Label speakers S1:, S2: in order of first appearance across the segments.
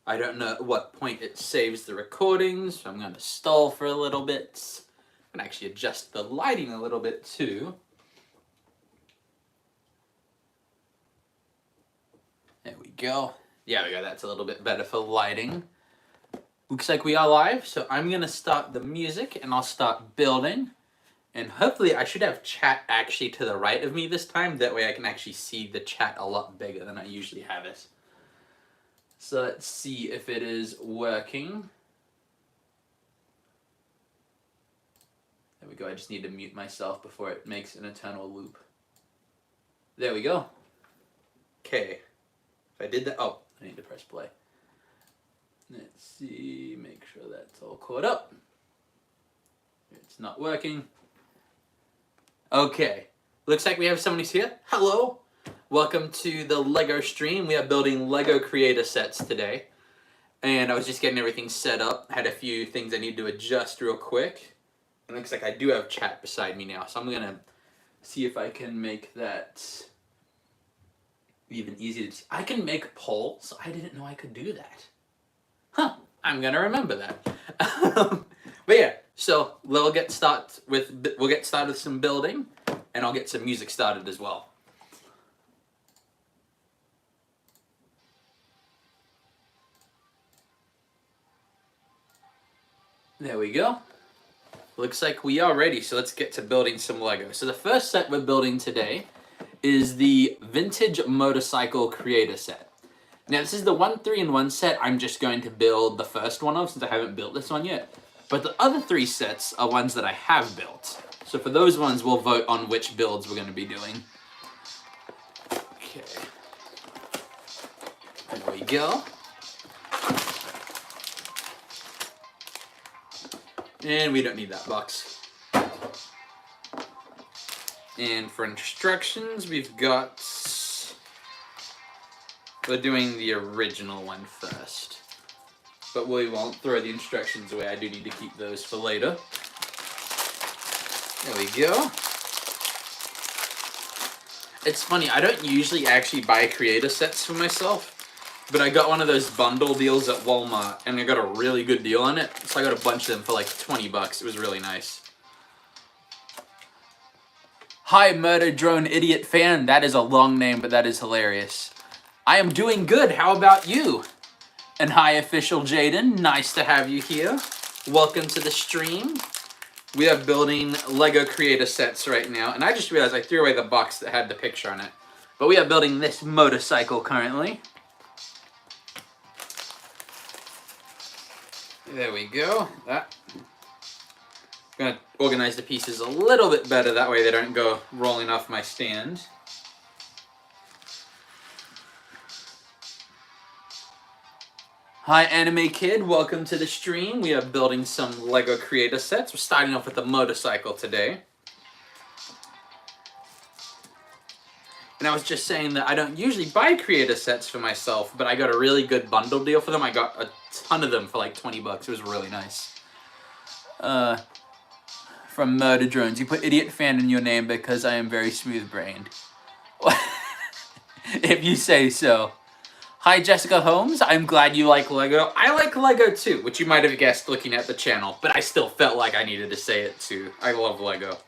S1: I don't know at what point it saves the recordings, so I'm going to stall for a little bit. And actually adjust the lighting a little bit too. There we go. Yeah, that's a little bit better for lighting. Looks like we are live, so I'm going to start the music and I'll start building. And hopefully I should have chat actually to the right of me this time. That way I can actually see the chat a lot bigger than I usually have it. So let's see if it is working. There we go. I just need to mute myself before it makes an eternal loop. There we go. Okay. If I did that, oh, I need to press play. Let's see, make sure that's all caught up. It's not working. Okay. Looks like we have somebody here. Hello. Welcome to the Lego stream. We are building Lego creator sets today. And I was just getting everything set up. Had a few things I need to adjust real quick. It looks like I do have chat beside me now. So I'm going to see if I can make that even easier to see. I can make polls. I didn't know I could do that. Huh. I'm going to remember that. But yeah, so we'll get started with some building. And I'll get some music started as well. There we go. Looks like we are ready, so let's get to building some Lego. So the first set we're building today is the Vintage Motorcycle Creator Set. Now this is the 1, 3, and 1 set. I'm just going to build the first one of since I haven't built this one yet. But the other 3 sets are ones that I have built. So for those ones, we'll vote on which builds we're going to be doing. Okay. There we go. And we don't need that box. And for instructions, we're doing the original one first. But we won't throw the instructions away. I do need to keep those for later. There we go. It's funny, I don't usually actually buy creator sets for myself. But I got one of those bundle deals at Walmart, and I got a really good deal on it. So I got a bunch of them for like 20 bucks. It was really nice. Hi, Murder Drone Idiot Fan. That is a long name, but that is hilarious. I am doing good. How about you? And hi, Official Jaden. Nice to have you here. Welcome to the stream. We are building Lego creator sets right now. And I just realized I threw away the box that had the picture on it. But we are building this motorcycle currently. There we go. I'm going to organize the pieces a little bit better, that way they don't go rolling off my stand. Hi Anime Kid, welcome to the stream. We are building some Lego creator sets. We're starting off with the motorcycle today. And I was just saying that I don't usually buy creator sets for myself, but I got a really good bundle deal for them. I got a ton of them for like 20 bucks. It was really nice. From Murder Drones, you put Idiot Fan in your name because I am very smooth-brained. If you say so. Hi Jessica Holmes, I'm glad you like Lego. I like Lego too, which you might have guessed looking at the channel, but I still felt like I needed to say it too. I love Lego.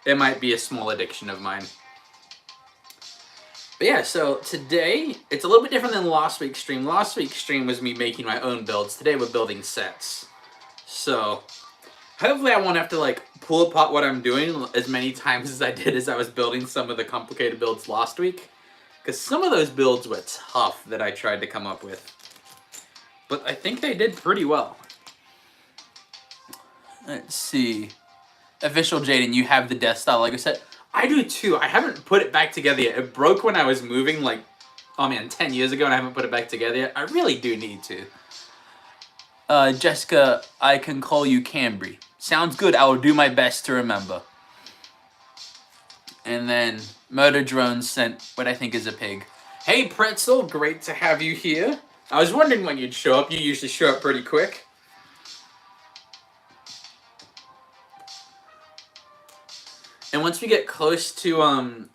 S1: It might be a small addiction of mine. But yeah, so today, it's a little bit different than last week's stream. Last week's stream was me making my own builds. Today we're building sets. So, hopefully I won't have to like pull apart what I'm doing as many times as I did as I was building some of the complicated builds last week. Because some of those builds were tough that I tried to come up with. But I think they did pretty well. Let's see. Official Jaden, you have the Death Star Lego set. I do too. I haven't put it back together yet. It broke when I was moving like, oh man, 10 years ago and I haven't put it back together yet. I really do need to. Jessica, I can call you Cambry. Sounds good. I will do my best to remember. And then Murder Drones sent what I think is a pig. Hey Pretzel, great to have you here. I was wondering when you'd show up. You usually show up pretty quick. And once we get close to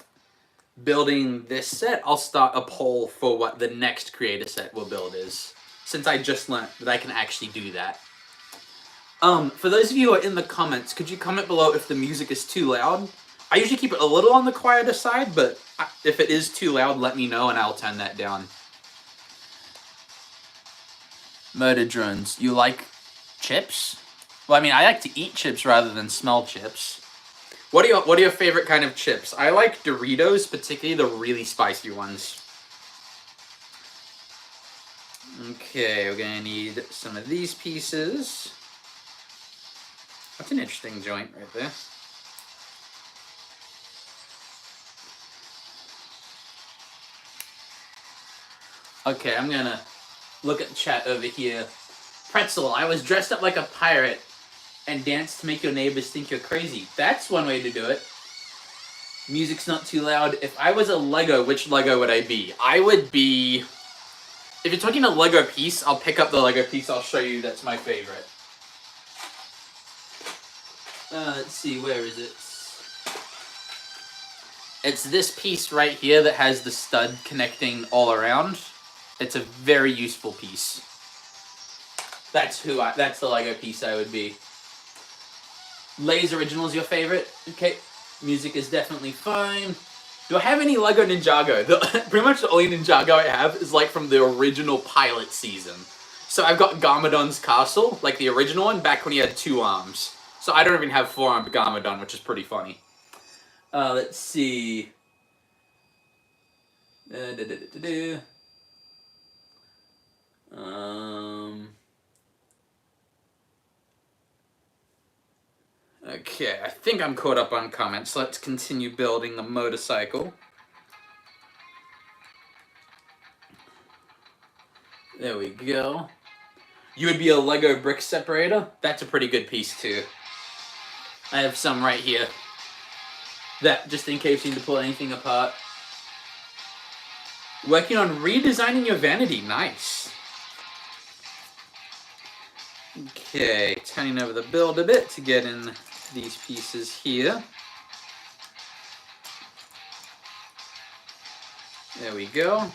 S1: building this set, I'll start a poll for what the next creator set we'll build is. since I just learned that I can actually do that. For those of you who are in the comments, could you comment below if the music is too loud? I usually keep it a little on the quieter side, but if it is too loud, let me know and I'll turn that down. Murder drones. You like chips? Well, I mean, I like to eat chips rather than smell chips. What are your favorite kind of chips? I like Doritos, particularly the really spicy ones. Okay, we're gonna need some of these pieces. That's an interesting joint right there. Okay, I'm gonna look at the chat over here. Pretzel, I was dressed up like a pirate and danced to make your neighbors think you're crazy. That's one way to do it. Music's not too loud. If I was a Lego, which Lego would I be? I would be... If you're talking a Lego piece, I'll pick up the Lego piece I'll show you that's my favorite. Let's see, where is it? It's this piece right here that has the stud connecting all around. It's a very useful piece. That's the Lego piece I would be. Lay's Original's your favorite? Okay, music is definitely fine. Do I have any Lego Ninjago? Pretty much the only Ninjago I have is like from the original pilot season. So I've got Garmadon's castle, like the original one, back when he had 2 arms. So I don't even have 4-armed Garmadon, which is pretty funny. Let's see. Okay, I think I'm caught up on comments. Let's continue building the motorcycle. There we go. You would be a Lego brick separator? That's a pretty good piece too. I have some right here. That, just in case you need to pull anything apart. Working on redesigning your vanity. Nice. Okay, turning over the build a bit to get in these pieces here. There we go.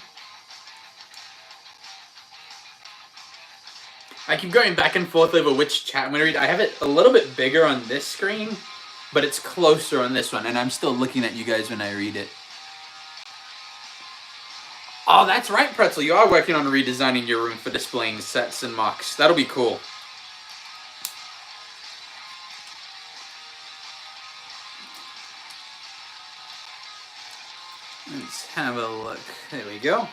S1: I keep going back and forth over which chat I'm going to read. I have it a little bit bigger on this screen, but it's closer on this one, and I'm still looking at you guys when I read it. Oh, that's right, Pretzel. You are working on redesigning your room for displaying sets and mocks. That'll be cool. Let's have a look. There we go.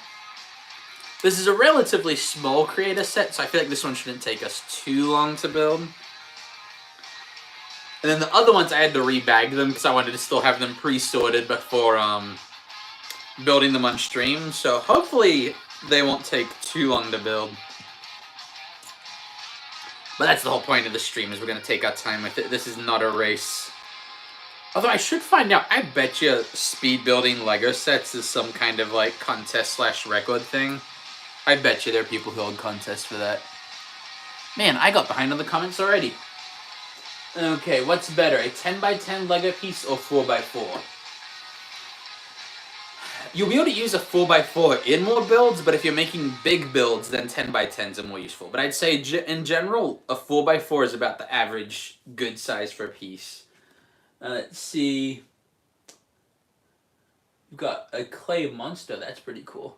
S1: This is a relatively small creator set, so I feel like this one shouldn't take us too long to build. And then the other ones I had to rebag them because I wanted to still have them pre-sorted before building them on stream. So hopefully they won't take too long to build. But that's the whole point of the stream, is we're going to take our time with it. This is not a race. Although I should find out, I bet you speed building Lego sets is some kind of like contest/record thing. I bet you there are people who hold contests for that. Man, I got behind on the comments already. Okay, what's better, a 10x10 Lego piece or 4x4? You'll be able to use a 4x4 in more builds, but if you're making big builds, then 10x10s are more useful. But I'd say, in general, a 4x4 is about the average good size for a piece. Let's see. We've got a clay monster. That's pretty cool.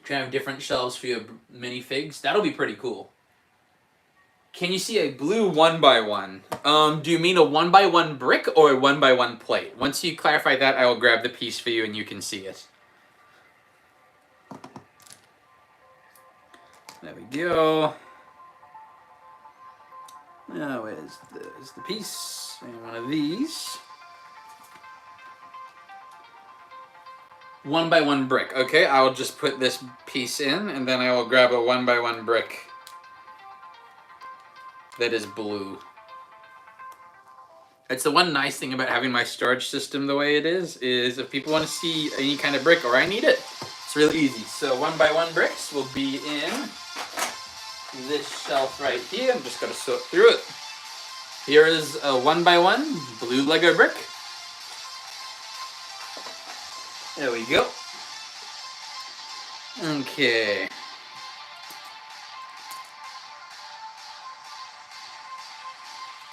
S1: Try to have different shelves for your minifigs. That'll be pretty cool. Can you see a blue 1x1? Do you mean a 1x1 brick or a 1x1 plate? Once you clarify that, I will grab the piece for you and you can see it. There we go. Now, where's the piece? And one of these. 1x1 brick. Okay, I'll just put this piece in, and then I will grab a 1x1 brick that is blue. It's the one nice thing about having my storage system the way it is if people want to see any kind of brick or I need it, it's really easy. So 1x1 bricks will be in this shelf right here. I'm just going to sort through it. Here is a 1x1 blue Lego brick. There we go. Okay.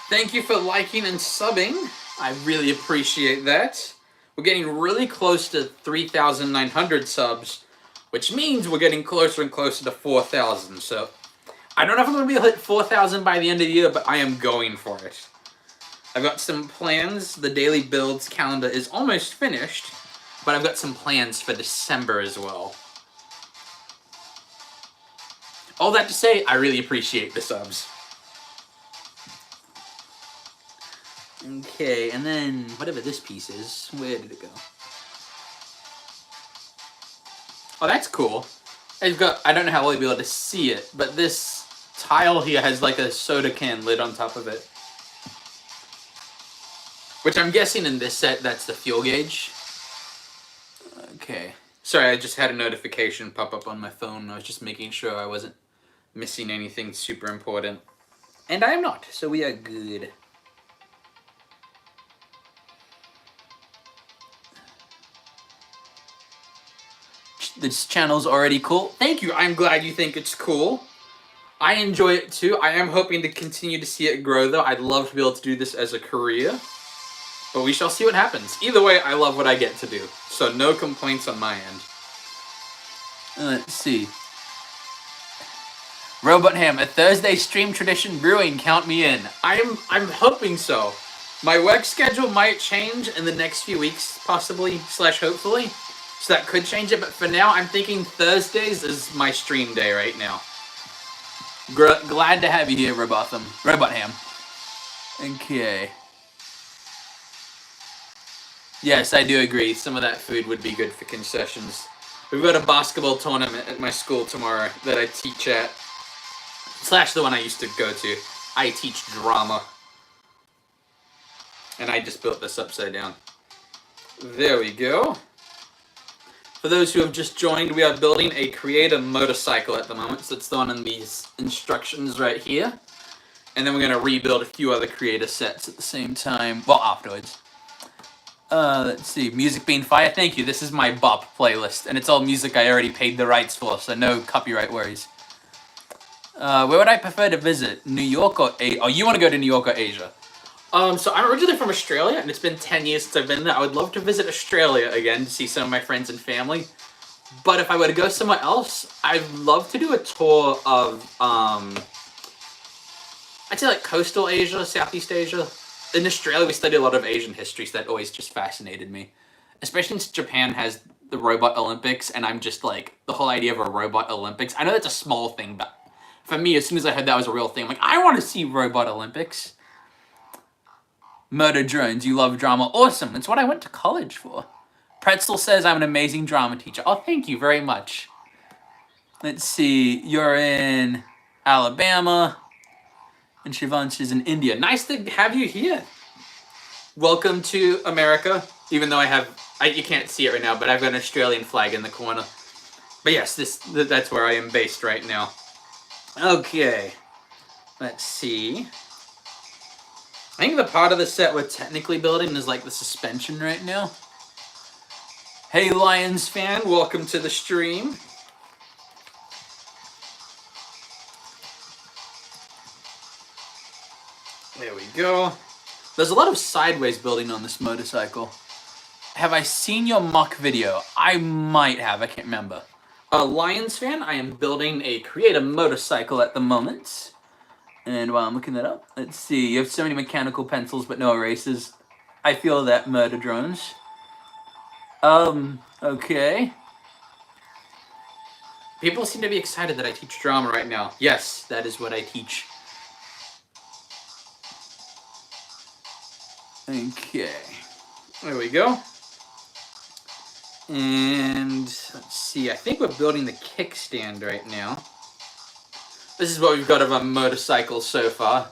S1: Thank you for liking and subbing. I really appreciate that. We're getting really close to 3,900 subs, which means we're getting closer and closer to 4,000. So I don't know if I'm going to be able to hit 4,000 by the end of the year, but I am going for it. I've got some plans. The daily builds calendar is almost finished, but I've got some plans for December as well. All that to say, I really appreciate the subs. Okay, and then whatever this piece is, where did it go? Oh, that's cool. I've got, I don't know how well you'll be able to see it, but this tile here has like a soda can lid on top of it. Which I'm guessing in this set, that's the fuel gauge. Okay. Sorry, I just had a notification pop up on my phone. I was just making sure I wasn't missing anything super important. And I am not, so we are good. This channel's already cool. Thank you. I'm glad you think it's cool. I enjoy it too. I am hoping to continue to see it grow though. I'd love to be able to do this as a career. But we shall see what happens. Either way, I love what I get to do. So no complaints on my end. Let's see. Robot Ham, a Thursday stream tradition brewing, count me in. I'm hoping so. My work schedule might change in the next few weeks, possibly, / hopefully. So that could change it, but for now, I'm thinking Thursdays is my stream day right now. Glad to have you here, Robot Ham. Okay. Yes, I do agree. Some of that food would be good for concessions. We've got a basketball tournament at my school tomorrow that I teach at. / the one I used to go to. I teach drama. And I just built this upside down. There we go. For those who have just joined, we are building a creative motorcycle at the moment. So it's the one in these instructions right here. And then we're going to rebuild a few other creative sets at the same time. Well, afterwards. Let's see. Music Being Fire. Thank you. This is my bop playlist. And it's all music I already paid the rights for. So no copyright worries. Where would I prefer to visit? New York or Asia? Oh, you want to go to New York or Asia? So I'm originally from Australia, and it's been 10 years since I've been there. I would love to visit Australia again to see some of my friends and family. But if I were to go somewhere else, I'd love to do a tour of, I'd say like coastal Asia, Southeast Asia. In Australia, we study a lot of Asian history, so that always just fascinated me. Especially since Japan has the Robot Olympics, and I'm just like, the whole idea of a Robot Olympics. I know that's a small thing, but for me, as soon as I heard that was a real thing, I'm like, I want to see Robot Olympics. Murder drones, you love drama. Awesome, that's what I went to college for. Pretzel says I'm an amazing drama teacher. Oh, thank you very much. Let's see, you're in Alabama. And Siobhan says in India. Nice to have you here. Welcome to America. Even though you can't see it right now, but I've got an Australian flag in the corner. But yes, that's where I am based right now. Okay, let's see. I think the part of the set we're technically building is like the suspension right now. Hey Lions fan, welcome to the stream. There we go. There's a lot of sideways building on this motorcycle. Have I seen your mock video? I might have, I can't remember. Lions fan, I am building a creative motorcycle at the moment. And while I'm looking that up, let's see. You have so many mechanical pencils, but no erasers. I feel that, murder drones. Okay. People seem to be excited that I teach drama right now. Yes, that is what I teach. Okay. There we go. And let's see. I think we're building the kickstand right now. This is what we've got of a motorcycle so far.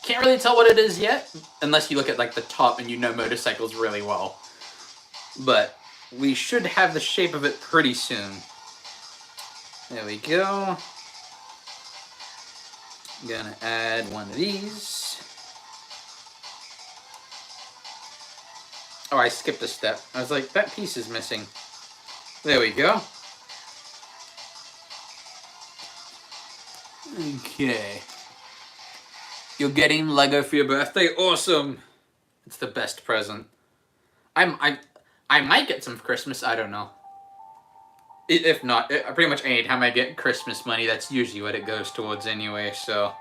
S1: Can't really tell what it is yet, unless you look at like the top and you know motorcycles really well. But we should have the shape of it pretty soon. There we go. I'm gonna add one of these. Oh, I skipped a step. I was like, that piece is missing. There we go. Okay. You're getting Lego for your birthday? Awesome! It's the best present. I might get some for Christmas, I don't know. If not, pretty much any time I get Christmas money, that's usually what it goes towards anyway, so.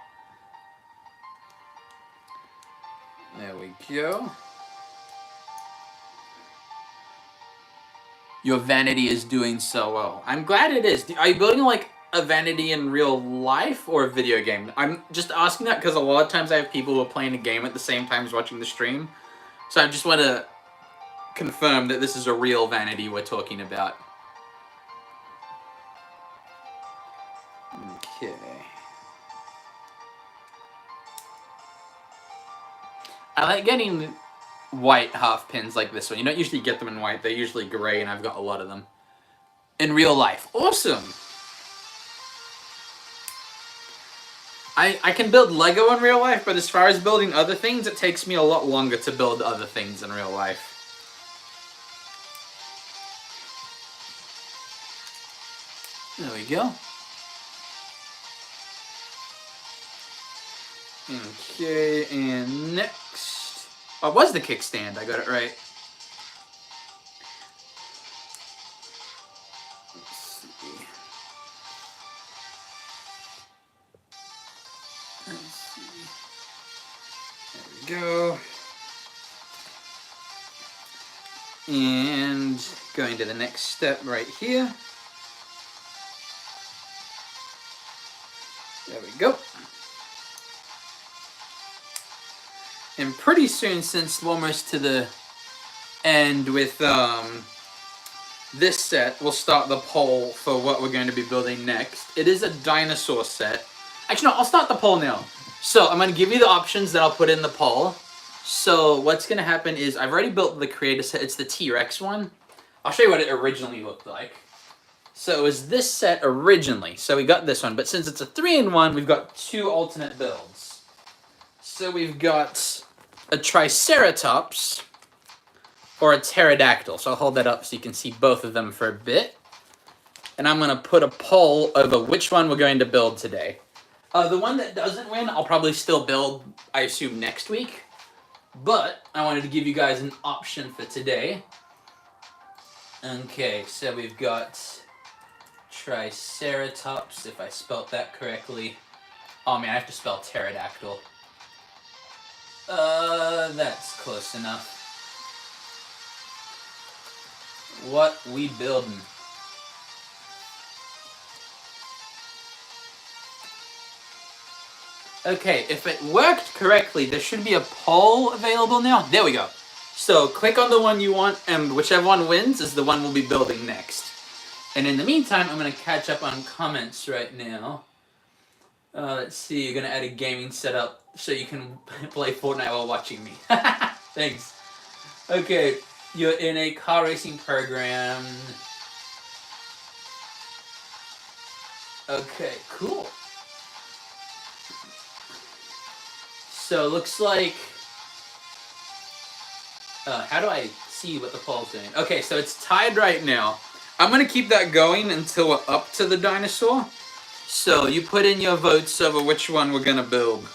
S1: There we go. Your vanity is doing so well. I'm glad it is. Are you building like a vanity in real life or a video game? I'm just asking that because a lot of times I have people who are playing a game at the same time as watching the stream. So I just want to confirm that this is a real vanity we're talking about. Okay. I like getting white half pins like this one. You don't usually get them in white. They're usually gray, and I've got a lot of them. In real life. Awesome! I can build Lego in real life, but as far as building other things, it takes me a lot longer to build other things in real life. There we go. Okay, and next... Oh, it was the kickstand. I got it right. Let's see. There we go. And going to the next step right here. There we go. And pretty soon, since we're almost to the end with this set, we'll start the poll for what we're going to be building next. It is a dinosaur set. Actually, no, I'll start the poll now. So I'm going to give you the options that I'll put in the poll. So what's going to happen is I've already built the creator set. It's the T-Rex one. I'll show you what it originally looked like. So it was this set originally. So we got this one. But since it's a 3-in-1, we've got 2 alternate builds. So we've got a Triceratops or a Pterodactyl. So I'll hold that up so you can see both of them for a bit. And I'm going to put a poll over which one we're going to build today. The one that doesn't win, I'll probably still build, I assume, next week. But I wanted to give you guys an option for today. Okay, so we've got Triceratops, if I spelt that correctly. Oh man, I have to spell pterodactyl. That's close enough. What we building? Okay, if it worked correctly, there should be a poll available now. There we go. So click on the one you want, and whichever one wins is the one we'll be building next. And in the meantime, I'm going to catch up on comments right now. Let's see, you're going to add a gaming setup so you can play Fortnite while watching me. Thanks. Okay, you're in a car racing program. Okay, cool. So it looks like... how do I see what the poll's doing? Okay, so it's tied right now. I'm going to keep that going until we're up to the dinosaur. So you put in your votes over which one we're going to build.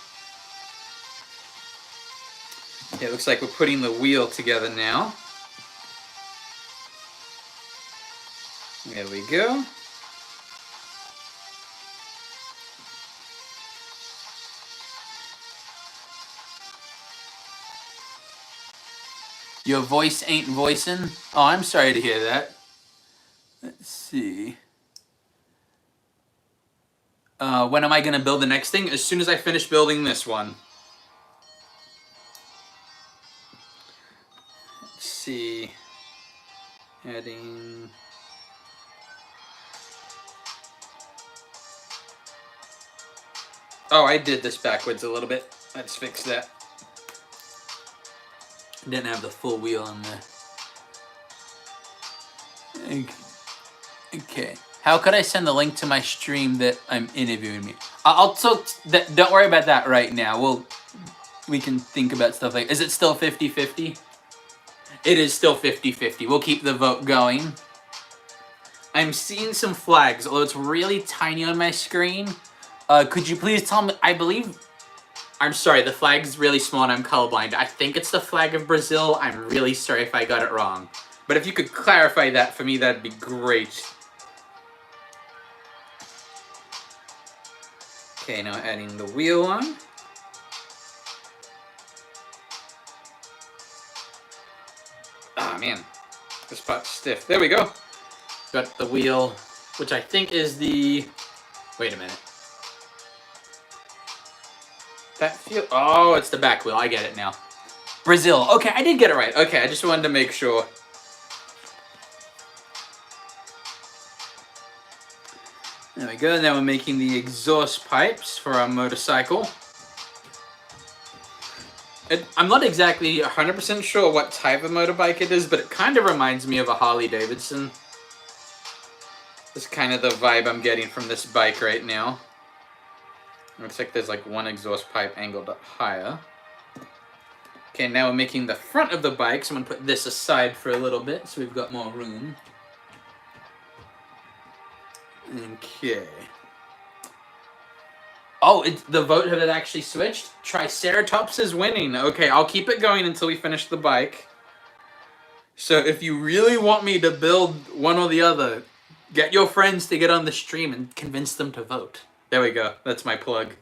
S1: It looks like we're putting the wheel together now. There we go. Your voice ain't voicing? Oh, I'm sorry to hear that. Let's see. When am I going to build the next thing? As soon as I finish building this one. Let's see. Adding... Oh, I did this backwards a little bit. Let's fix that. Didn't have the full wheel on there. Okay. How could I send the link to my stream that I'm interviewing me? I'll talk. Don't worry about that right now. We can think about stuff like. Is it still 50-50? It is still 50-50. We'll keep the vote going. I'm seeing some flags, although it's really tiny on my screen. Could you please tell me, I'm sorry, the flag's really small and I'm colorblind. I think it's the flag of Brazil. I'm really sorry if I got it wrong. But if you could clarify that for me, that'd be great. Okay, now adding the wheel on. Ah, man. This part's stiff. There we go. Got the wheel, which I think is the... Wait a minute. Oh, it's the back wheel. I get it now. Brazil. Okay, I did get it right. Okay, I just wanted to make sure. There we go. Now we're making the exhaust pipes for our motorcycle. I'm not exactly 100% sure what type of motorbike it is, but it kind of reminds me of a Harley Davidson. That's kind of the vibe I'm getting from this bike right now. Looks like there's like one exhaust pipe angled up higher. Okay, now we're making the front of the bike, so I'm going to put this aside for a little bit so we've got more room. Okay. Oh, the vote had actually switched? Triceratops is winning. Okay, I'll keep it going until we finish the bike. So if you really want me to build one or the other, get your friends to get on the stream and convince them to vote. There we go. That's my plug.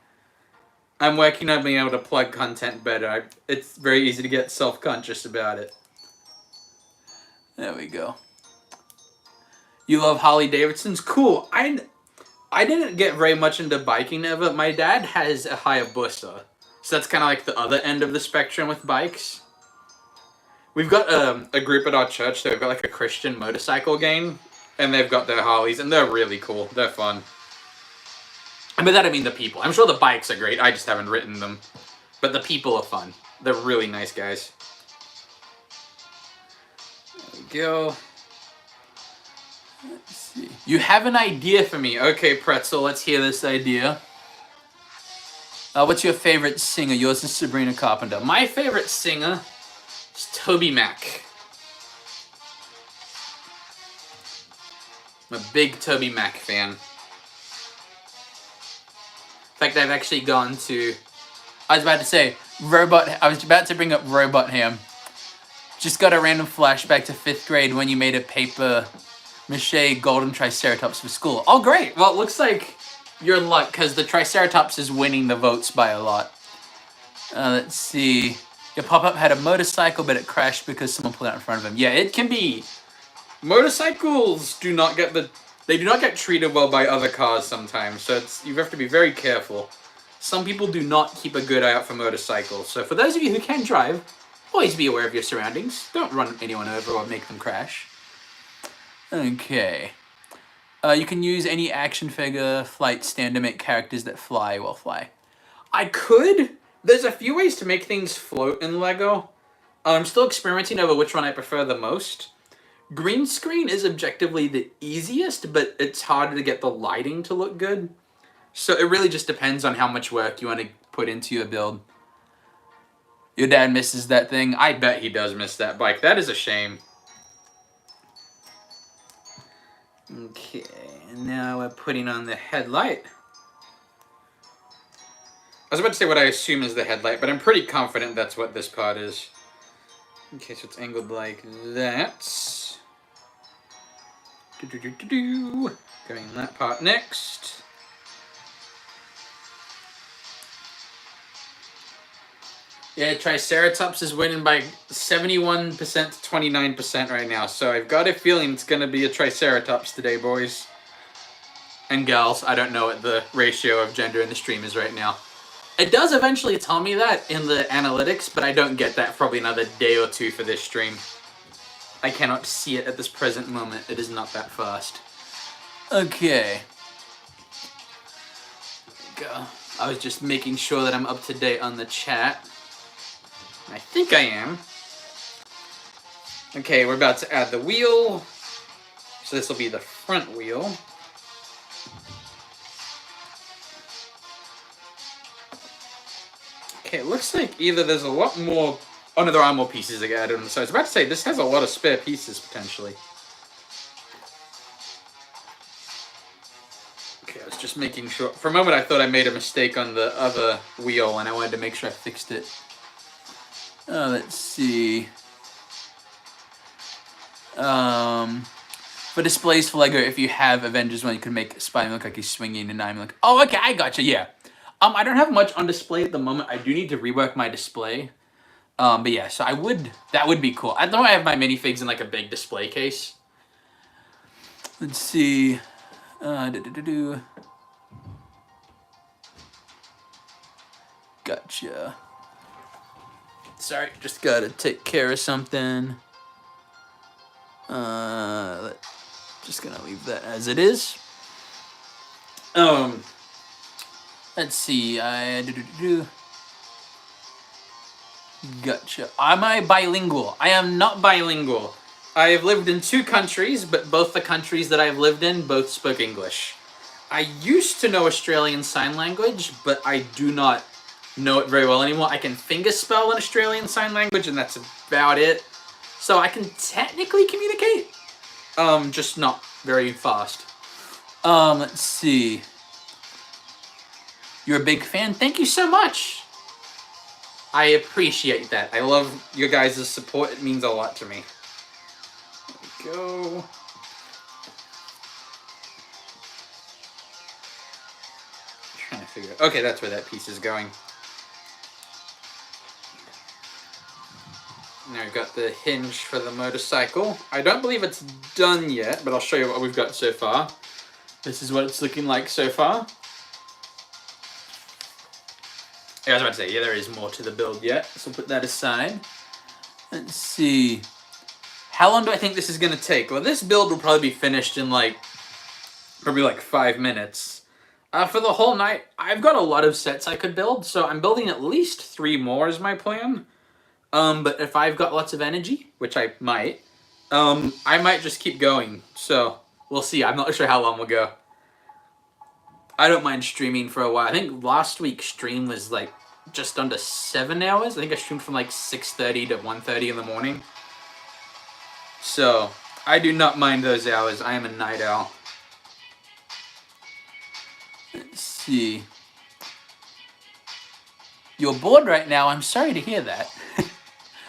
S1: I'm working on being able to plug content better. It's very easy to get self-conscious about it. There we go. You love Harley Davidsons? Cool. I didn't get very much into biking ever. My dad has a Hayabusa. So that's kind of like the other end of the spectrum with bikes. We've got a group at our church. They've got like a Christian motorcycle gang. And they've got their Harleys. And they're really cool. They're fun. And by that I mean the people. I'm sure the bikes are great. I just haven't ridden them. But the people are fun. They're really nice guys. There we go. Let's see. You have an idea for me. Okay, Pretzel, let's hear this idea. What's your favorite singer? Yours is Sabrina Carpenter. My favorite singer is Toby Mac. I'm a big Toby Mac fan. In fact, I've actually gone to... I was about to say, I was about to bring up Robot Ham. Just got a random flashback to 5th grade when you made a paper mache golden Triceratops for school. Oh, great. Well, it looks like you're in luck because the Triceratops is winning the votes by a lot. Let's see. Your pop-up had a motorcycle, but it crashed because someone pulled out in front of him. Yeah, it can be... Motorcycles do not get treated well by other cars sometimes, so you have to be very careful. Some people do not keep a good eye out for motorcycles, so for those of you who can drive, always be aware of your surroundings. Don't run anyone over or make them crash. Okay. You can use any action figure flight stand to make characters that fly while fly. I could. There's a few ways to make things float in Lego. I'm still experimenting over which one I prefer the most. Green screen is objectively the easiest, but it's harder to get the lighting to look good. So it really just depends on how much work you want to put into your build. Your dad misses that thing. I bet he does miss that bike. That is a shame. Okay, and now we're putting on the headlight. I was about to say what I assume is the headlight, but I'm pretty confident that's what this part is. Okay, so it's angled like that. Going that part next. Yeah, Triceratops is winning by 71% to 29% right now, so I've got a feeling it's going to be a Triceratops today, boys. And gals. I don't know what the ratio of gender in the stream is right now. It does eventually tell me that in the analytics, but I don't get that for probably another day or two for this stream. I cannot see it at this present moment. It is not that fast. Okay. There we go. I was just making sure that I'm up to date on the chat. I think I am. Okay, we're about to add the wheel. So this will be the front wheel. Okay, it looks like either there's a lot more... Oh no, there are more pieces that get added on. So I was about to say, this has a lot of spare pieces, potentially. Okay, I was just making sure. For a moment, I thought I made a mistake on the other wheel, and I wanted to make sure I fixed it. Let's see. For displays for Lego, if you have Avengers 1, you can make Spider-Man look like he's swinging, and I'm like, oh, okay, I gotcha, yeah. I don't have much on display at the moment. I do need to rework my display. But yeah, so that would be cool. I know I have my minifigs in like a big display case. Let's see. Gotcha. Sorry, just gotta take care of something. Just gonna leave that as it is. Let's see. Gotcha. Am I bilingual? I am not bilingual. I have lived in 2 countries, but both the countries that I've lived in both spoke English. I used to know Australian Sign Language, but I do not know it very well anymore. I can finger spell in Australian Sign Language, and that's about it. So I can technically communicate, just not very fast. Let's see. You're a big fan? Thank you so much. I appreciate that. I love your guys' support. It means a lot to me. There we go. I'm trying to figure out. Okay, that's where that piece is going. Now we've got the hinge for the motorcycle. I don't believe it's done yet, but I'll show you what we've got so far. This is what it's looking like so far. I was about to say, yeah, there is more to the build yet, so put that aside. Let's see. How long do I think this is going to take? Well, this build will probably be finished in probably 5 minutes. For the whole night, I've got a lot of sets I could build, so I'm building at least 3 more is my plan. But if I've got lots of energy, which I might just keep going. So we'll see. I'm not sure how long we'll go. I don't mind streaming for a while. I think last week's stream was just under 7 hours. I think I streamed from 6:30 to 1:30 in the morning. So I do not mind those hours. I am a night owl. Let's see. You're bored right now. I'm sorry to hear that.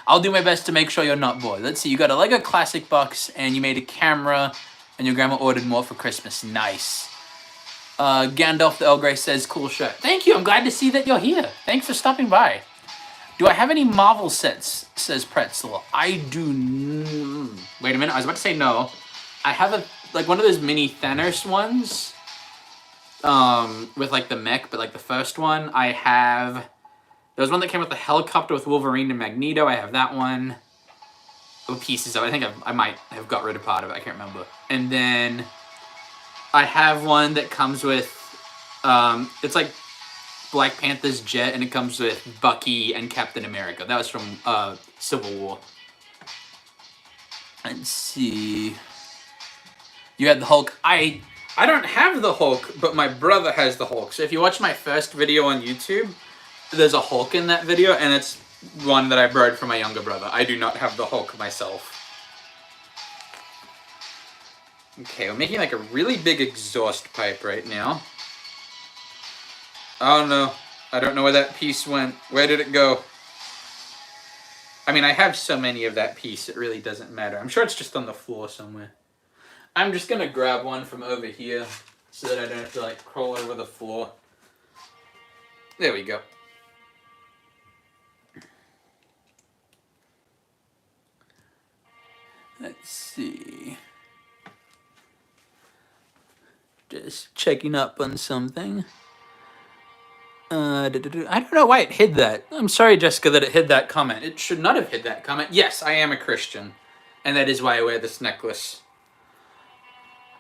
S1: I'll do my best to make sure you're not bored. Let's see. You got a Lego Classic box, and you made a camera, and your grandma ordered more for Christmas. Nice. Gandalf the Earl Grey says, cool shirt. Thank you. I'm glad to see that you're here. Thanks for stopping by. Do I have any Marvel sets, says Pretzel. I do. Wait a minute. I was about to say no. I have one of those mini Thanos ones. With the mech, but the first one I have. There was one that came with the helicopter with Wolverine and Magneto. I have that one. Oh, pieces of it. I think I might have got rid of part of it. I can't remember. And then I have one that comes with, it's like Black Panther's jet, and it comes with Bucky and Captain America. That was from Civil War. Let's see. You had the Hulk. I don't have the Hulk, but my brother has the Hulk. So if you watch my first video on YouTube, there's a Hulk in that video, and it's one that I borrowed from my younger brother. I do not have the Hulk myself. Okay, we're making a really big exhaust pipe right now. Oh no, I don't know where that piece went. Where did it go? I mean, I have so many of that piece, it really doesn't matter. I'm sure it's just on the floor somewhere. I'm just gonna grab one from over here so that I don't have to crawl over the floor. There we go. Let's see. Just checking up on something. I don't know why it hid that. I'm sorry, Jessica, that it hid that comment. It should not have hid that comment. Yes, I am a Christian. And that is why I wear this necklace.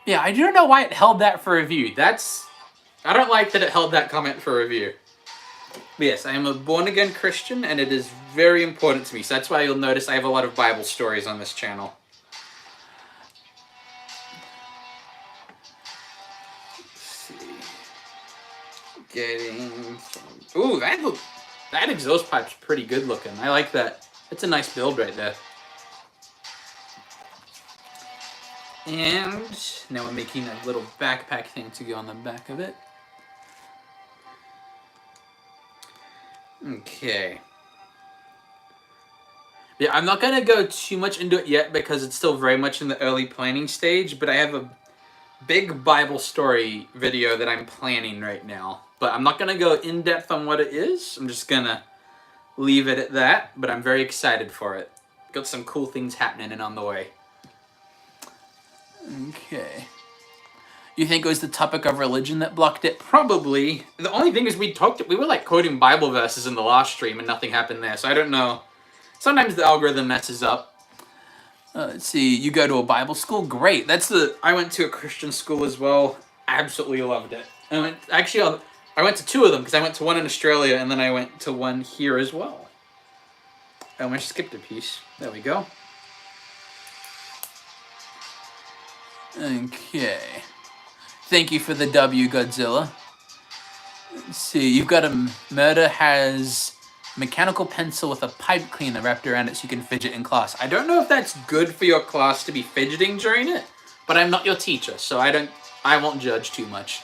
S1: Yeah, I don't know why it held that for review. I don't like that it held that comment for review. But yes, I am a born-again Christian, and it is very important to me. So that's why you'll notice I have a lot of Bible stories on this channel. Ooh, that exhaust pipe's pretty good looking. I like that. It's a nice build right there. And now we're making a little backpack thing to go on the back of it. Okay. Yeah, I'm not gonna go too much into it yet because it's still very much in the early planning stage, but I have a big Bible story video that I'm planning right now. But I'm not gonna go in depth on what it is. I'm just gonna leave it at that, but I'm very excited for it. Got some cool things happening and on the way. Okay. You think it was the topic of religion that blocked it? Probably. The only thing is we were like quoting Bible verses in the last stream and nothing happened there, so I don't know. Sometimes the algorithm messes up. Let's see, you go to a Bible school? Great. I went to a Christian school as well. Absolutely loved it. I went to two of them because I went to one in Australia and then I went to one here as well. Oh, I skipped a piece. There we go. Okay. Thank you for the W, Godzilla. Let's see, you've got a murder has mechanical pencil with a pipe cleaner wrapped around it so you can fidget in class. I don't know if that's good for your class to be fidgeting during it, but I'm not your teacher, so I won't judge too much.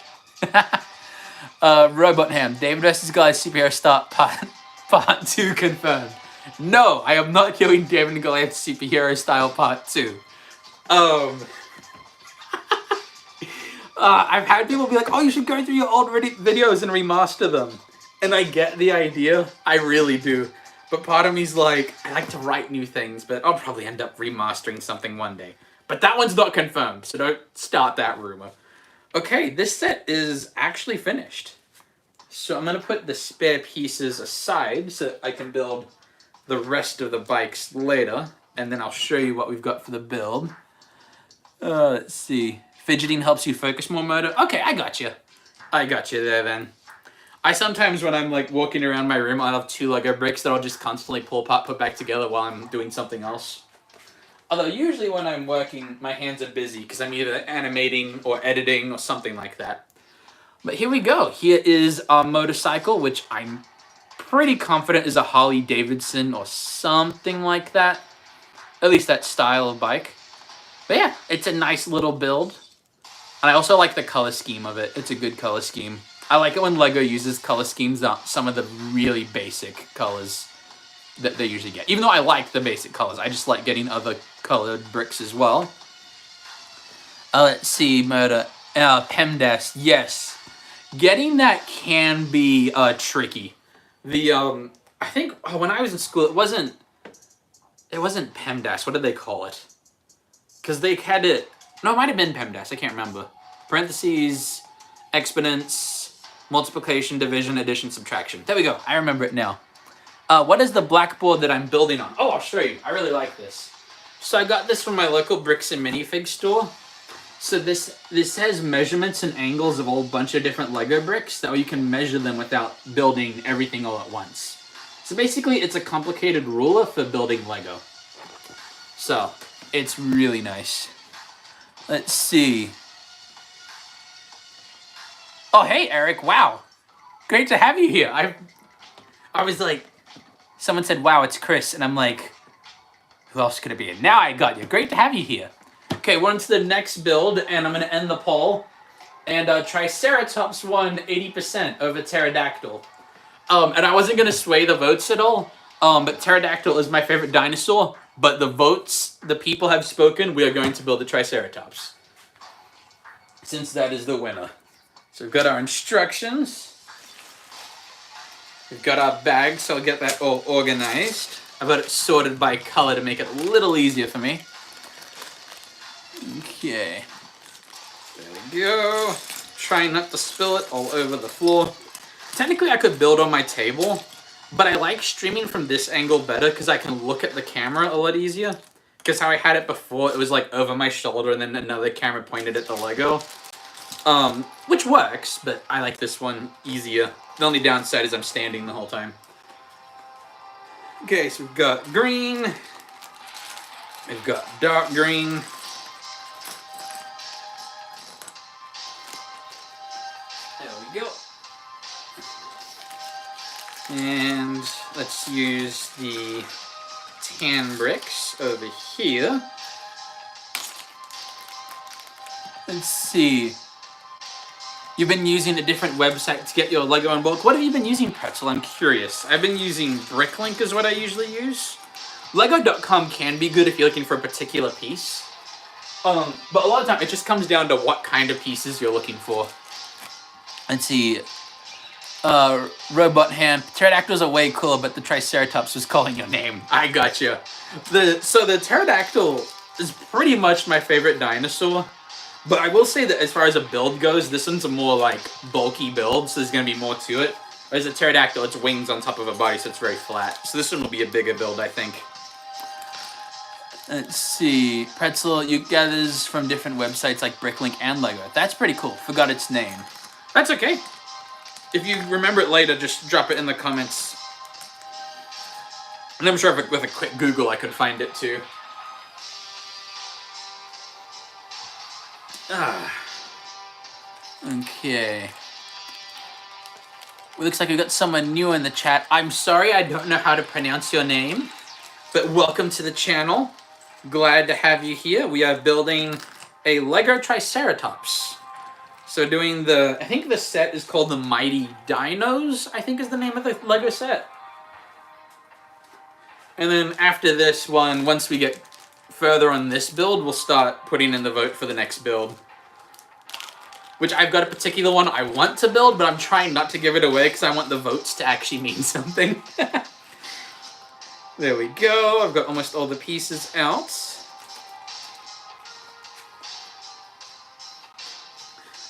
S1: Robot Ham, David vs. Goliath superhero start part 2 confirmed. No, I am not doing David and Goliath superhero style part 2. I've had people be like, oh, you should go through your old videos and remaster them. And I get the idea. I really do. But part of me's like, I like to write new things, but I'll probably end up remastering something one day. But that one's not confirmed, so don't start that rumor. Okay, this set is actually finished. So I'm going to put the spare pieces aside so that I can build the rest of the bikes later. And then I'll show you what we've got for the build. Let's see. Fidgeting helps you focus more, Moto. Okay, I got you. I got you there then. I sometimes, when I'm like walking around my room, I'll have 2 Lego bricks that I'll just constantly pull apart, put back together while I'm doing something else. Although usually when I'm working, my hands are busy because I'm either animating or editing or something like that. But here we go. Here is our motorcycle, which I'm pretty confident is a Harley Davidson or something like that. At least that style of bike. But yeah, it's a nice little build. And I also like the color scheme of it. It's a good color scheme. I like it when LEGO uses color schemes on some of the really basic colors that they usually get. Even though I like the basic colors, I just like getting other colored bricks as well. Let's see, Murder. PEMDAS, yes. Getting that can be tricky. I think when I was in school, it wasn't PEMDAS. What did they call it? Because they had it. No, it might have been PEMDAS. I can't remember. Parentheses, exponents, multiplication, division, addition, subtraction. There we go. I remember it now. What is the blackboard that I'm building on? Oh, I'll show you. I really like this. So I got this from my local bricks and minifig store. So this has measurements and angles of a whole bunch of different Lego bricks. That way you can measure them without building everything all at once. So basically, it's a complicated ruler for building Lego. So it's really nice. Let's see. Oh, hey, Eric. Wow. Great to have you here. I was like, someone said, wow, it's Chris. And I'm like, who else could it be? And now I got you. Great to have you here. Okay, we're on to the next build, and I'm going to end the poll. And Triceratops won 80% over Pterodactyl. And I wasn't going to sway the votes at all. But Pterodactyl is my favorite dinosaur. But the people have spoken. We are going to build a Triceratops. Since that is the winner. So we've got our instructions. We've got our bag, so I'll get that all organized. I've got it sorted by color to make it a little easier for me. Okay. There we go. Trying not to spill it all over the floor. Technically, I could build on my table, but I like streaming from this angle better because I can look at the camera a lot easier. Because how I had it before, it was like over my shoulder and then another camera pointed at the Lego. Which works, but I like this one easier. The only downside is I'm standing the whole time. Okay, so we've got green. We've got dark green. There we go. And let's use the tan bricks over here. Let's see. You've been using a different website to get your Lego in bulk. What have you been using, Pretzel? I'm curious. I've been using Bricklink is what I usually use. Lego.com can be good if you're looking for a particular piece. But a lot of time it just comes down to what kind of pieces you're looking for. Let's see. Robot Hand. Pterodactyls are way cooler, but the Triceratops was calling your name. I gotcha. So the pterodactyl is pretty much my favorite dinosaur. But I will say that as far as a build goes, this one's a more like bulky build, so there's going to be more to it. Whereas a pterodactyl, it's wings on top of a body, so it's very flat. So this one will be a bigger build, I think. Let's see. Pretzel, you get this from different websites like Bricklink and Lego. That's pretty cool. Forgot its name. That's okay. If you remember it later, just drop it in the comments. And I'm sure with a quick Google I could find it too. Okay. It looks like we've got someone new in the chat. I'm sorry, I don't know how to pronounce your name, but welcome to the channel. Glad to have you here. We are building a Lego Triceratops. So doing I think the set is called the Mighty Dinos, I think is the name of the Lego set. And then after this one, once we get further on this build, we'll start putting in the vote for the next build. Which I've got a particular one I want to build, but I'm trying not to give it away because I want the votes to actually mean something. There we go. I've got almost all the pieces out.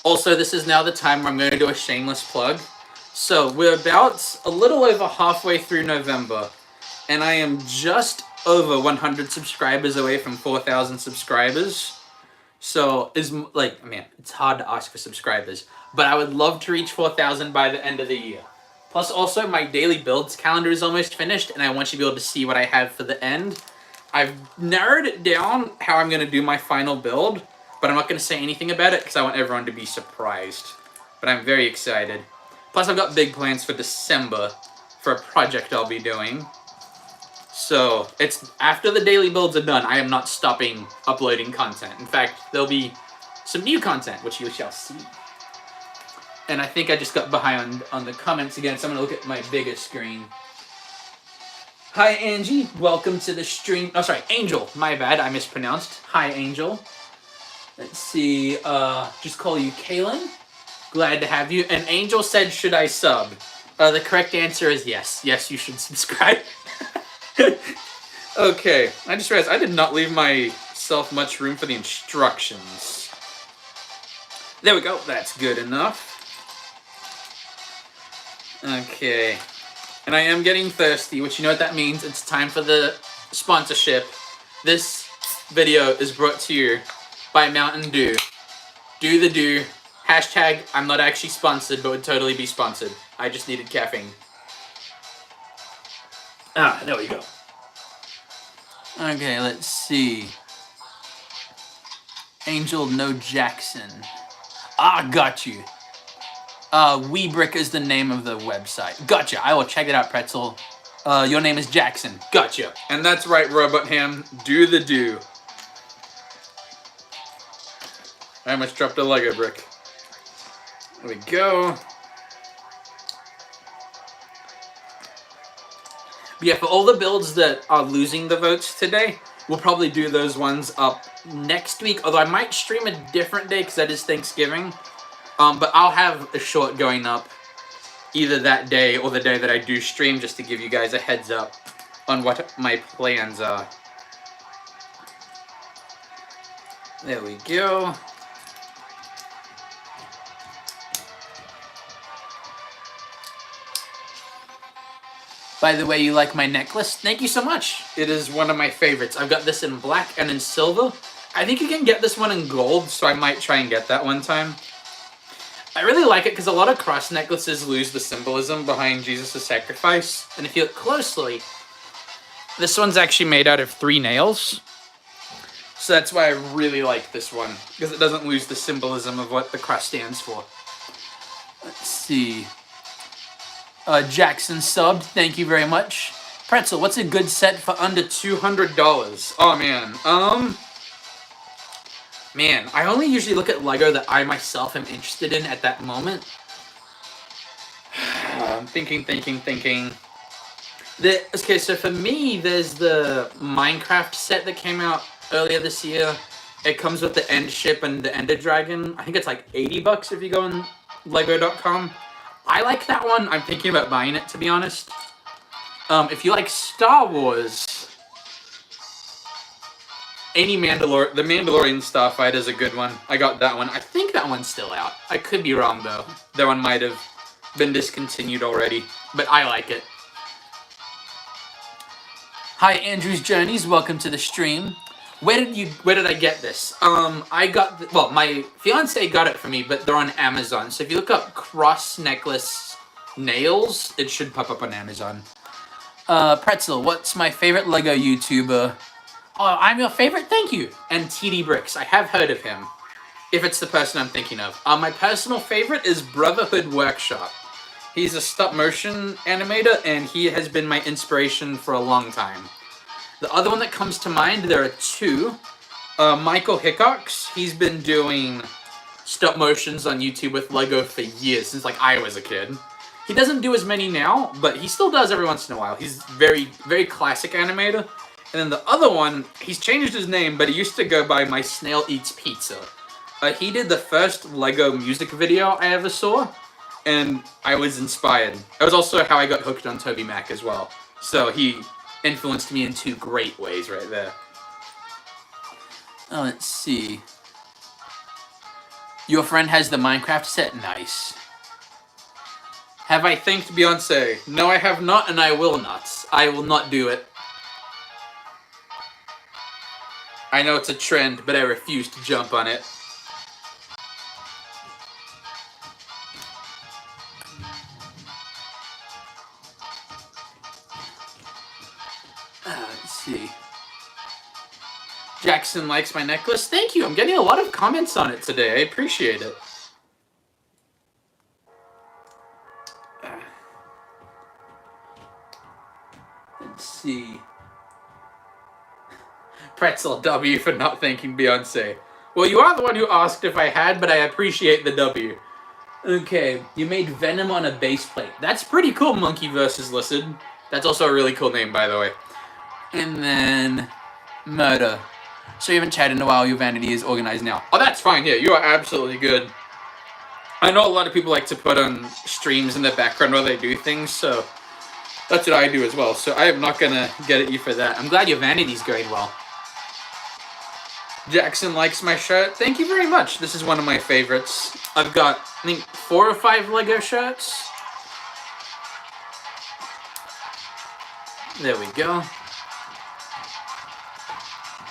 S1: Also, this is now the time where I'm going to do a shameless plug. So we're about a little over halfway through November, and I am just over 100 subscribers away from 4,000 subscribers. So, it's hard to ask for subscribers, but I would love to reach 4,000 by the end of the year. Plus, also, my daily builds calendar is almost finished, and I want you to be able to see what I have for the end. I've narrowed it down how I'm going to do my final build, but I'm not going to say anything about it because I want everyone to be surprised. But I'm very excited. Plus, I've got big plans for December for a project I'll be doing. So, it's after the daily builds are done, I am not stopping uploading content. In fact, there'll be some new content, which you shall see. And I think I just got behind on the comments again, so I'm going to look at my bigger screen. Hi, Angie. Welcome to the stream. Oh, sorry, Angel. My bad, I mispronounced. Hi, Angel. Let's see, just call you Kaylin. Glad to have you. And Angel said, should I sub? The correct answer is yes. Yes, you should subscribe. Okay, I just realized I did not leave myself much room for the instructions. There we go, that's good enough. Okay, and I am getting thirsty, which you know what that means. It's time for the sponsorship. This video is brought to you by Mountain Dew. Do the do. Hashtag, I'm not actually sponsored, but would totally be sponsored. I just needed caffeine. There we go. Okay, let's see. Angel No Jackson. Got you. Weebrick is the name of the website. Gotcha. I will check it out, Pretzel. Your name is Jackson. Gotcha. And that's right, Robot Ham. Do the do. I almost dropped a Lego brick. There we go. But yeah, for all the builds that are losing the votes today, we'll probably do those ones up next week. Although I might stream a different day because that is Thanksgiving. But I'll have a short going up either that day or the day that I do stream, just to give you guys a heads up on what my plans are. There we go. By the way, you like my necklace? Thank you so much. It is one of my favorites. I've got this in black and in silver. I think you can get this one in gold, so I might try and get that one time. I really like it because a lot of cross necklaces lose the symbolism behind Jesus' sacrifice. And if you look closely, this one's actually made out of 3 nails. So that's why I really like this one, because it doesn't lose the symbolism of what the cross stands for. Let's see. Jackson subbed. Thank you very much. Pretzel, what's a good set for under $200? Oh, man. Man, I only usually look at Lego that I myself am interested in at that moment. I'm thinking. Okay, so for me, there's the Minecraft set that came out earlier this year. It comes with the End Ship and the Ender Dragon. I think it's like $80 if you go on Lego.com. I like that one. I'm thinking about buying it, to be honest. If you like Star Wars, the Mandalorian Starfighter is a good one. I got that one. I think that one's still out. I could be wrong though. That one might have been discontinued already, but I like it. Hi, Andrew's Journeys. Welcome to the stream. Where did I get this? My fiance got it for me, but they're on Amazon. So if you look up cross necklace nails, it should pop up on Amazon. Pretzel, what's my favorite Lego YouTuber? Oh, I'm your favorite? Thank you. And TD Bricks. I have heard of him, if it's the person I'm thinking of. My personal favorite is Brotherhood Workshop. He's a stop-motion animator, and he has been my inspiration for a long time. The other one that comes to mind, there are two. Michael Hickox, he's been doing stop-motions on YouTube with Lego for years, since like I was a kid. He doesn't do as many now, but he still does every once in a while. He's very, very classic animator. And then the other one, he's changed his name, but he used to go by My Snail Eats Pizza. He did the first Lego music video I ever saw, and I was inspired. That was also how I got hooked on Toby Mac as well. So he influenced me in two great ways right there. Let's see. Your friend has the Minecraft set? Nice. Have I thanked Beyonce? No, I have not, and I will not. I will not do it. I know it's a trend, but I refuse to jump on it. Let's see. Jackson likes my necklace. Thank you. I'm getting a lot of comments on it today. I appreciate it. Let's see. Pretzel W for not thanking Beyonce. Well, you are the one who asked if I had, but I appreciate the W. Okay, you made Venom on a base plate. That's pretty cool, Monkey vs. Lizard. That's also a really cool name, by the way. And then Murder. So you haven't chatted in a while, your vanity is organized now. Oh, that's fine, yeah, you are absolutely good. I know a lot of people like to put on streams in the background while they do things, so that's what I do as well. So I am not gonna get at you for that. I'm glad your vanity's going well. Jackson likes my shirt. Thank you very much. This is one of my favorites. I've got, I think, 4 or 5 Lego shirts. There we go.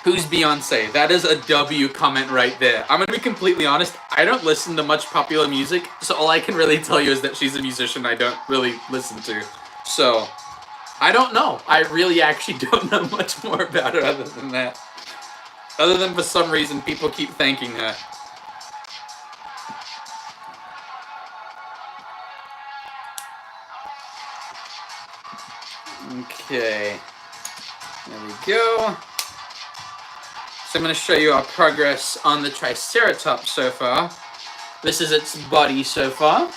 S1: Who's Beyonce? That is a W comment right there. I'm going to be completely honest. I don't listen to much popular music, so all I can really tell you is that she's a musician I don't really listen to. So, I don't know. I really actually don't know much more about her other than that. Other than for some reason people keep thanking her. Okay. There we go. So I'm going to show you our progress on the Triceratops so far. This is its body so far.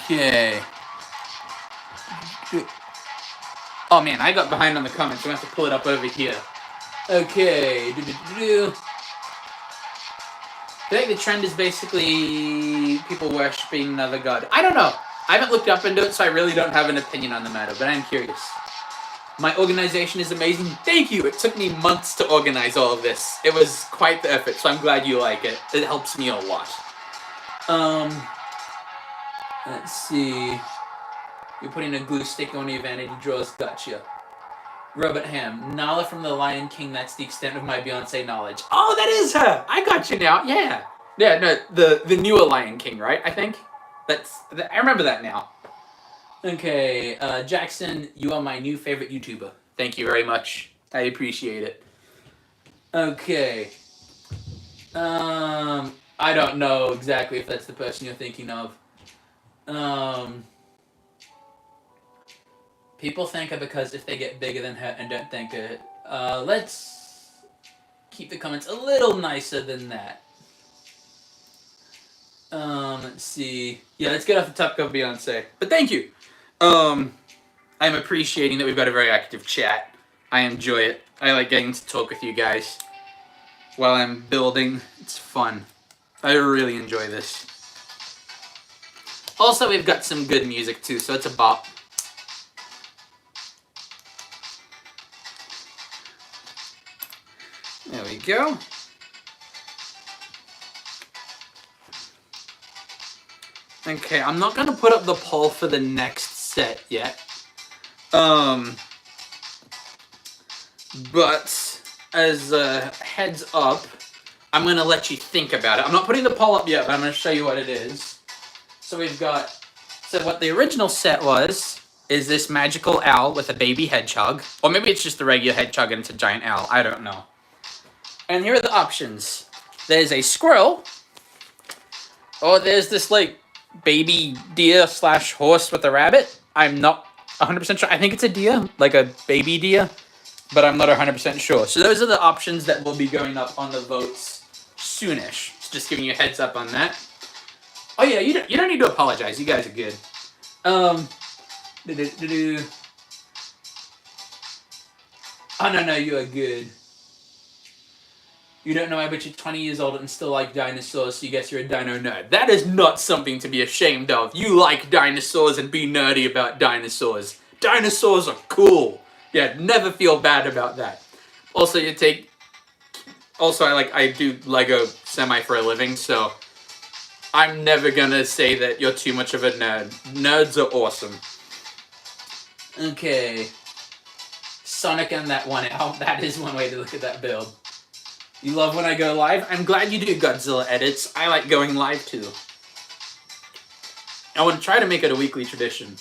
S1: Okay. Oh man, I got behind on the comments. I'm going to have to pull it up over here. Okay. I think the trend is basically people worshipping another god. I don't know. I haven't looked up into it, so I really don't have an opinion on the matter, but I'm curious. My organization is amazing. Thank you. It took me months to organize all of this. It was quite the effort, so I'm glad you like it. It helps me a lot. Let's see. You're putting a glue stick on your vanity drawers. Gotcha. Robert Ham. Nala from The Lion King. That's the extent of my Beyonce knowledge. Oh, that is her. I got you now. Yeah. Yeah, no, the newer Lion King, right? I think. I remember that now. Okay, Jackson, you are my new favorite YouTuber. Thank you very much. I appreciate it. Okay. I don't know exactly if that's the person you're thinking of. People thank her because if they get bigger than her and don't thank her, let's keep the comments a little nicer than that. Let's see. Yeah, let's get off the topic of Beyonce. But thank you. I'm appreciating that we've got a very active chat. I enjoy it. I like getting to talk with you guys while I'm building. It's fun. I really enjoy this. Also, we've got some good music too, so it's a bop. There we go. Okay, I'm not going to put up the poll for the next set yet. But as a heads up, I'm going to let you think about it. I'm not putting the poll up yet, but I'm going to show you what it is. So we've got, so what the original set was, is this magical owl with a baby hedgehog. Or maybe it's just a regular hedgehog and it's a giant owl. I don't know. And here are the options. There's a squirrel. Or there's this, like, baby deer / horse with a rabbit. I'm not 100% sure. I think it's a deer, like a baby deer. But I'm not 100% sure. So those are the options that will be going up on the votes soonish. So just giving you a heads up on that. Oh yeah, you don't need to apologize. You guys are good. Oh no, you are good. You don't know I bet you're 20 years old and still like dinosaurs, so you guess you're a dino nerd. That is not something to be ashamed of. You like dinosaurs and be nerdy about dinosaurs. Dinosaurs are cool. Yeah, never feel bad about that. Also, I do Lego semi for a living, so I'm never gonna say that you're too much of a nerd. Nerds are awesome. Okay. Sonic and that one out. That is one way to look at that build. You love when I go live? I'm glad you do Godzilla edits. I like going live too. I want to try to make it a weekly tradition.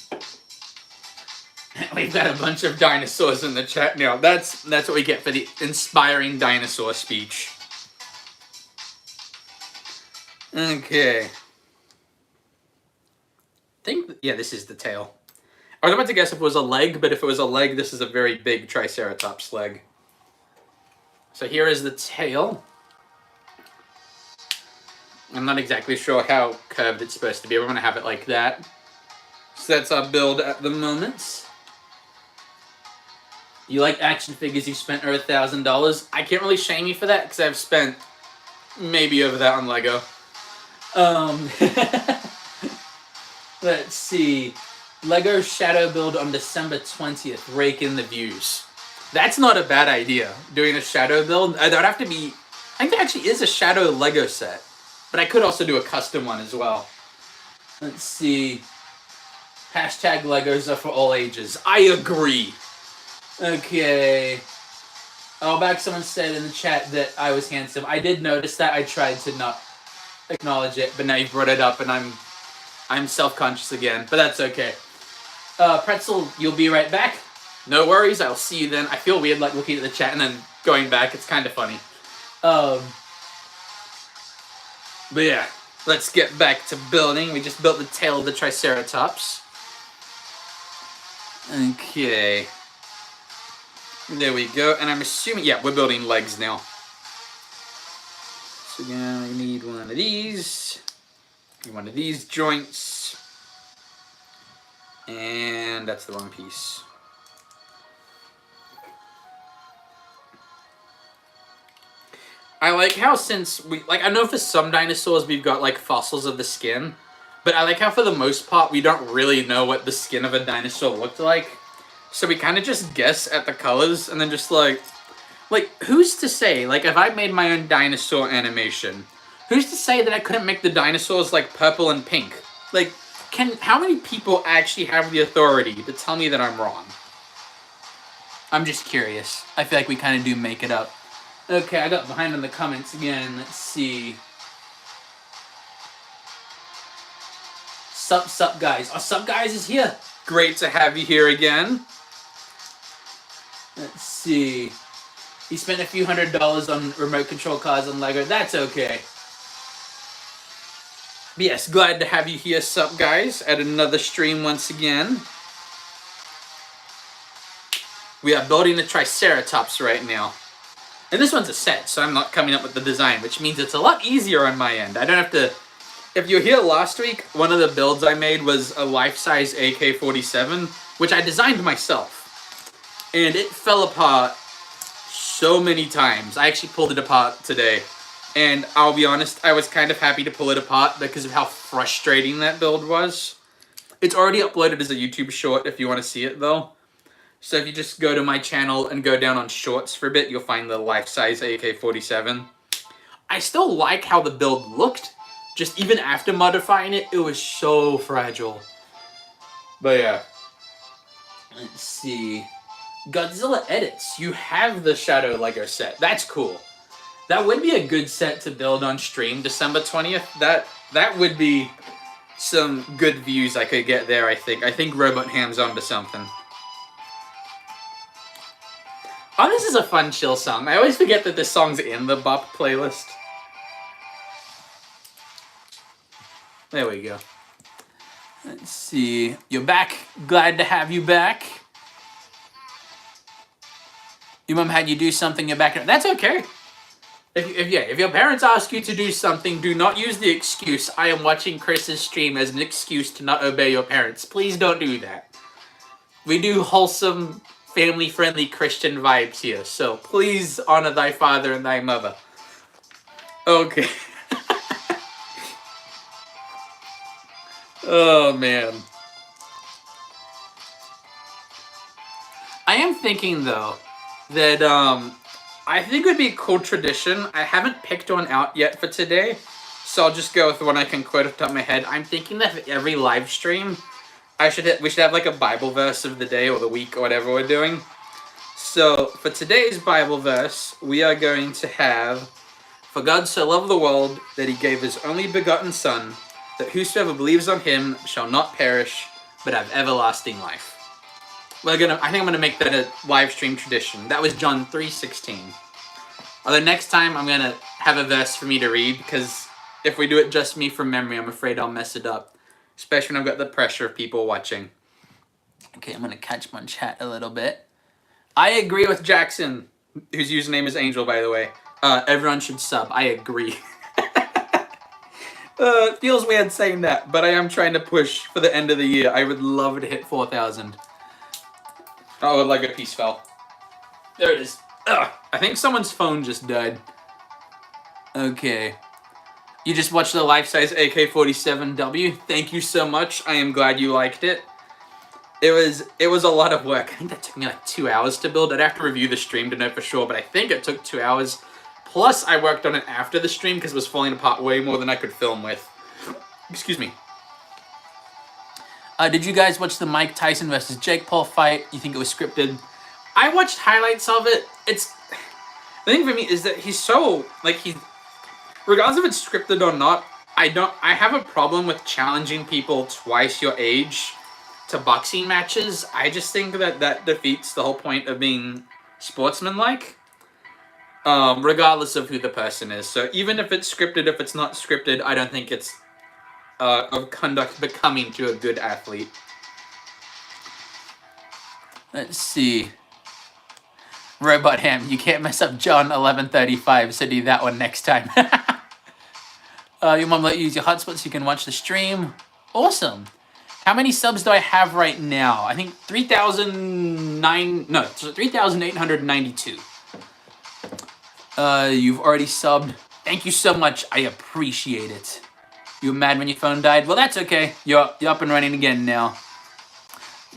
S1: We've got a bunch of dinosaurs in the chat now. That's what we get for the inspiring dinosaur speech. Okay. Yeah, this is the tail. I was about to guess if it was a leg, but if it was a leg, this is a very big Triceratops leg. So here is the tail. I'm not exactly sure how curved it's supposed to be. We're going to have it like that. So that's our build at the moment. You like action figures, you spent over $1,000. I can't really shame you for that because I've spent maybe over that on Lego. Let's see. Lego Shadow build on December 20th. Rake in the views. That's not a bad idea, doing a Shadow build. That would have to be... I think there actually is a Shadow Lego set. But I could also do a custom one as well. Let's see. Hashtag Legos are for all ages. I agree. Okay. Oh, back someone said in the chat that I was handsome. I did notice that. I tried to not acknowledge it, but now you've brought it up and I'm self-conscious again, but that's okay. Pretzel, you'll be right back. No worries, I'll see you then. I feel weird like looking at the chat and then going back. It's kind of funny. But yeah, let's get back to building. We just built the tail of the Triceratops. Okay. There we go, and I'm assuming, yeah, we're building legs now. So we're gonna need one of these joints, and that's the wrong piece. I like how since I know for some dinosaurs we've got like fossils of the skin, but I like how for the most part we don't really know what the skin of a dinosaur looked like. So we kind of just guess at the colors and then just like who's to say, like if I made my own dinosaur animation, who's to say that I couldn't make the dinosaurs like purple and pink? Like, how many people actually have the authority to tell me that I'm wrong? I'm just curious. I feel like we kind of do make it up. Okay, I got behind in the comments again. Let's see. Sup guys. Oh, Sup guys is here. Great to have you here again. Let's see. He spent a few $100s on remote control cars on Lego. That's okay. But yes, glad to have you here, Sup guys, at another stream once again. We are building the Triceratops right now. And this one's a set, so I'm not coming up with the design, which means it's a lot easier on my end. I don't have to... If you were here last week, one of the builds I made was a life-size AK-47, which I designed myself. And it fell apart so many times. I actually pulled it apart today. And I'll be honest, I was kind of happy to pull it apart because of how frustrating that build was. It's already uploaded as a YouTube short if you want to see it, though. So if you just go to my channel and go down on shorts for a bit, you'll find the life-size AK-47. I still like how the build looked. Just even after modifying it, it was so fragile. But yeah. Let's see. Godzilla Edits. You have the Shadow Lego set. That's cool. That would be a good set to build on stream December 20th. That would be some good views I could get there, I think. I think Robot Ham's onto something. Oh, this is a fun chill song. I always forget that this song's in the Bop playlist. There we go. Let's see. You're back. Glad to have you back. Your mom had you do something, you're back. That's okay. If your parents ask you to do something, do not use the excuse, I am watching Chris's stream, as an excuse to not obey your parents. Please don't do that. We do wholesome, family-friendly Christian vibes here, so please honor thy father and thy mother. Okay. Oh, man. I am thinking, though, that, I think it would be a cool tradition. I haven't picked one out yet for today, so I'll just go with one I can quote off the top of my head. I'm thinking that for every live stream, we should have like a Bible verse of the day or the week or whatever we're doing. So for today's Bible verse, we are going to have, "For God so loved the world that he gave his only begotten Son, that whosoever believes on him shall not perish, but have everlasting life." I think I'm gonna make that a live stream tradition. That was John 3:16. Although next time I'm gonna have a verse for me to read, because if we do it just me from memory, I'm afraid I'll mess it up. Especially when I've got the pressure of people watching. Okay, I'm gonna catch my chat a little bit. I agree with Jackson, whose username is Angel, by the way. Everyone should sub. I agree. It feels weird saying that, but I am trying to push for the end of the year. I would love to hit 4,000. Oh, like a piece fell. There it is. Ugh, I think someone's phone just died. Okay. You just watched the life-size AK-47W. Thank you so much. I am glad you liked it. It was a lot of work. I think that took me like 2 hours to build. I'd have to review the stream to know for sure, but I think it took 2 hours. Plus, I worked on it after the stream because it was falling apart way more than I could film with. Excuse me. Did you guys watch the Mike Tyson versus Jake Paul fight? You think it was scripted? I watched highlights of it. The thing for me is that he's so, like, regardless if it's scripted or not, I have a problem with challenging people twice your age to boxing matches. I just think that defeats the whole point of being sportsmanlike, regardless of who the person is. So even if it's scripted, if it's not scripted, I don't think it's of conduct becoming to a good athlete. Let's see. Robot Ham, you can't mess up John 11:35, so do that one next time. Your mom let you use your hotspot so you can watch the stream. Awesome. How many subs do I have right now? I think 3,892. You've already subbed. Thank you so much. I appreciate it. You were mad when your phone died? Well, that's okay. You're up and running again now.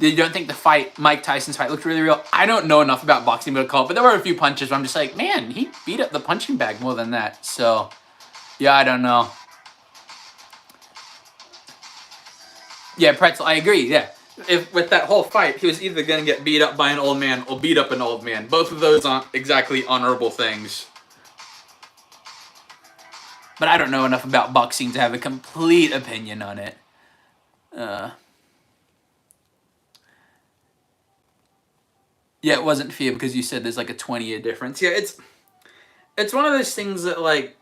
S1: You don't think the fight, Mike Tyson's fight, looked really real? I don't know enough about boxing to call, but there were a few punches where I'm just like, man, he beat up the punching bag more than that. So, yeah, I don't know. Yeah, Pretzel, I agree, yeah. With that whole fight, he was either going to get beat up by an old man or beat up an old man. Both of those aren't exactly honorable things. But I don't know enough about boxing to have a complete opinion on it. Yeah, it wasn't fair because you said there's like a 20-year difference. Yeah, it's one of those things that, like,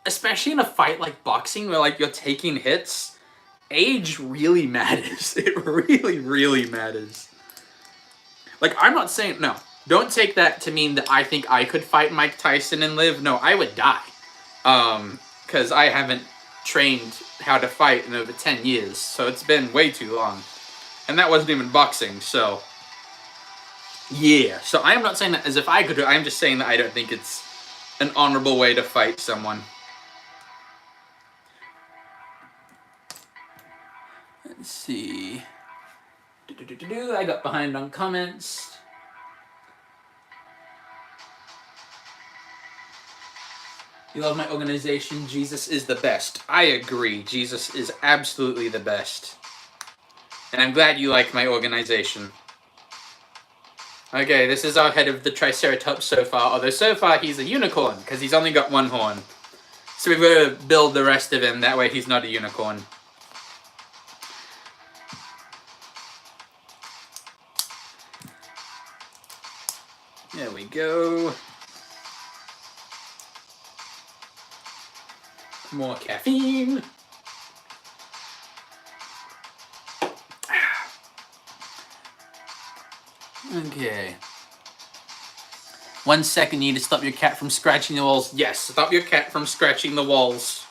S1: especially in a fight like boxing where, like, you're taking hits, age really matters. It really, really matters. Like, I'm not saying, no, Don't take that to mean that I think I could fight Mike Tyson and live. No, I would die. Because I haven't trained how to fight in over 10 years, so it's been way too long. And that wasn't even boxing, so... yeah, so I am not saying that as if I could do it. I'm just saying that I don't think it's an honorable way to fight someone. Let's see. I got behind on comments. You love my organization. Jesus is the best. I agree. Jesus is absolutely the best. And I'm glad you like my organization. Okay, this is our head of the Triceratops so far. Although so far he's a unicorn, because he's only got one horn. So we've got to build the rest of him, that way he's not a unicorn. There we go. More caffeine. Okay. 1 second, you need to stop your cat from scratching the walls. Yes, stop your cat from scratching the walls.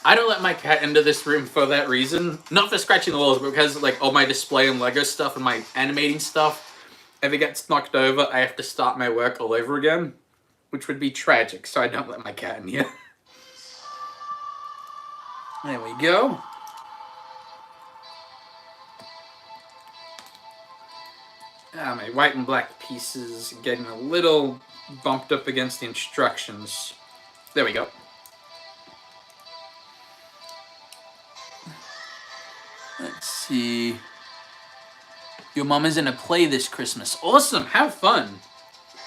S1: I don't let my cat into this room for that reason. Not for scratching the walls, but because like all my display and Lego stuff and my animating stuff, if it gets knocked over, I have to start my work all over again, which would be tragic, so I don't let my cat in here. There we go. My white and black pieces getting a little bumped up against the instructions. There we go. Let's see. Your mom is in a play this Christmas. Awesome, have fun.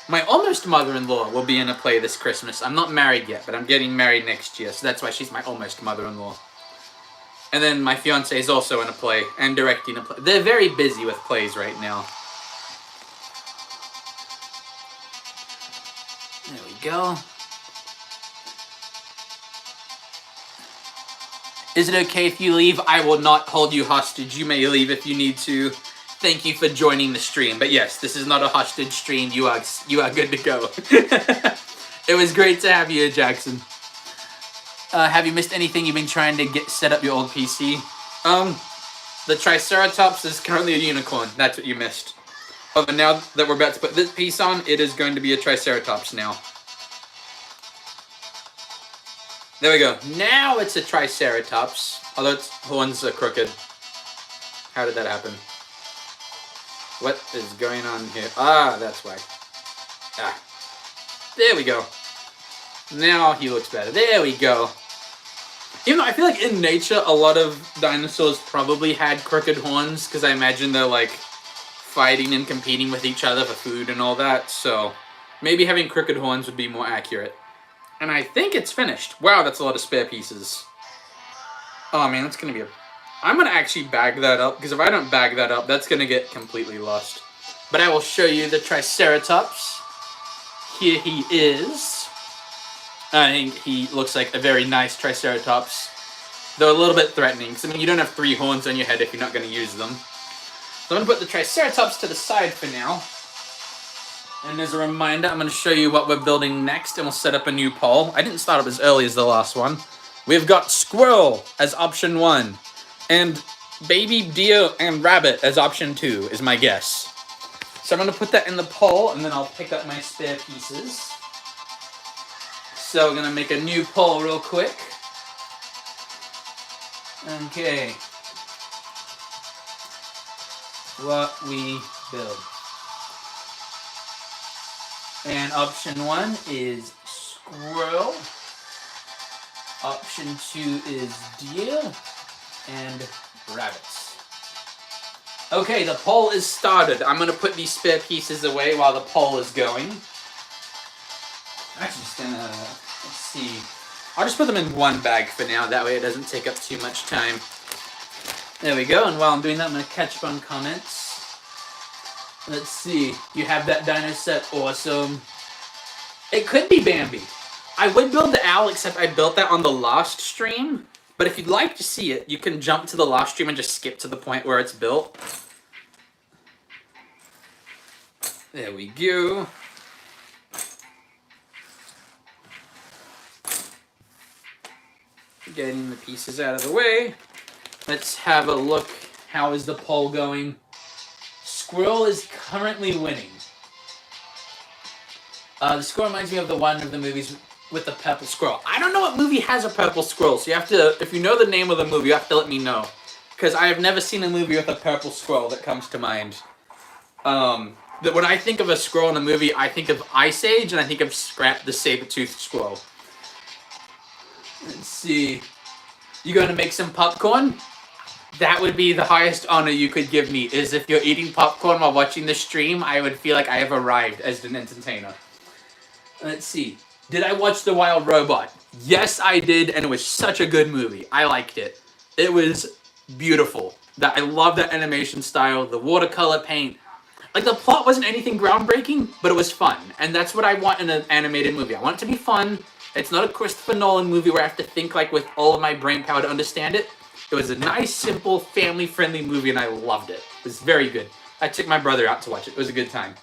S1: My almost mother-in-law will be in a play this Christmas. I'm not married yet, but I'm getting married next year, so that's why she's my almost mother-in-law. And then my fiance is also in a play and directing a play. They're very busy with plays right now. There we go. Is it okay if you leave? I will not hold you hostage. You may leave if you need to. Thank you for joining the stream. But yes, this is not a hostage stream. You are good to go. It was great to have you, Jackson. Have you missed anything? You've been trying to get set up your old PC? The Triceratops is currently a unicorn. That's what you missed. Oh, but now that we're about to put this piece on, it is going to be a Triceratops now. There we go. Now it's a Triceratops. Although its horns are crooked. How did that happen? What is going on here? Ah, that's why. Ah. There we go. Now he looks better. There we go. Even though I feel like in nature, a lot of dinosaurs probably had crooked horns, because I imagine they're like fighting and competing with each other for food and all that, so maybe having crooked horns would be more accurate. And I think it's finished. Wow, that's a lot of spare pieces. Oh man, that's gonna be a... I'm gonna actually bag that up, because if I don't bag that up, that's gonna get completely lost. But I will show you the Triceratops. Here he is. I think he looks like a very nice Triceratops. Though a little bit threatening, because I mean, you don't have 3 horns on your head if you're not gonna use them. So I'm going to put the Triceratops to the side for now. And as a reminder, I'm going to show you what we're building next, and we'll set up a new poll. I didn't start up as early as the last one. We've got squirrel as option 1, and baby deer and rabbit as option 2 is my guess. So I'm going to put that in the poll, and then I'll pick up my spare pieces. So we're going to make a new poll real quick. Okay. What we build. And option 1 is squirrel. Option 2 is deer and rabbits. Okay, the poll is started. I'm going to put these spare pieces away while the poll is going. I'm actually just going to, let's see. I'll just put them in one bag for now. That way it doesn't take up too much time. There we go, and while I'm doing that, I'm going to catch up on comments. Let's see. You have that dino set. Awesome. It could be Bambi. I would build the owl, except I built that on the last stream. But if you'd like to see it, you can jump to the last stream and just skip to the point where it's built. There we go. Getting the pieces out of the way. Let's have a look. How is the poll going? Squirrel is currently winning. The squirrel reminds me of one of the movies with the purple squirrel. I don't know what movie has a purple squirrel, so you have to, if you know the name of the movie, you have to let me know. Because I have never seen a movie with a purple squirrel that comes to mind. When I think of a squirrel in a movie, I think of Ice Age, and I think of Scrap the Saber-Toothed Squirrel. Let's see. You going to make some popcorn? That would be the highest honor you could give me, is if you're eating popcorn while watching the stream, I would feel like I have arrived as an entertainer. Let's see. Did I watch The Wild Robot? Yes, I did, and it was such a good movie. I liked it. It was beautiful. I love that animation style, the watercolor paint. Like, the plot wasn't anything groundbreaking, but it was fun. And that's what I want in an animated movie. I want it to be fun. It's not a Christopher Nolan movie where I have to think, like, with all of my brain power to understand it. It was a nice, simple, family-friendly movie, and I loved it. It was very good. I took my brother out to watch it. It was a good time.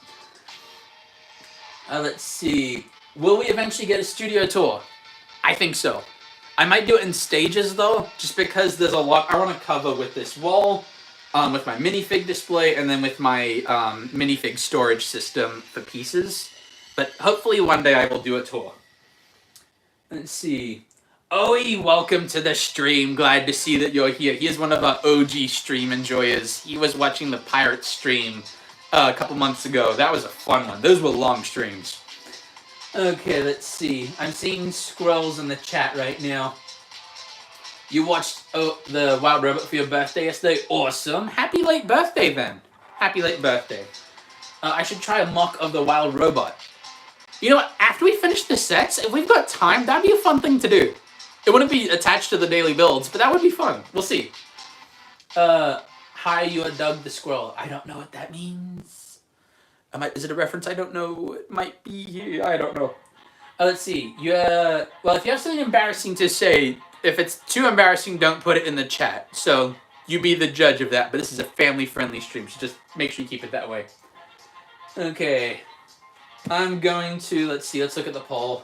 S1: Let's see. Will we eventually get a studio tour? I think so. I might do it in stages, though, just because there's a lot I want to cover with this wall, with my minifig display, and then with my minifig storage system for pieces. But hopefully one day I will do a tour. Let's see. Oe, welcome to the stream. Glad to see that you're here. He is one of our OG stream enjoyers. He was watching the Pirate stream a couple months ago. That was a fun one. Those were long streams. Okay, let's see. I'm seeing squirrels in the chat right now. You watched the Wild Robot for your birthday yesterday? Awesome. Happy late birthday, then. Happy late birthday. I should try a mock of the Wild Robot. You know what? After we finish the sets, if we've got time, that'd be a fun thing to do. It wouldn't be attached to the daily builds, but that would be fun. We'll see. Hi, you are Doug the Squirrel. I don't know what that means. Is it a reference? I don't know. It might be here. I don't know. Let's see. Well, if you have something embarrassing to say, if it's too embarrassing, don't put it in the chat. So you be the judge of that. But this is a family-friendly stream, so just make sure you keep it that way. Okay. I'm going to, let's look at the poll.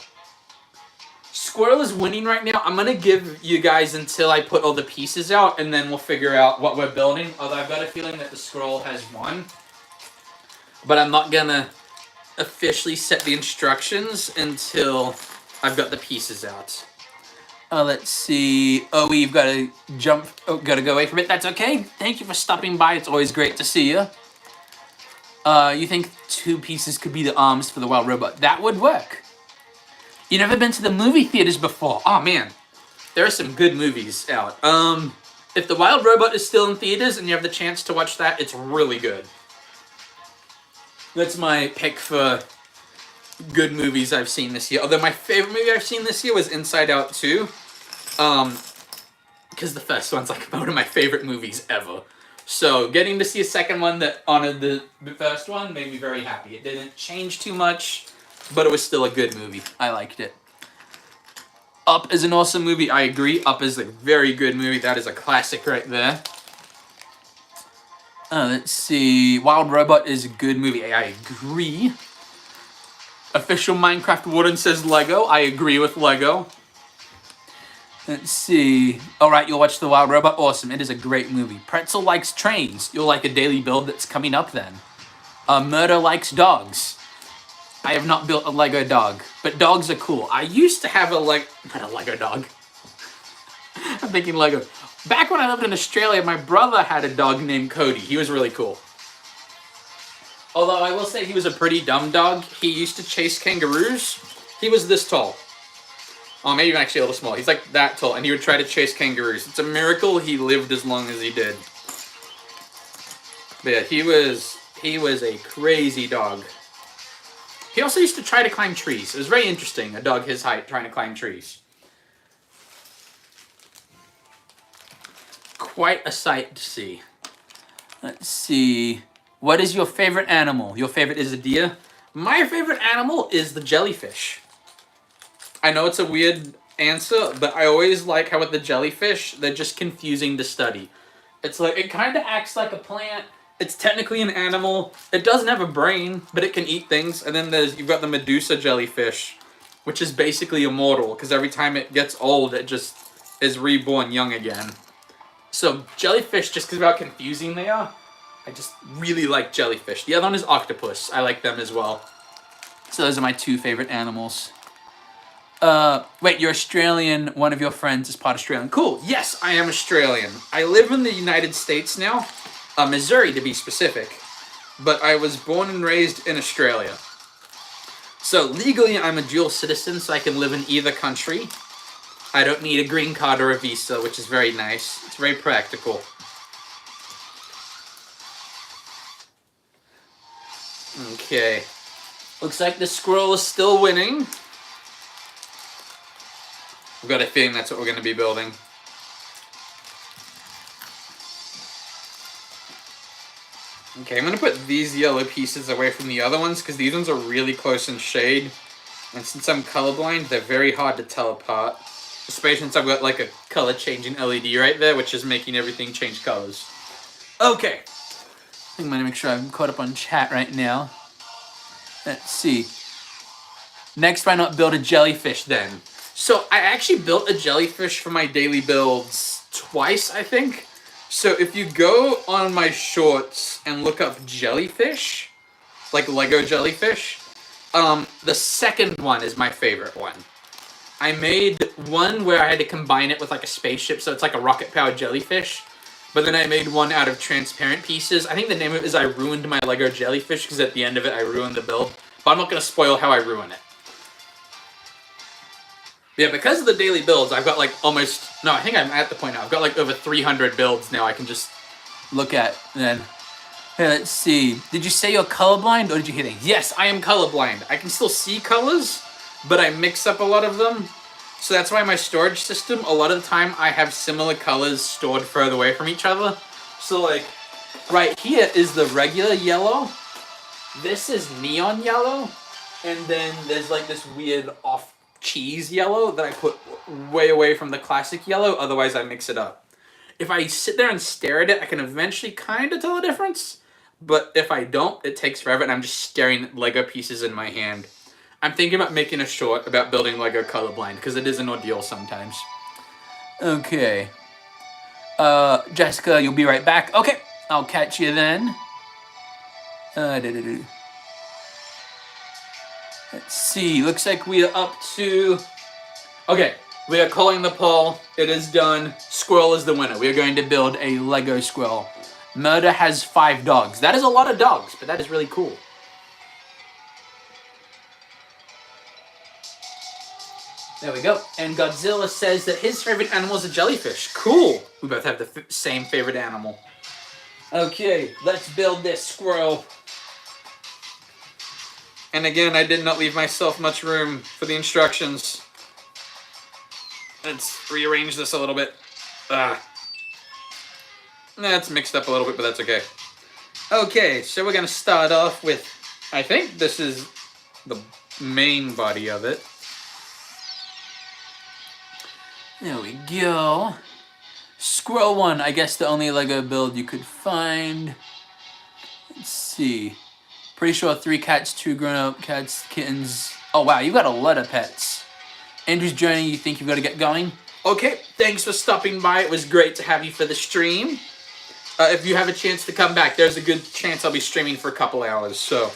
S1: Squirrel is winning right now. I'm going to give you guys until I put all the pieces out, and then we'll figure out what we're building. Although I've got a feeling that the squirrel has won. But I'm not going to officially set the instructions until I've got the pieces out. Let's see. Oh, we've got to jump. Oh, got to go away from it. That's okay. Thank you for stopping by. It's always great to see you. You think 2 pieces could be the arms for the Wild Robot? That would work. You never been to the movie theaters before? Oh, man. There are some good movies out. If the Wild Robot is still in theaters and you have the chance to watch that, it's really good. That's my pick for good movies I've seen this year. Although my favorite movie I've seen this year was Inside Out 2. Because the first one's like one of my favorite movies ever. So getting to see a second one that honored the first one made me very happy. It didn't change too much, but it was still a good movie. I liked it. Up is an awesome movie. I agree. Up is a very good movie. That is a classic right there. Let's see. Wild Robot is a good movie. I agree. Official Minecraft Warden says Lego. I agree with Lego. Let's see. Alright, you'll watch The Wild Robot. Awesome. It is a great movie. Pretzel likes trains. You'll like a daily build that's coming up then. Murder likes dogs. I have not built a Lego dog, but dogs are cool. I used to have not a Lego dog. I'm thinking Lego. Back when I lived in Australia, my brother had a dog named Cody. He was really cool. Although I will say he was a pretty dumb dog. He used to chase kangaroos. He was this tall. Oh, maybe even actually a little small. He's like that tall, and he would try to chase kangaroos. It's a miracle he lived as long as he did. But yeah, he was a crazy dog. He also used to try to climb trees. It was very interesting, a dog his height trying to climb trees. Quite a sight to see. Let's see. What is your favorite animal? Your favorite is a deer? My favorite animal is the jellyfish. I know it's a weird answer, but I always like how with the jellyfish, they're just confusing to study. It's like, it kind of acts like a plant, It's technically an animal. It doesn't have a brain, but it can eat things. And then you've got the Medusa jellyfish, which is basically immortal, because every time it gets old, it just is reborn young again. So jellyfish, just because of how confusing they are, I just really like jellyfish. The other one is octopus. I like them as well. So those are my two favorite animals. Wait, you're Australian. One of your friends is part Australian. Cool. Yes, I am Australian. I live in the United States now. Missouri to be specific. But I was born and raised in Australia. So legally, I'm a dual citizen, so I can live in either country. I don't need a green card or a visa, which is very nice. It's very practical. Okay. Looks like the squirrel is still winning. I've got a feeling that's what we're going to be building. Okay, I'm going to put these yellow pieces away from the other ones, because these ones are really close in shade. And since I'm colorblind, they're very hard to tell apart. Especially since I've got like a color changing LED right there, which is making everything change colors. Okay. I'm going to make sure I'm caught up on chat right now. Let's see. Next, why not build a jellyfish then? So I actually built a jellyfish for my daily builds twice, I think. So if you go on my shorts and look up jellyfish, like Lego jellyfish, the second one is my favorite one. I made one where I had to combine it with like a spaceship, so it's like a rocket-powered jellyfish. But then I made one out of transparent pieces. I think the name of it is I Ruined My Lego Jellyfish, because at the end of it I ruined the build. But I'm not going to spoil how I ruin it. Yeah, because of the daily builds, I've got like almost... No, I think I'm at the point now. I've got like over 300 builds now I can just look at. And then, hey, let's see. Did you say you're colorblind, or did you hear things? Yes, I am colorblind. I can still see colors, but I mix up a lot of them. So that's why my storage system, a lot of the time, I have similar colors stored further away from each other. So like, right here is the regular yellow. This is neon yellow. And then there's like this weird off cheese yellow that I put way away from the classic yellow. Otherwise, I mix it up. If I sit there and stare at it, I can eventually kind of tell the difference. But if I don't, it takes forever and I'm just staring at Lego pieces in my hand. I'm thinking about making a short about building Lego colorblind, because it is an ordeal sometimes. Okay. Jessica, you'll be right back. Okay, I'll catch you then. Let's see, looks like we are up to... Okay, we are calling the poll. It is done. Squirrel is the winner. We are going to build a Lego squirrel. Murder has 5 dogs. That is a lot of dogs, but that is really cool. There we go. And Godzilla says that his favorite animal is a jellyfish. Cool. We both have the same favorite animal. Okay, let's build this squirrel. And again, I did not leave myself much room for the instructions. Let's rearrange this a little bit. That's mixed up a little bit, but that's okay. Okay, so we're going to start off with, I think this is the main body of it. There we go. Squirrel 1, I guess the only Lego build you could find. Let's see. Pretty sure 3 cats, 2 grown-up cats, kittens. Oh wow, you've got a lot of pets. Andrew's joining, you think you've got to get going? Okay, thanks for stopping by. It was great to have you for the stream. If you have a chance to come back, there's a good chance I'll be streaming for a couple hours, so...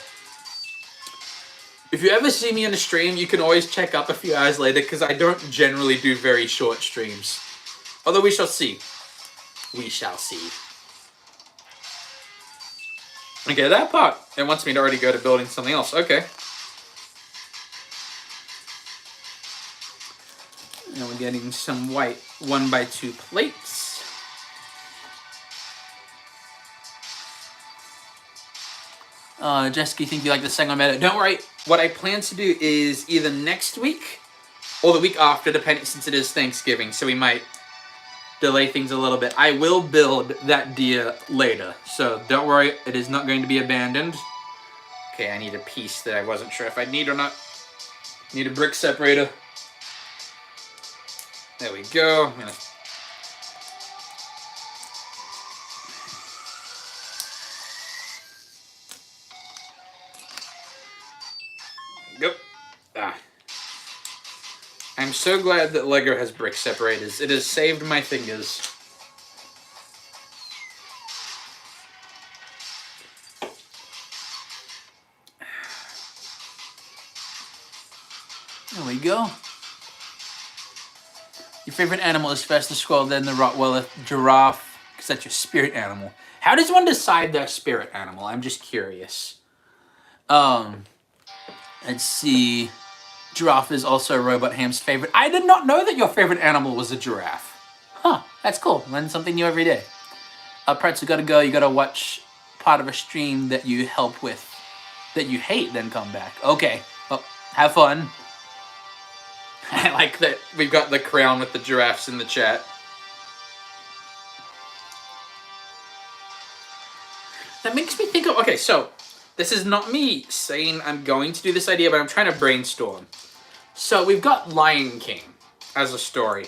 S1: If you ever see me in a stream, you can always check up a few hours later, because I don't generally do very short streams. Although we shall see. We shall see. Okay, that part, it wants me to already go to building something else. Okay. Now we're getting some white 1x2 plates. Jessica, you think you like the second one better? Don't worry. What I plan to do is either next week or the week after, depending, since it is Thanksgiving, so we might delay things a little bit. I will build that deer later, so don't worry. It is not going to be abandoned. Okay, I need a piece that I wasn't sure if I'd need or not. Need a brick separator. There we go. I'm gonna... I'm so glad that Lego has brick separators. It has saved my fingers. There we go. Your favorite animal is first the squirrel, then the Rottweiler, giraffe, because that's your spirit animal. How does one decide their spirit animal? I'm just curious. Let's see. Giraffe is also Robot Ham's favorite. I did not know that your favorite animal was a giraffe. Huh, that's cool. Learn something new every day. Pretzel, gotta go. You gotta watch part of a stream that you help with, that you hate, then come back. Okay, well, have fun. I like that we've got the crown with the giraffes in the chat. That makes me think of, okay, so this is not me saying I'm going to do this idea, but I'm trying to brainstorm. So we've got Lion King as a story.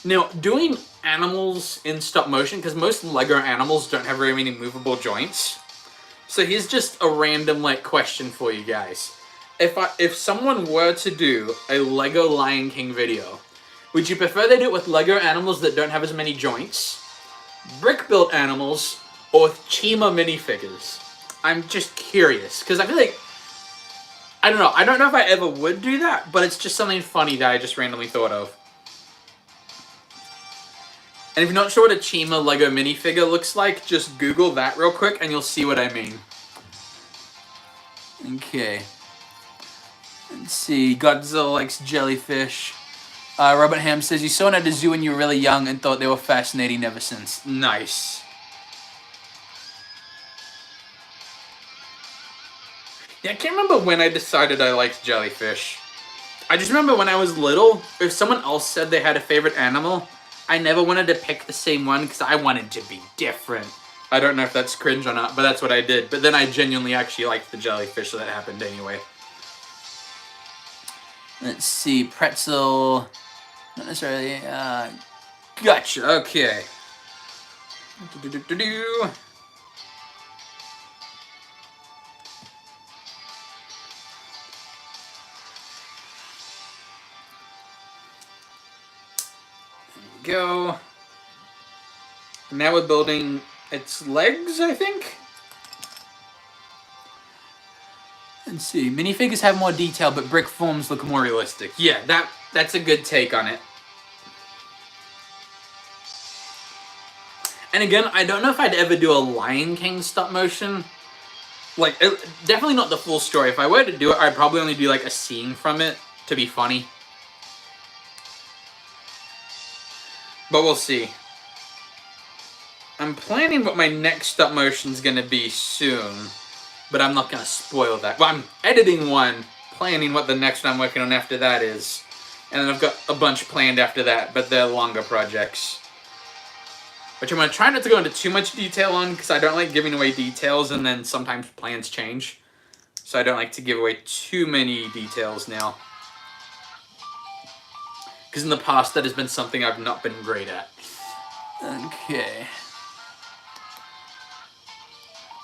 S1: Now, doing animals in stop motion, because most Lego animals don't have very many movable joints. So here's just a random question for you guys. If someone were to do a Lego Lion King video, would you prefer they do it with Lego animals that don't have as many joints, brick-built animals, or with Chima minifigures? I'm just curious, because I feel like, I don't know if I ever would do that, but it's just something funny that I just randomly thought of. And if you're not sure what a Chima Lego minifigure looks like, just Google that real quick and you'll see what I mean. Okay. Let's see, Godzilla likes jellyfish. Robert Ham says, you saw one at the zoo when you were really young and thought they were fascinating ever since. Nice. Yeah, I can't remember when I decided I liked jellyfish. I just remember when I was little, if someone else said they had a favorite animal, I never wanted to pick the same one because I wanted to be different. I don't know if that's cringe or not, but that's what I did. But then I genuinely actually liked the jellyfish, so that happened anyway. Let's see, pretzel, not necessarily, gotcha, okay. Do-do-do-do-do. Go. Now we're building its legs, I think. Let's see. Minifigures have more detail, but brick forms look more realistic. Yeah, that's a good take on it. And again, I don't know if I'd ever do a Lion King stop motion. Definitely not the full story. If I were to do it, I'd probably only do a scene from it to be funny. But we'll see. I'm planning what my next stop motion is going to be soon, but I'm not going to spoil that. Well, I'm editing one, planning what the next one I'm working on after that is. And then I've got a bunch planned after that, but they're longer projects. Which I'm going to try not to go into too much detail on, because I don't like giving away details, and then sometimes plans change. So I don't like to give away too many details now. Because in the past, that has been something I've not been great at. Okay.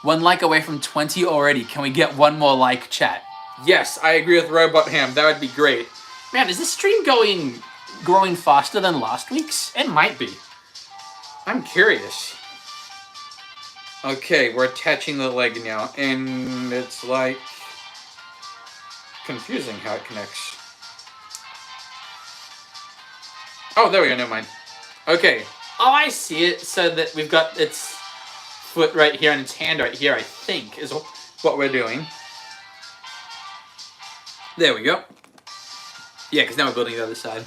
S1: 1 like away from 20 already. Can we get 1 more like, chat? Yes, I agree with Robot Ham. That would be great. Man, is this stream growing faster than last week's? It might be. I'm curious. Okay, we're attaching the leg now. And it's confusing how it connects. Oh, there we go, never mind. Okay. Oh, I see it. So that we've got its foot right here and its hand right here, I think, is what we're doing. There we go. Yeah, because now we're building the other side.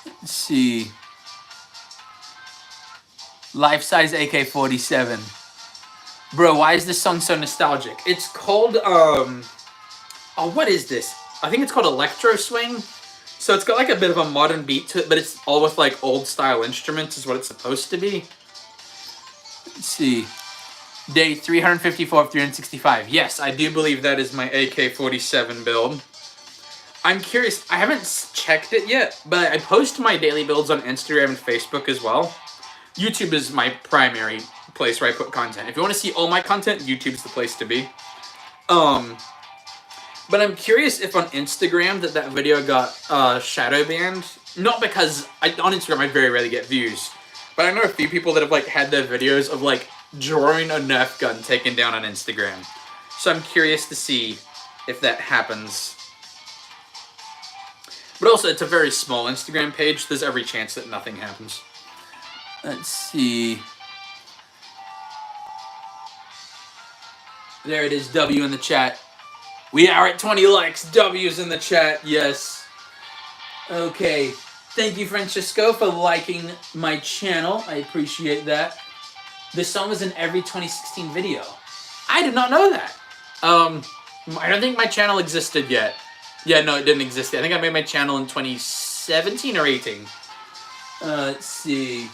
S1: Let's see. Life-size AK-47. Bro, why is this song so nostalgic? It's called, oh, what is this? I think it's called Electro Swing. So it's got a bit of a modern beat to it, but it's all with old style instruments is what it's supposed to be. Let's see. Day 354 of 365. Yes, I do believe that is my AK-47 build. I'm curious, I haven't checked it yet, but I post my daily builds on Instagram and Facebook as well. YouTube is my primary place where I put content. If you want to see all my content, YouTube's the place to be. But I'm curious if on Instagram that video got shadow banned. Not because on Instagram I very rarely get views, but I know a few people that have like had their videos of like drawing a Nerf gun taken down on Instagram. So I'm curious to see if that happens. But also, it's a very small Instagram page. There's every chance that nothing happens. Let's see. There it is, W in the chat. We are at 20 likes. W's in the chat, yes. Okay. Thank you, Francisco, for liking my channel. I appreciate that. This song was in every 2016 video. I did not know that. I don't think my channel existed yet. Yeah, no, it didn't exist yet. I think I made my channel in 2017 or 18. Let's see.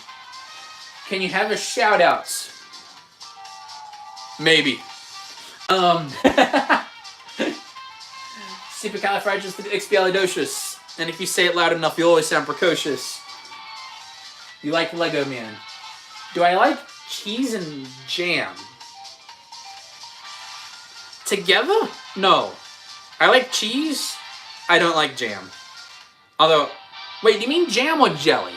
S1: Can you have a shout-outs? Maybe. Supercalifragilisticexpialidocious. And if you say it loud enough, you always sound precocious. You like Lego Man. Do I like cheese and jam? Together? No. I like cheese. I don't like jam. Although, wait, do you mean jam or jelly?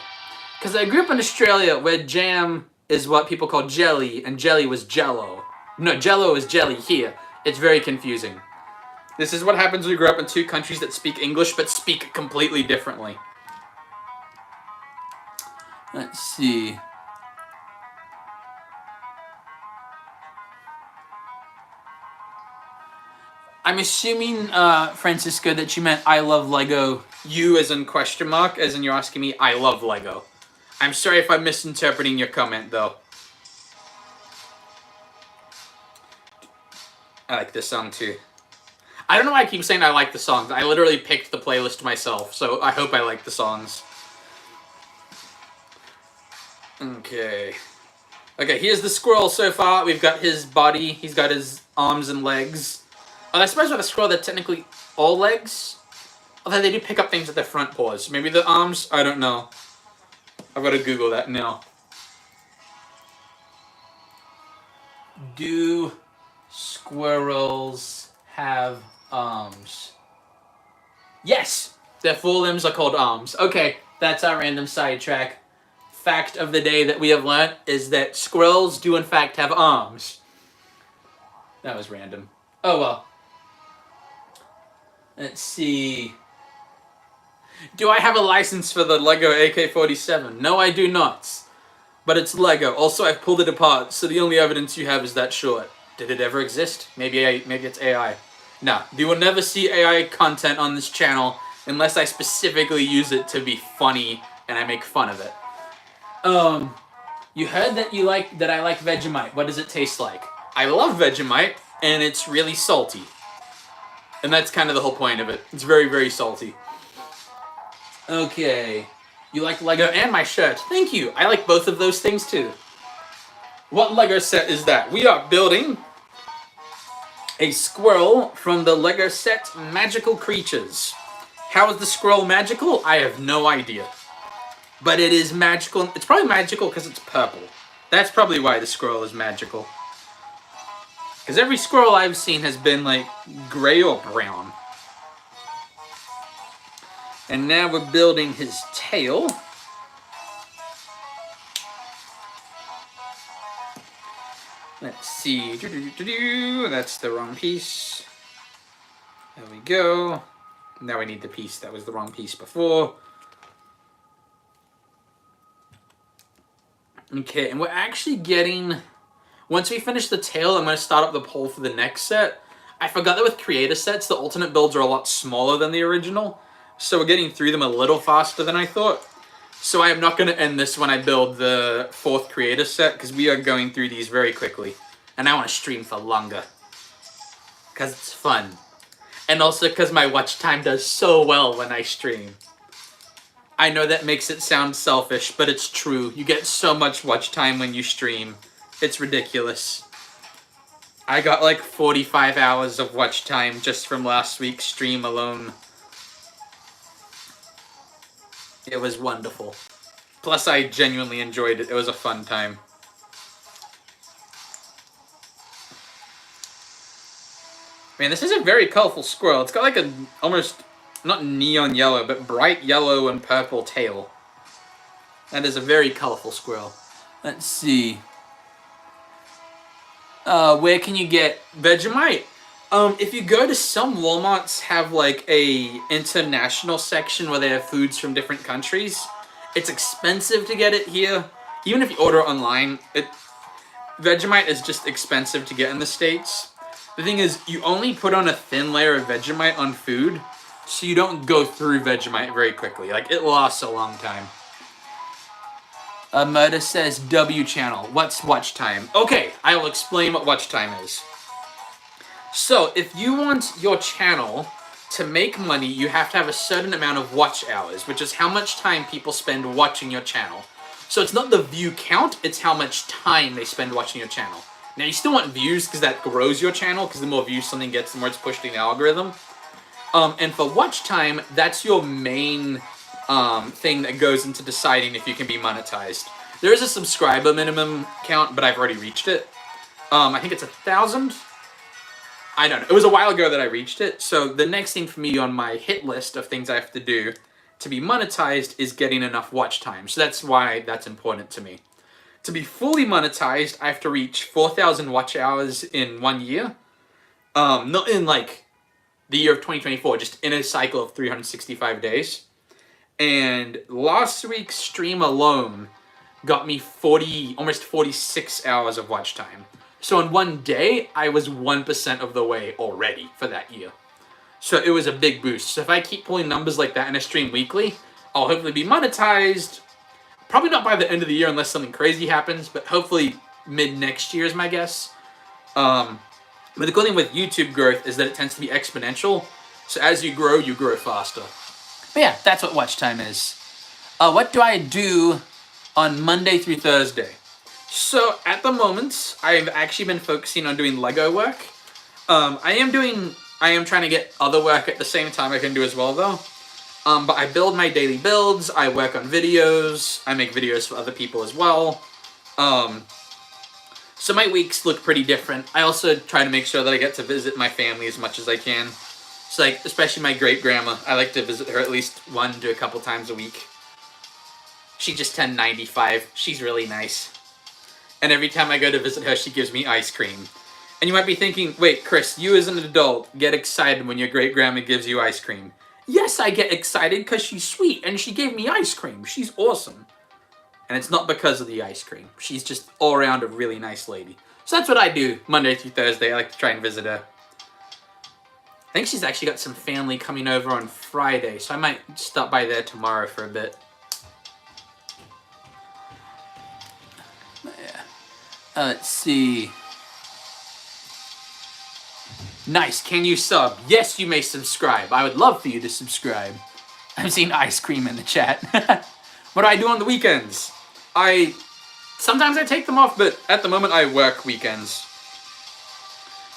S1: Because I grew up in Australia where jam is what people call jelly, and jelly was jello. No, jello is jelly here. It's very confusing. This is what happens when you grow up in two countries that speak English but speak completely differently. Let's see. I'm assuming, Francisco, that you meant I love Lego. You as in question mark, as in you're asking me, I love Lego. I'm sorry if I'm misinterpreting your comment, though. I like this song, too. I don't know why I keep saying I like the songs. I literally picked the playlist myself, so I hope I like the songs. Okay. Okay, here's the squirrel so far. We've got his body. He's got his arms and legs. I suppose with a squirrel, they're technically all legs. Although they do pick up things with their front paws. Maybe the arms? I don't know. I've got to Google that now. Do squirrels have arms? Yes! Their forelimbs are called arms. Okay, that's our random sidetrack. Fact of the day that we have learnt is that squirrels do in fact have arms. That was random. Oh well. Let's see. Do I have a license for the Lego AK-47? No, I do not. But it's Lego. Also, I've pulled it apart, so the only evidence you have is that short. Did it ever exist? Maybe it's AI. No, you will never see AI content on this channel unless I specifically use it to be funny and I make fun of it. You heard that I like Vegemite. What does it taste like? I love Vegemite, and it's really salty. And that's kind of the whole point of it. It's very, very salty. Okay. You like Lego and my shirt. Thank you. I like both of those things too. What Lego set is that? We are building a squirrel from the Lego set Magical Creatures. How is the squirrel magical? I have no idea. But it is magical. It's probably magical because it's purple. That's probably why the squirrel is magical. Because every squirrel I've seen has been like gray or brown. And now we're building his tail. Let's see. That's the wrong piece. There we go. Now we need the piece that was the wrong piece before. Okay, and we're actually getting... Once we finish the tail, I'm going to start up the pole for the next set. I forgot that with creator sets, the alternate builds are a lot smaller than the original. So we're getting through them a little faster than I thought. So I am not going to end this when I build the 4th creator set, because we are going through these very quickly. And I want to stream for longer. Because it's fun. And also because my watch time does so well when I stream. I know that makes it sound selfish, but it's true. You get so much watch time when you stream. It's ridiculous. I got like 45 hours of watch time just from last week's stream alone. It was wonderful. Plus, I genuinely enjoyed it. It was a fun time. Man, this is a very colorful squirrel. It's got like a almost, not neon yellow, but bright yellow and purple tail. That is a very colorful squirrel. Let's see. Where can you get Vegemite? If you go to some Walmarts have like a international section where they have foods from different countries. It's expensive to get it here. Even if you order it online, Vegemite is just expensive to get in the States. The thing is, you only put on a thin layer of Vegemite on food, so you don't go through Vegemite very quickly. Like, it lasts a long time. Murder says W channel. What's watch time? Okay, I will explain what watch time is. So, if you want your channel to make money, you have to have a certain amount of watch hours, which is how much time people spend watching your channel. So it's not the view count, it's how much time they spend watching your channel. Now, you still want views because that grows your channel, because the more views something gets, the more it's pushed in the algorithm. And for watch time, that's your main thing that goes into deciding if you can be monetized. There is a subscriber minimum count, but I've already reached it. I think it's 1,000. I don't know. It was a while ago that I reached it. So the next thing for me on my hit list of things I have to do to be monetized is getting enough watch time. So that's why that's important to me. To be fully monetized, I have to reach 4,000 watch hours in 1 year. Not in like the year of 2024, just in a cycle of 365 days. And last week's stream alone got me almost 46 hours of watch time. So in 1 day, I was 1% of the way already for that year. So it was a big boost. So if I keep pulling numbers like that in a stream weekly, I'll hopefully be monetized. Probably not by the end of the year unless something crazy happens, but hopefully mid next year is my guess. But the cool thing with YouTube growth is that it tends to be exponential. So as you grow faster. But yeah, that's what watch time is. What do I do on Monday through Thursday? So at the moment, I've actually been focusing on doing Lego work. I am trying to get other work at the same time I can do as well though. But I build my daily builds, I work on videos, I make videos for other people as well. So my weeks look pretty different. I also try to make sure that I get to visit my family as much as I can. So like, especially my great-grandma, I like to visit her at least 1 to a couple times a week. She just turned 95. She's really nice. And every time I go to visit her, she gives me ice cream. And you might be thinking, wait, Chris, you as an adult get excited when your great-grandma gives you ice cream. Yes, I get excited because she's sweet and she gave me ice cream. She's awesome. And it's not because of the ice cream. She's just all around a really nice lady. So that's what I do Monday through Thursday. I like to try and visit her. I think she's actually got some family coming over on Friday, so I might stop by there tomorrow for a bit. Let's see. Nice. Can you sub? Yes, you may subscribe. I would love for you to subscribe. I've seen ice cream in the chat. What do I do on the weekends? Sometimes I take them off, but at the moment I work weekends.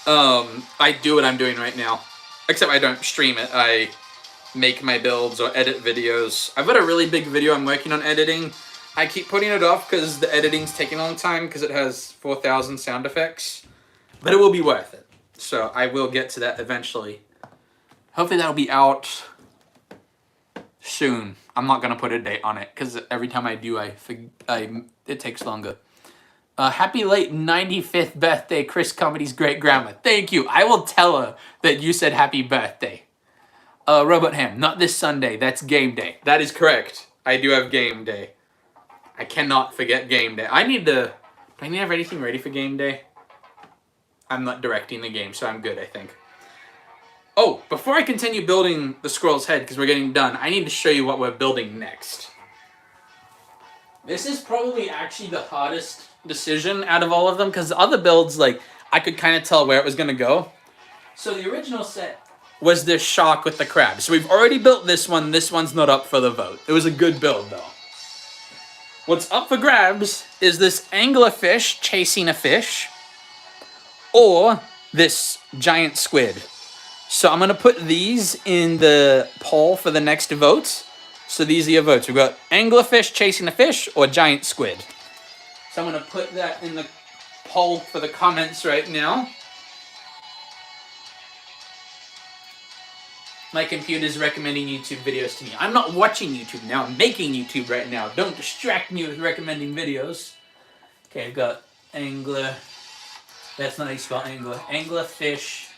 S1: I do what I'm doing right now. Except I don't stream it. I make my builds or edit videos. I've got a really big video I'm working on editing. I keep putting it off because the editing's taking a long time because it has 4,000 sound effects. But it will be worth it. So I will get to that eventually. Hopefully that'll be out soon. I'm not going to put a date on it because every time I do, it takes longer. Happy late 95th birthday, Chris Comedy's great-grandma. Thank you. I will tell her that you said happy birthday. Robot Ham, not this Sunday. That's game day. That is correct. I do have game day. I cannot forget game day. Do I need to have anything ready for game day? I'm not directing the game, so I'm good, I think. Oh, before I continue building the squirrel's head, because we're getting done, I need to show you what we're building next. This is probably actually the hardest decision out of all of them, because the other builds, like, I could kind of tell where it was going to go. So the original set was this shark with the crab. So we've already built this one. This one's not up for the vote. It was a good build, though. What's up for grabs is this anglerfish chasing a fish, or this giant squid. So I'm going to put these in the poll for the next votes. So these are your votes. We've got anglerfish chasing a fish or giant squid. So I'm going to put that in the poll for the comments right now. My computer's recommending YouTube videos to me. I'm not watching YouTube now. I'm making YouTube right now. Don't distract me with recommending videos. Okay, I've got angler. That's not how you spell angler. Angler fish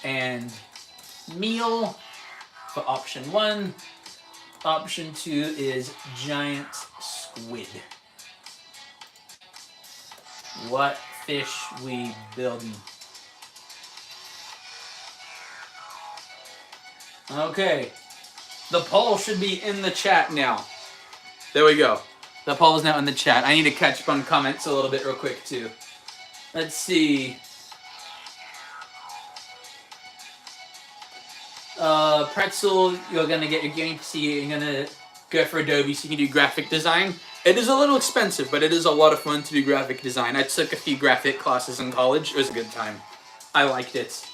S1: and meal for option 1. Option 2 is giant squid. What fish we building? Okay. The poll should be in the chat now. There we go. The poll is now in the chat. I need to catch up on comments a little bit real quick too. Let's see. Pretzel, you're gonna get your gaming PC, you're gonna go for Adobe so you can do graphic design. It is a little expensive, but it is a lot of fun to do graphic design. I took a few graphic classes in college. It was a good time. I liked it.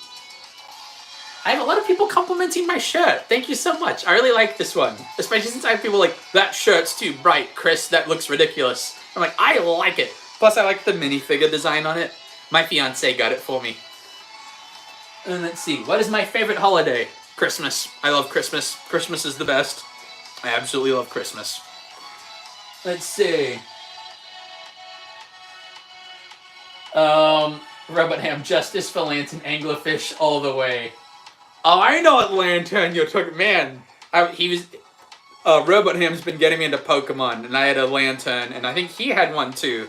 S1: I have a lot of people complimenting my shirt. Thank you so much. I really like this one. Especially since I have people like, that shirt's too bright, Chris, that looks ridiculous. I'm like, I like it. Plus I like the minifigure design on it. My fiance got it for me. And let's see, what is my favorite holiday? Christmas. I love Christmas. Christmas is the best. I absolutely love Christmas. Let's see. Robot Ham, justice for Lantern, anglerfish all the way. Oh, I know what lantern you're talking. Man, Robot Ham's been getting me into Pokemon, and I had a lantern, and I think he had one too.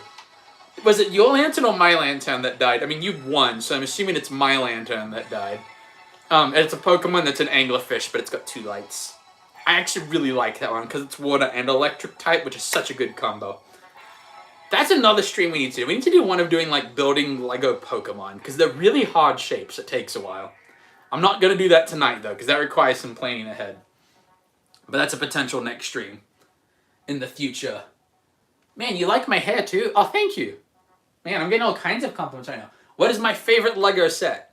S1: Was it your lantern or my lantern that died? I mean, you won, so I'm assuming it's my lantern that died. It's a Pokemon that's an anglerfish, but it's got 2 lights. I actually really like that one because it's water and electric type, which is such a good combo. That's another stream we need to do. We need to do one of doing like building Lego Pokemon because they're really hard shapes. It takes a while. I'm not going to do that tonight though because that requires some planning ahead. But that's a potential next stream in the future. Man, you like my hair too? Oh, thank you. Man, I'm getting all kinds of compliments right now. What is my favorite Lego set?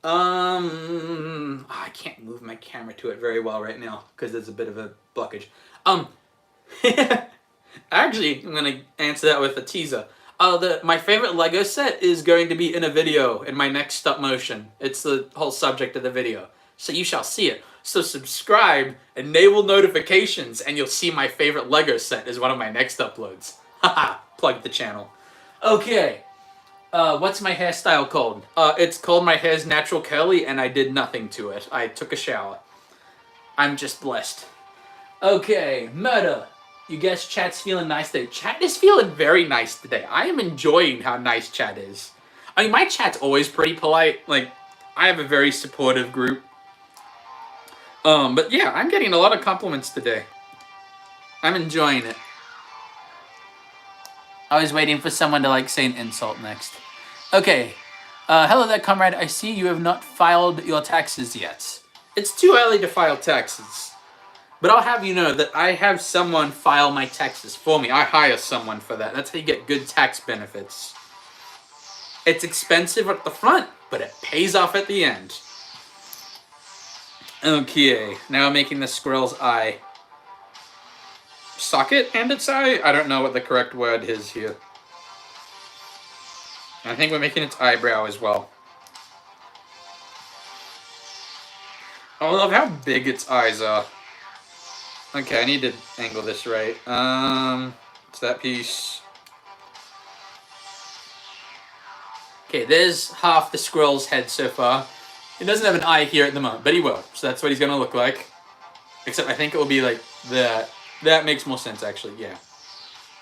S1: I can't move my camera to it very well right now because there's a bit of a blockage. Actually, I'm gonna answer that with a teaser. My favorite Lego set is going to be in a video in my next stop motion. It's the whole subject of the video, so you shall see it. So subscribe, enable notifications, and you'll see my favorite Lego set is one of my next uploads. Haha, plug the channel. Okay. What's my hairstyle called? It's called my hair's natural curly and I did nothing to it. I took a shower. I'm just blessed. Okay, murder. You guess chat's feeling nice today. Chat is feeling very nice today. I am enjoying how nice chat is. I mean, my chat's always pretty polite. Like, I have a very supportive group. But yeah, I'm getting a lot of compliments today. I'm enjoying it. I was waiting for someone to like say an insult next. Okay. Hello there, comrade. I see you have not filed your taxes yet. It's too early to file taxes. But I'll have you know that I have someone file my taxes for me. I hire someone for that. That's how you get good tax benefits. It's expensive at the front, but it pays off at the end. Okay. Now I'm making the squirrel's eye. Socket and its eye? I don't know what the correct word is here. I think we're making its eyebrow as well. Oh, I love how big its eyes are. Okay, I need to angle this right. It's that piece. Okay, there's half the squirrel's head so far. He doesn't have an eye here at the moment, but he will. So that's what he's gonna look like. Except I think it will be like that. That makes more sense, actually, yeah.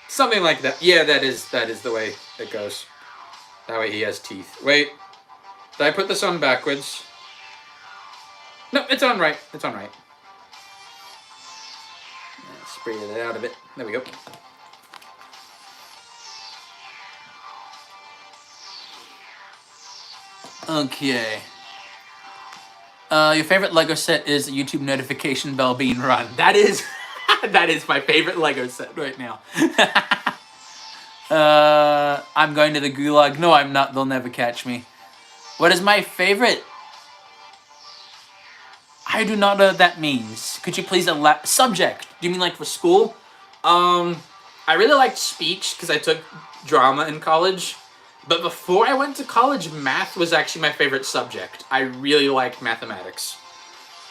S1: Something like that. Yeah, that is the way it goes. That way he has teeth. Wait, did I put this on backwards? No, it's on right. It's on right. Spray it out a bit. There we go. Okay. Your favorite Lego set is the YouTube notification bell being run. That is... that is my favorite Lego set right now. I'm going to the gulag. No, I'm not. They'll never catch me. What is my favorite? I do not know what that means. Could you please elaborate? Subject. Do you mean like for school? I really liked speech because I took drama in college. But before I went to college, math was actually my favorite subject. I really liked mathematics.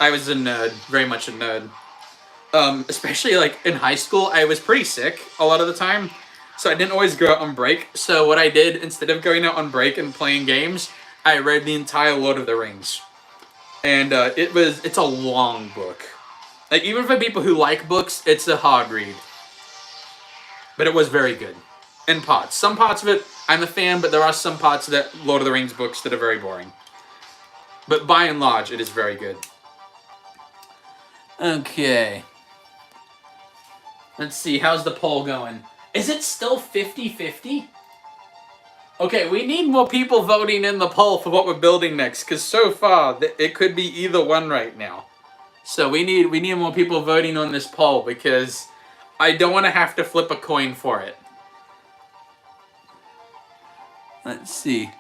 S1: I was a nerd, very much a nerd. Especially like in high school, I was pretty sick a lot of the time, so I didn't always go out on break. So what I did, instead of going out on break and playing games, I read the entire Lord of the Rings. And it's a long book. Like, even for people who like books, it's a hard read. But it was very good. In parts. Some parts of it, I'm a fan, but there are some parts of that Lord of the Rings books that are very boring. But by and large, it is very good. Okay. Let's see, how's the poll going? Is it still 50-50? Okay, we need more people voting in the poll for what we're building next, because so far, it could be either one right now. So we need more people voting on this poll, because I don't want to have to flip a coin for it. Let's see.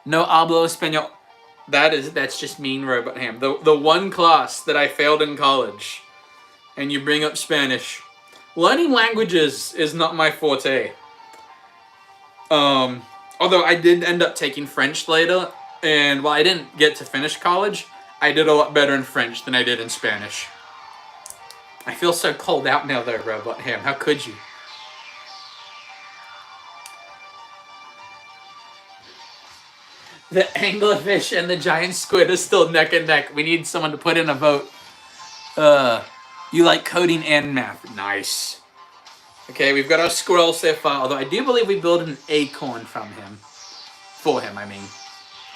S1: No hablo español. That's just mean, Robot Ham. The one class that I failed in college, and you bring up Spanish. Learning languages is not my forte. Although I did end up taking French later, and while I didn't get to finish college, I did a lot better in French than I did in Spanish. I feel so cold out now though, Robot Ham. How could you? The anglerfish and the giant squid are still neck and neck. We need someone to put in a vote. You like coding and math. Nice. Okay, we've got our squirrel so far, although I do believe we built an acorn from him. For him, I mean.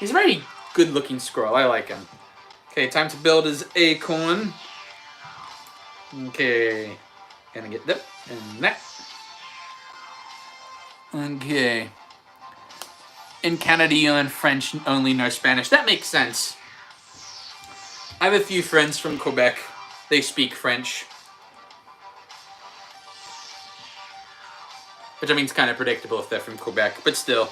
S1: He's a very good-looking squirrel. I like him. Okay, time to build his acorn. Okay. Gonna get that and that. Okay. In Canada, you learn French only, no Spanish. That makes sense. I have a few friends from Quebec. They speak French. Which I mean is kind of predictable if they're from Quebec, but still.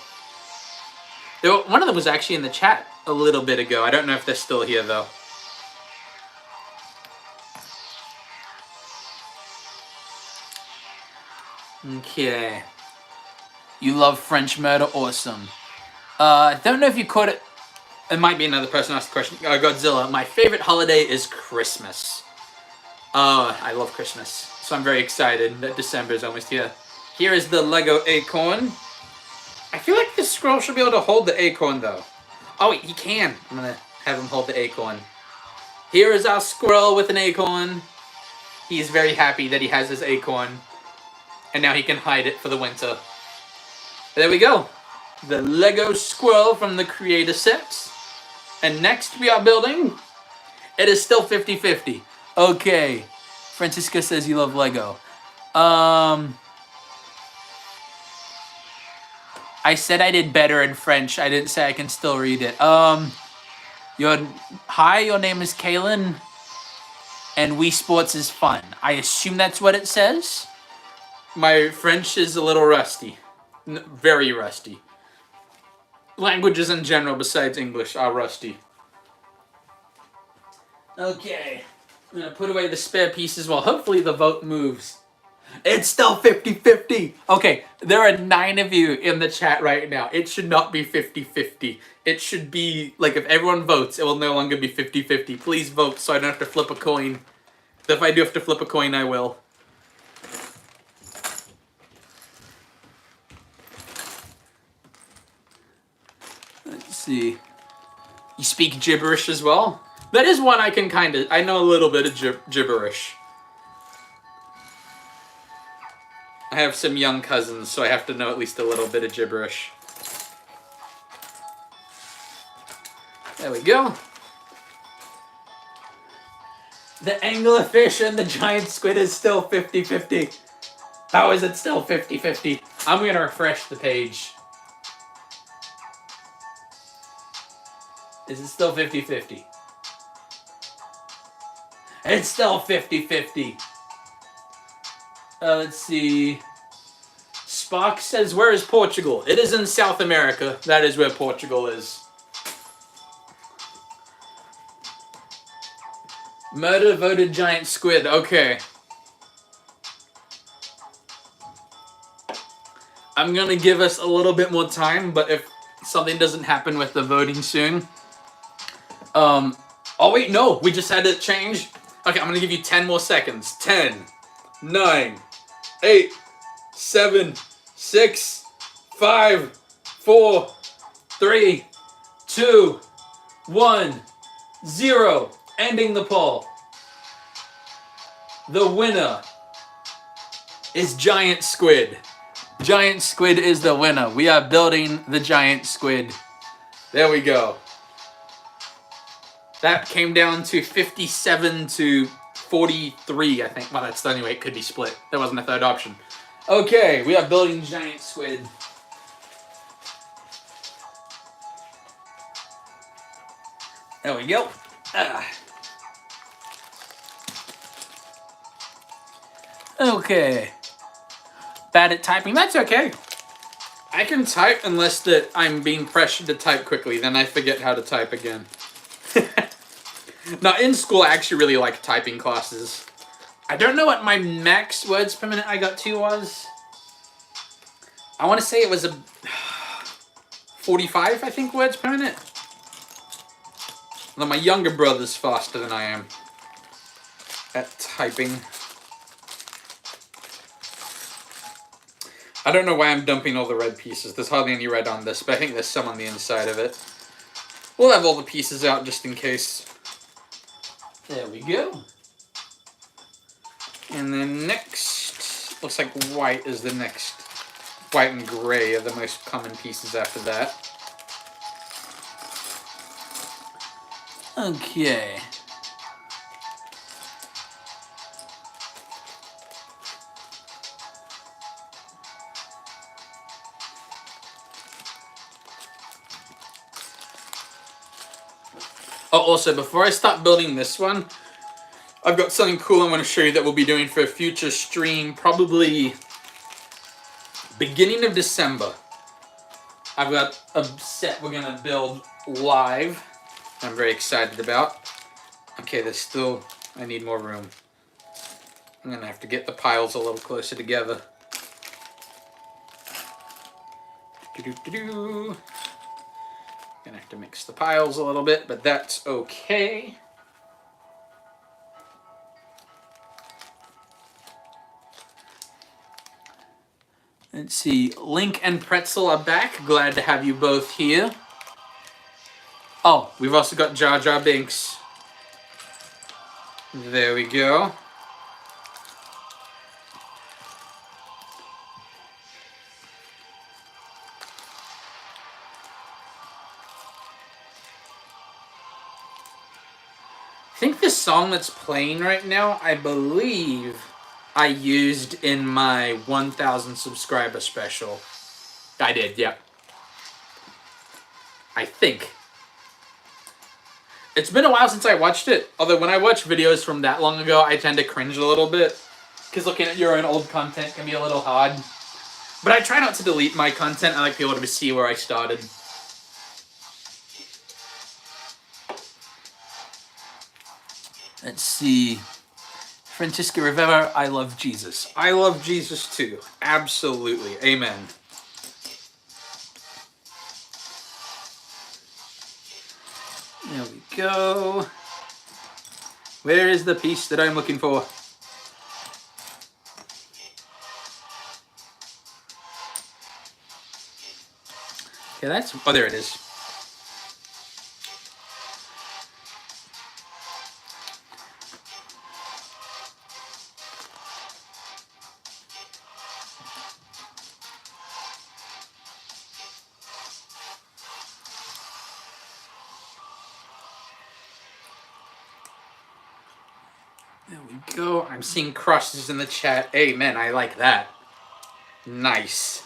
S1: One of them was actually in the chat a little bit ago. I don't know if they're still here though. Okay. You love French murder? Awesome. I don't know if you caught it. It might be another person asked the question. Godzilla. My favorite holiday is Christmas. I love Christmas. So I'm very excited that December is almost here. Here is the Lego acorn. I feel like this squirrel should be able to hold the acorn though. Oh, he can. I'm gonna have him hold the acorn. Here is our squirrel with an acorn. He's very happy that he has his acorn. And now he can hide it for the winter. There we go. The Lego squirrel from the creator set. And next we are building. It is still 50-50. Okay. Francisco says you love Lego. I said I did better in French. I didn't say I can still read it. Hi, your name is Kaylin. And Wii Sports is fun. I assume that's what it says. My French is a little rusty. Very rusty. Languages in general, besides English, are rusty. Okay. I'm going to put away the spare pieces while hopefully the vote moves. It's still 50-50. Okay, there are 9 of you in the chat right now. It should not be 50-50. It should be, like, if everyone votes, it will no longer be 50-50. Please vote so I don't have to flip a coin. If I do have to flip a coin, I will. Let's see. You speak gibberish as well? That is one I can kind of... I know a little bit of gibberish. I have some young cousins, so I have to know at least a little bit of gibberish. There we go. The anglerfish and the giant squid is still 50-50. How is it still 50-50? I'm going to refresh the page. Is it still 50-50? It's still 50-50. Let's see. Spock says, where is Portugal? It is in South America. That is where Portugal is. Murder voted giant squid. Okay. I'm going to give us a little bit more time, but if something doesn't happen with the voting soon, Oh wait, no, we just had to change. Okay, I'm gonna give you 10 more seconds. 10, 9, 8, 7, 6, 5, 4, 3, 2, 1, 0. Ending the poll. The winner is giant squid. Giant squid is the winner. We are building the giant squid. There we go. That came down to 57 to 43, I think. Well, that's the only way it could be split. There wasn't a third option. Okay, we are building giant squid. There we go. Okay. Bad at typing. That's okay. I can type unless that I'm being pressured to type quickly. Then I forget how to type again. Now, in school, I actually really like typing classes. I don't know what my max words per minute I got to was. I want to say it was a 45, I think, words per minute. Although my younger brother's faster than I am at typing. I don't know why I'm dumping all the red pieces. There's hardly any red on this, but I think there's some on the inside of it. We'll have all the pieces out just in case. There we go. And then next, looks like white is the next. White and gray are the most common pieces after that. Okay. Oh, also, before I start building this one, I've got something cool I want to show you that we'll be doing for a future stream, probably beginning of December. I've got a set we're going to build live. I'm very excited about. Okay, there's still, I need more room. I'm going to have to get the piles a little closer together. Gonna have to mix the piles a little bit, but that's okay. Let's see, Link and Pretzel are back. Glad to have you both here. Oh, we've also got Jar Jar Binks. There we go. I think the song that's playing right now, I believe I used in my 1,000 subscriber special. I did, yeah. I think. It's been a while since I watched it, although when I watch videos from that long ago, I tend to cringe a little bit, because looking at your own old content can be a little hard. But I try not to delete my content. I like people to see where I started. Let's see. Francisca Rivera, I love Jesus. I love Jesus too. Absolutely. Amen. There we go. Where is the piece that I'm looking for? Okay, that's... Oh, there it is. There we go. I'm seeing crosses in the chat. Amen. I like that. Nice.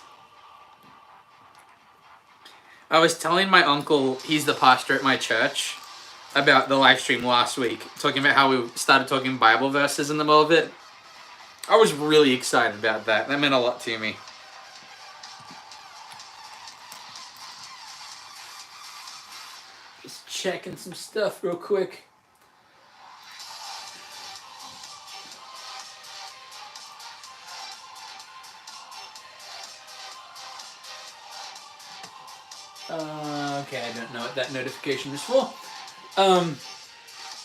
S1: I was telling my uncle, he's the pastor at my church, about the live stream last week, talking about how we started talking Bible verses in the middle of it. I was really excited about that. That meant a lot to me. Just checking some stuff real quick. Okay, I don't know what that notification is for.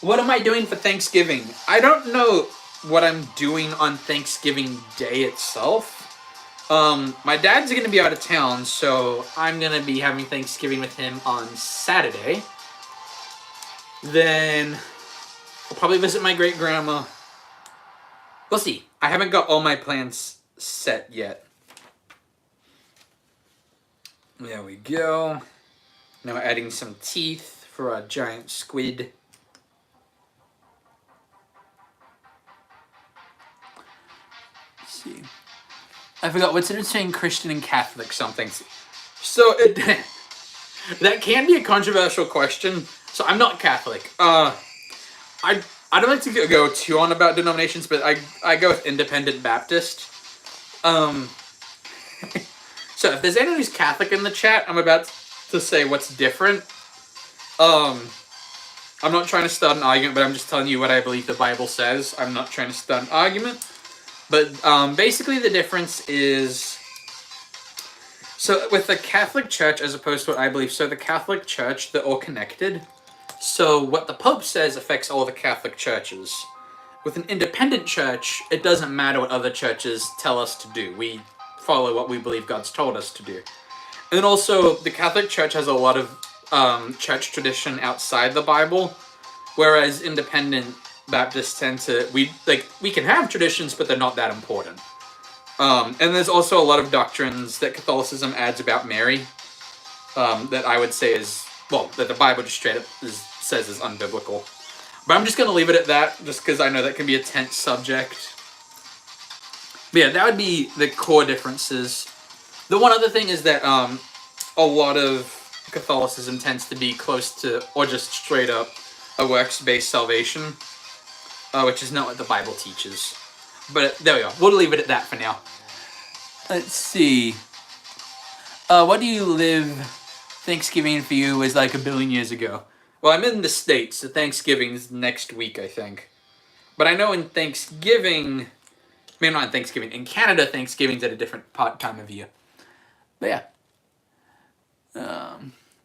S1: What am I doing for Thanksgiving? I don't know what I'm doing on Thanksgiving Day itself. My dad's gonna be out of town, so I'm gonna be having Thanksgiving with him on Saturday. Then I'll probably visit my great-grandma. We'll see. I haven't got all my plans set yet. There we go. Now we're adding some teeth for our giant squid. Let's see. I forgot what's the difference between Christian and Catholic something. So that can be a controversial question. So I'm not Catholic. I don't like to go too on about denominations, but I go with Independent Baptist. So if there's anyone who's Catholic in the chat, I'm about to say what's different. I'm not trying to start an argument, but I'm just telling you what I believe the Bible says. I'm not trying to start an argument. But basically the difference is, so with the Catholic Church as opposed to what I believe, so the Catholic Church, they're all connected. So what the Pope says affects all the Catholic churches. With an independent church, it doesn't matter what other churches tell us to do. We follow what we believe God's told us to do. And then also, the Catholic Church has a lot of church tradition outside the Bible, whereas independent Baptists tend to, we can have traditions, but they're not that important. And there's also a lot of doctrines that Catholicism adds about Mary that I would say is, well, that the Bible just straight up says is unbiblical. But I'm just going to leave it at that, just because I know that can be a tense subject. But yeah, that would be the core differences. The one other thing is that a lot of Catholicism tends to be close to, or just straight up, a works-based salvation, which is not what the Bible teaches. But there we go. We'll leave it at that for now. Let's see. What do you live Thanksgiving for you was like a billion years ago? Well, I'm in the States, so Thanksgiving's next week, I think. But I know in Thanksgiving... Maybe not in Thanksgiving. In Canada, Thanksgiving's at a different time of year. But yeah.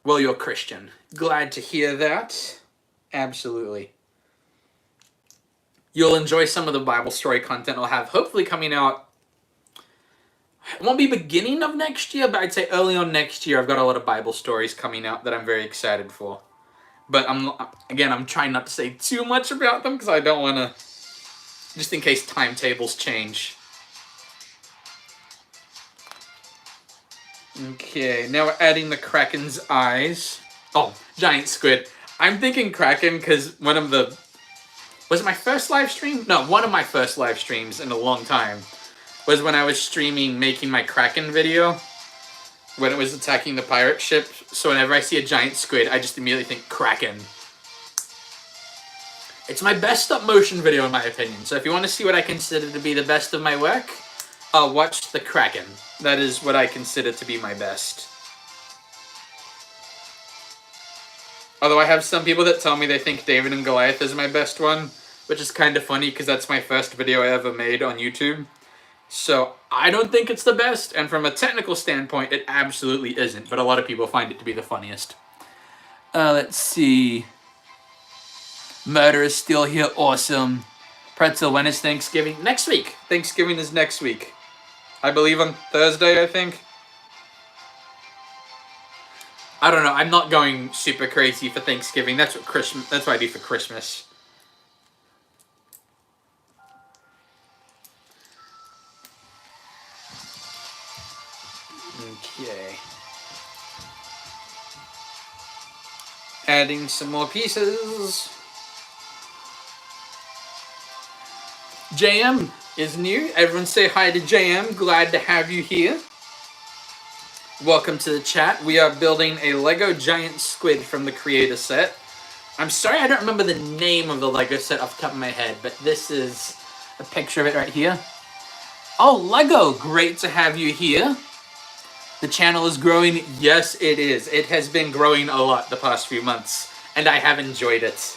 S1: Well, you're Christian. Glad to hear that. Absolutely. You'll enjoy some of the Bible story content I'll have hopefully coming out. It won't be beginning of next year, but I'd say early on next year. I've got a lot of Bible stories coming out that I'm very excited for. But I'm trying not to say too much about them because I don't want to, just in case timetables change. Okay, now we're adding the Kraken's eyes. Oh, giant squid. I'm thinking Kraken because one of the... Was it my first live stream? No, one of my first live streams in a long time was when I was streaming making my Kraken video when it was attacking the pirate ship. So whenever I see a giant squid, I just immediately think Kraken. It's my best stop motion video in my opinion. So if you want to see what I consider to be the best of my work, watch the Kraken. That is what I consider to be my best. Although I have some people that tell me they think David and Goliath is my best one, which is kind of funny because that's my first video I ever made on YouTube. So I don't think it's the best, and from a technical standpoint, it absolutely isn't, but a lot of people find it to be the funniest. Let's see. Murder is still here. Awesome. Pretzel, when is Thanksgiving? Next week. Thanksgiving is next week. I believe on Thursday, I think. I don't know. I'm not going super crazy for Thanksgiving. That's what I do for Christmas. Okay. Adding some more pieces. JM is new. Everyone say hi to JM. Glad to have you here. Welcome to the chat. We are building a Lego giant squid from the creator set. I'm sorry I don't remember the name of the Lego set off the top of my head, but this is a picture of it right here. Oh, Lego! Great to have you here. The channel is growing. Yes, it is. It has been growing a lot the past few months, and I have enjoyed it.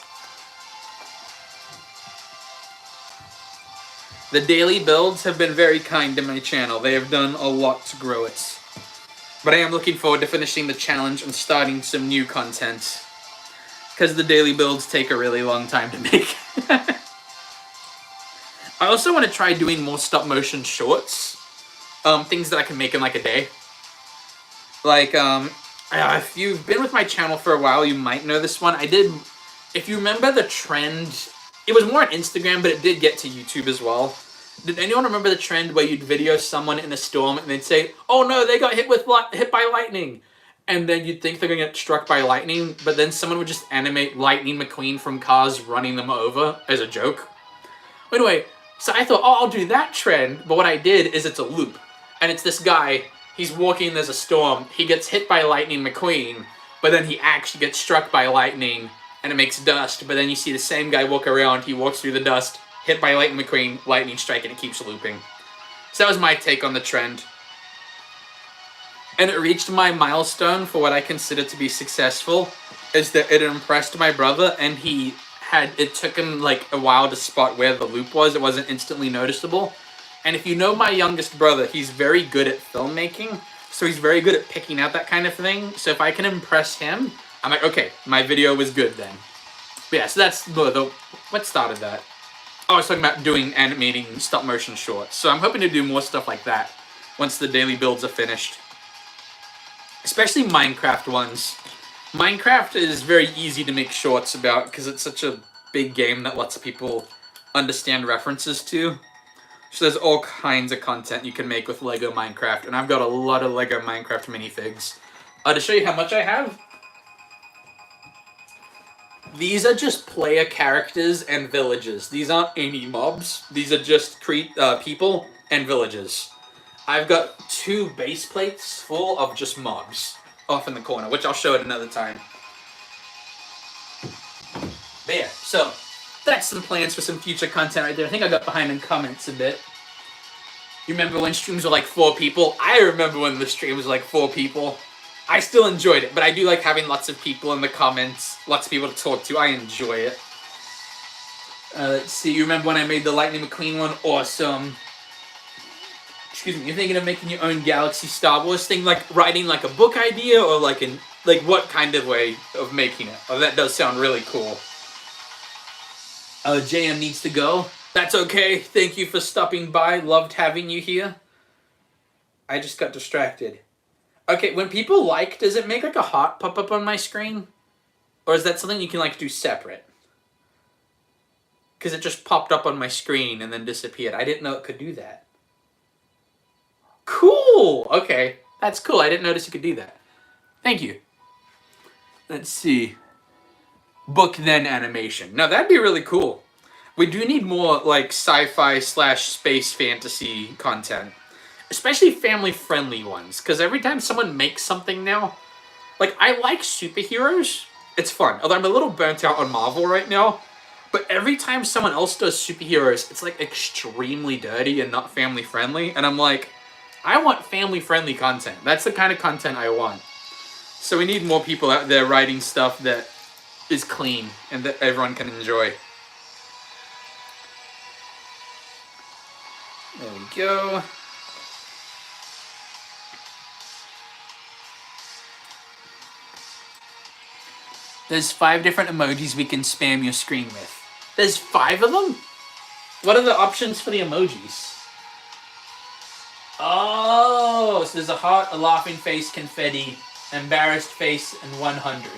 S1: The daily builds have been very kind to my channel. They have done a lot to grow it. But I am looking forward to finishing the challenge and starting some new content. because the daily builds take a really long time to make. I also want to try doing more stop motion shorts, things that I can make in like a day. Like, if you've been with my channel for a while, you might know this one. I did, if you remember the trend, it was more on Instagram, but it did get to YouTube as well. Did anyone remember the trend where you'd video someone in a storm and they'd say, "Oh no, they got hit by lightning," and then you'd think they're gonna get struck by lightning, but then someone would just animate Lightning McQueen from Cars running them over as a joke. Anyway, so I thought, oh, I'll do that trend, but what I did is it's a loop, and it's this guy. He's walking, there's a storm, he gets hit by Lightning McQueen, but then he actually gets struck by lightning, and it makes dust, but then you see the same guy walk around, he walks through the dust, hit by Lightning McQueen, lightning strike, and it keeps looping. So that was my take on the trend. And it reached my milestone for what I consider to be successful, is that it impressed my brother, and it took him like a while to spot where the loop was, it wasn't instantly noticeable. And if you know my youngest brother, he's very good at filmmaking, so he's very good at picking out that kind of thing. So if I can impress him, I'm like, okay, my video was good then. But yeah, so that's what started that. Oh, I was talking about animating stop motion shorts. So I'm hoping to do more stuff like that once the daily builds are finished. Especially Minecraft ones. Minecraft is very easy to make shorts about because it's such a big game that lots of people understand references to. So there's all kinds of content you can make with Lego Minecraft, and I've got a lot of Lego Minecraft minifigs. To show you how much I have, these are just player characters and villages. These aren't any mobs. These are just people and villages. I've got 2 base plates full of just mobs off in the corner, which I'll show at another time. But yeah, so that's some plans for some future content right there. I think I got behind in comments a bit. You remember when streams were like 4 people? I remember when the stream was like 4 people. I still enjoyed it, but I do like having lots of people in the comments, lots of people to talk to. I enjoy it. Let's see, you remember when I made the Lightning McQueen one? Awesome. Excuse me, you're thinking of making your own Galaxy Star Wars thing, like writing like a book idea, or like what kind of way of making it? Oh, that does sound really cool. JM needs to go. That's okay. Thank you for stopping by. Loved having you here. I just got distracted. Okay, when people like, does it make like a heart pop up on my screen? Or is that something you can like do separate? Because it just popped up on my screen and then disappeared. I didn't know it could do that. Cool! Okay, that's cool. I didn't notice you could do that. Thank you. Let's see. Book then animation. Now that'd be really cool. We do need more like sci-fi / space fantasy content. Especially family-friendly ones. Because every time someone makes something now, like I like superheroes. It's fun. Although I'm a little burnt out on Marvel right now. But every time someone else does superheroes, it's like extremely dirty and not family-friendly. And I'm like, I want family-friendly content. That's the kind of content I want. So we need more people out there writing stuff that is clean and that everyone can enjoy. There we go. There's 5 different emojis we can spam your screen with. There's 5 of them? What are the options for the emojis? Oh, so there's a heart, a laughing face, confetti, embarrassed face, and 100.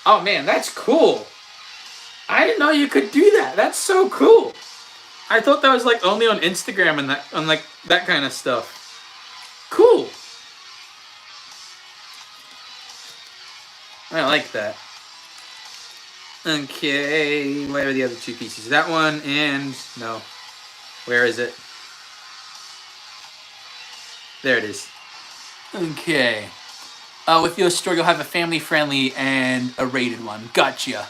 S1: Oh man, that's cool. I didn't know you could do that. That's so cool. I thought that was like only on Instagram and that, on like that kind of stuff. Cool. I like that. Okay, where are the other 2 pieces? That one and no. Where is it? There it is. Okay. With your store, you'll have a family-friendly and a rated one. Gotcha.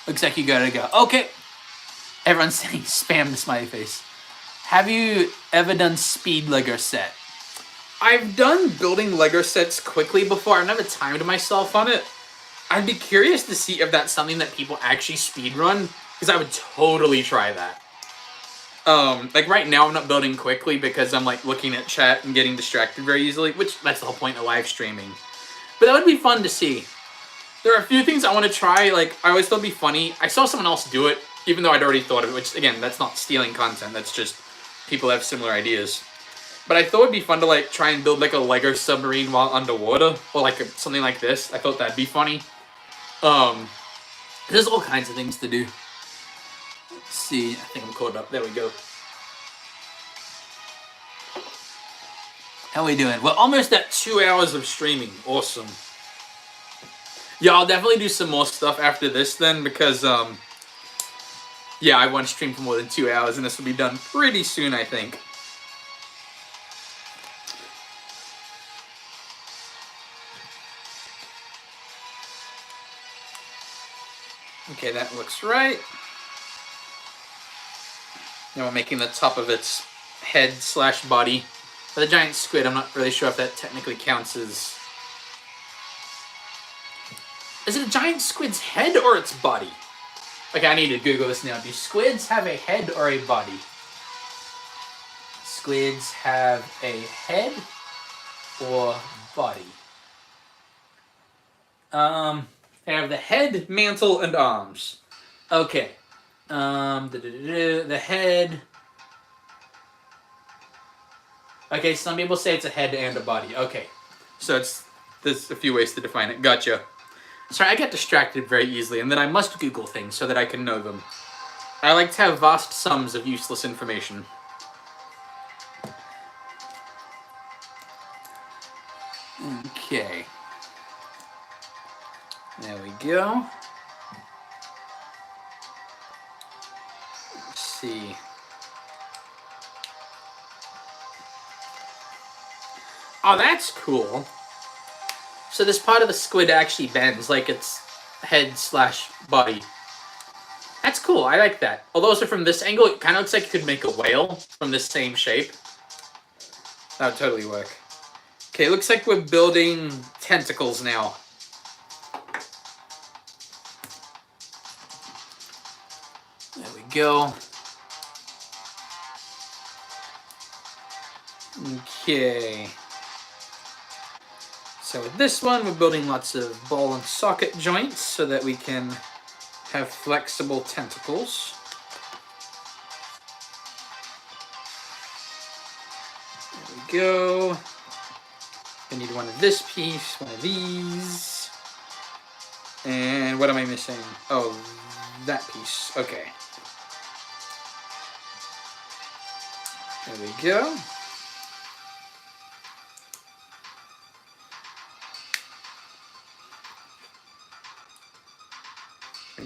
S1: Looks like you gotta go. Okay. Everyone's saying spam the smiley face. Have you ever done speed Lego set? I've done building Lego sets quickly before. I've never timed myself on it. I'd be curious to see if that's something that people actually speedrun, because I would totally try that. Like right now I'm not building quickly because I'm like looking at chat and getting distracted very easily, which that's the whole point of live streaming. But that would be fun to see. There are a few things I want to try. Like, I always thought it'd be funny. I saw someone else do it, even though I'd already thought of it, which, again, that's not stealing content. That's just people have similar ideas. But I thought it'd be fun to, like, try and build, like, a Lego submarine while underwater. Or, like, something like this. I thought that'd be funny. There's all kinds of things to do. Let's see. I think I'm caught up. There we go. How are we doing? We're almost at 2 hours of streaming. Awesome. Yeah, I'll definitely do some more stuff after this then, because, yeah, I won't stream for more than 2 hours, and this will be done pretty soon, I think. Okay, that looks right. Now we're making the top of its head/body. For the giant squid, I'm not really sure if that technically counts as... Is it a giant squid's head or its body? Okay, I need to Google this now. Do squids have a head or a body? Squids have a head or body? They have the head, mantle, and arms. Okay. The head... Okay, some people say it's a head and a body. Okay. So there's a few ways to define it. Gotcha. Sorry, I get distracted very easily, and then I must Google things so that I can know them. I like to have vast sums of useless information. Okay. There we go. Let's see. Oh, that's cool. So this part of the squid actually bends, like its head/body. That's cool, I like that. Although also from this angle, it kind of looks like you could make a whale from this same shape. That would totally work. Okay, looks like we're building tentacles now. There we go. Okay. So with this one, we're building lots of ball and socket joints so that we can have flexible tentacles. There we go. I need one of this piece, one of these. And what am I missing? Oh, that piece. Okay. There we go.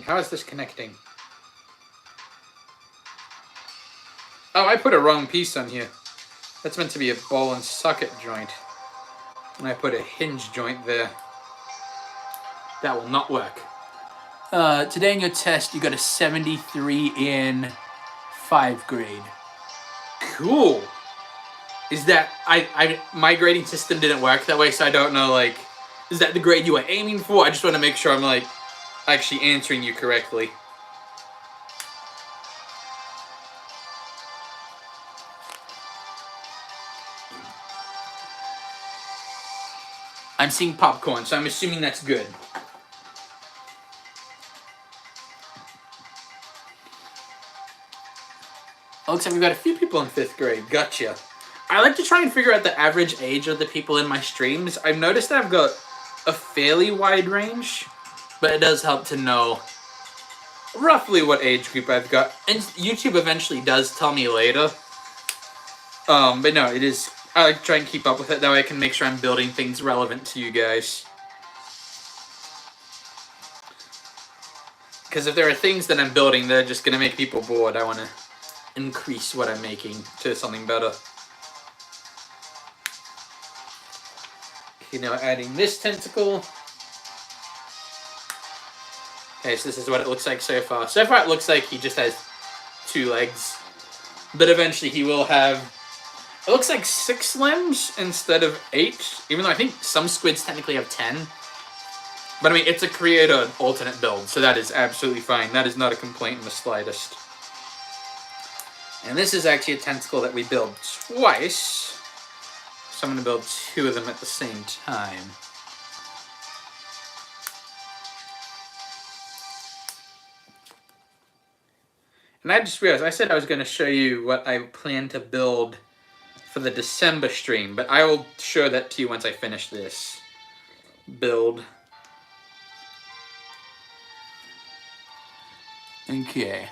S1: How is this connecting? Oh, I put a wrong piece on here. That's meant to be a ball and socket joint. And I put a hinge joint there. That will not work. Today in your test, you got a 73 in 5th grade. Cool. Is that... my grading system didn't work that way, so I don't know, like... Is that the grade you were aiming for? I just want to make sure I'm, like... actually answering you correctly. I'm seeing popcorn, so I'm assuming that's good. Looks like we've got a few people in 5th grade. Gotcha. I like to try and figure out the average age of the people in my streams. I've noticed I've got a fairly wide range, but it does help to know roughly what age group I've got. And YouTube eventually does tell me later. But no, it is... I like to try and keep up with it. That way I can make sure I'm building things relevant to you guys. Because if there are things that I'm building that are just going to make people bored, I want to increase what I'm making to something better. Okay, now adding this tentacle. Okay, so this is what it looks like so far. So far it looks like he just has 2 legs. But eventually he will have... It looks like 6 limbs instead of 8. Even though I think some squids technically have 10. But I mean, it's a creator alternate build. So that is absolutely fine. That is not a complaint in the slightest. And this is actually a tentacle that we build twice. So I'm going to build 2 of them at the same time. And I just realized, I said I was going to show you what I plan to build for the December stream, but I will show that to you once I finish this build. Okay.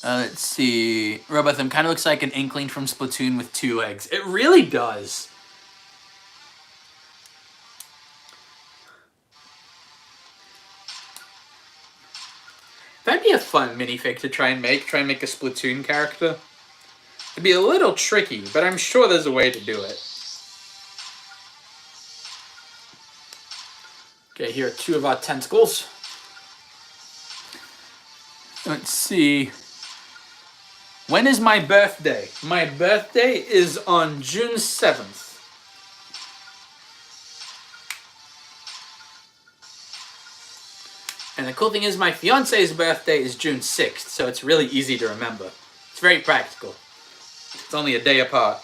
S1: Let's see. Robotham kind of looks like an Inkling from Splatoon with 2 legs. It really does. That'd be a fun minifig to try and make. Try and make a Splatoon character. It'd be a little tricky, but I'm sure there's a way to do it. Okay, here are 2 of our tentacles. Let's see. When is my birthday? My birthday is on June 7th. And the cool thing is my fiance's birthday is June 6th, so it's really easy to remember. It's very practical. It's only a day apart.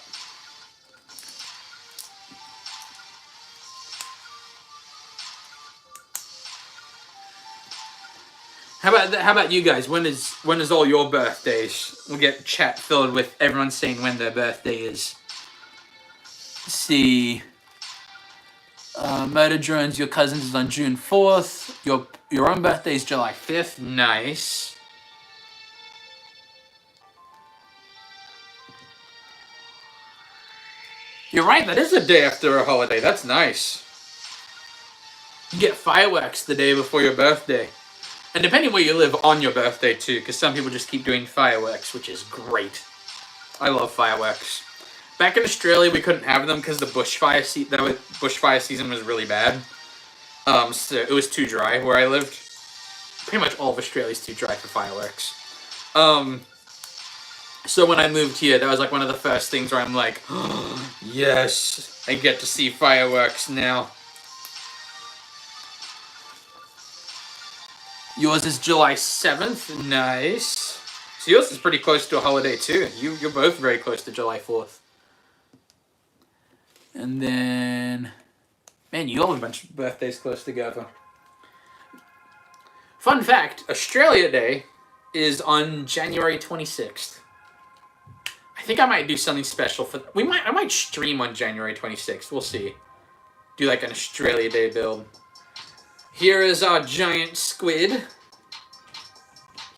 S1: How about you guys? When is all your birthdays? We'll get chat filled with everyone saying when their birthday is. Let's see. Murder Drones, your cousin's is on June 4th. Your own birthday is July 5th. Nice. You're right, that is a day after a holiday. That's nice. You get fireworks the day before your birthday. And depending where you live, on your birthday too, because some people just keep doing fireworks, which is great. I love fireworks. Back in Australia, we couldn't have them because the bushfire season was really bad. So it was too dry where I lived. Pretty much all of Australia is too dry for fireworks. So when I moved here, that was like one of the first things where I'm like, oh, yes, I get to see fireworks now. Yours is July 7th. Nice. So yours is pretty close to a holiday too. You're both very close to July 4th. And then, man, you all have a bunch of birthdays close together. Fun fact, Australia Day is on January 26th. I think I might do something special for... I might stream on January 26th. We'll see. Do like an Australia Day build. Here is our giant squid.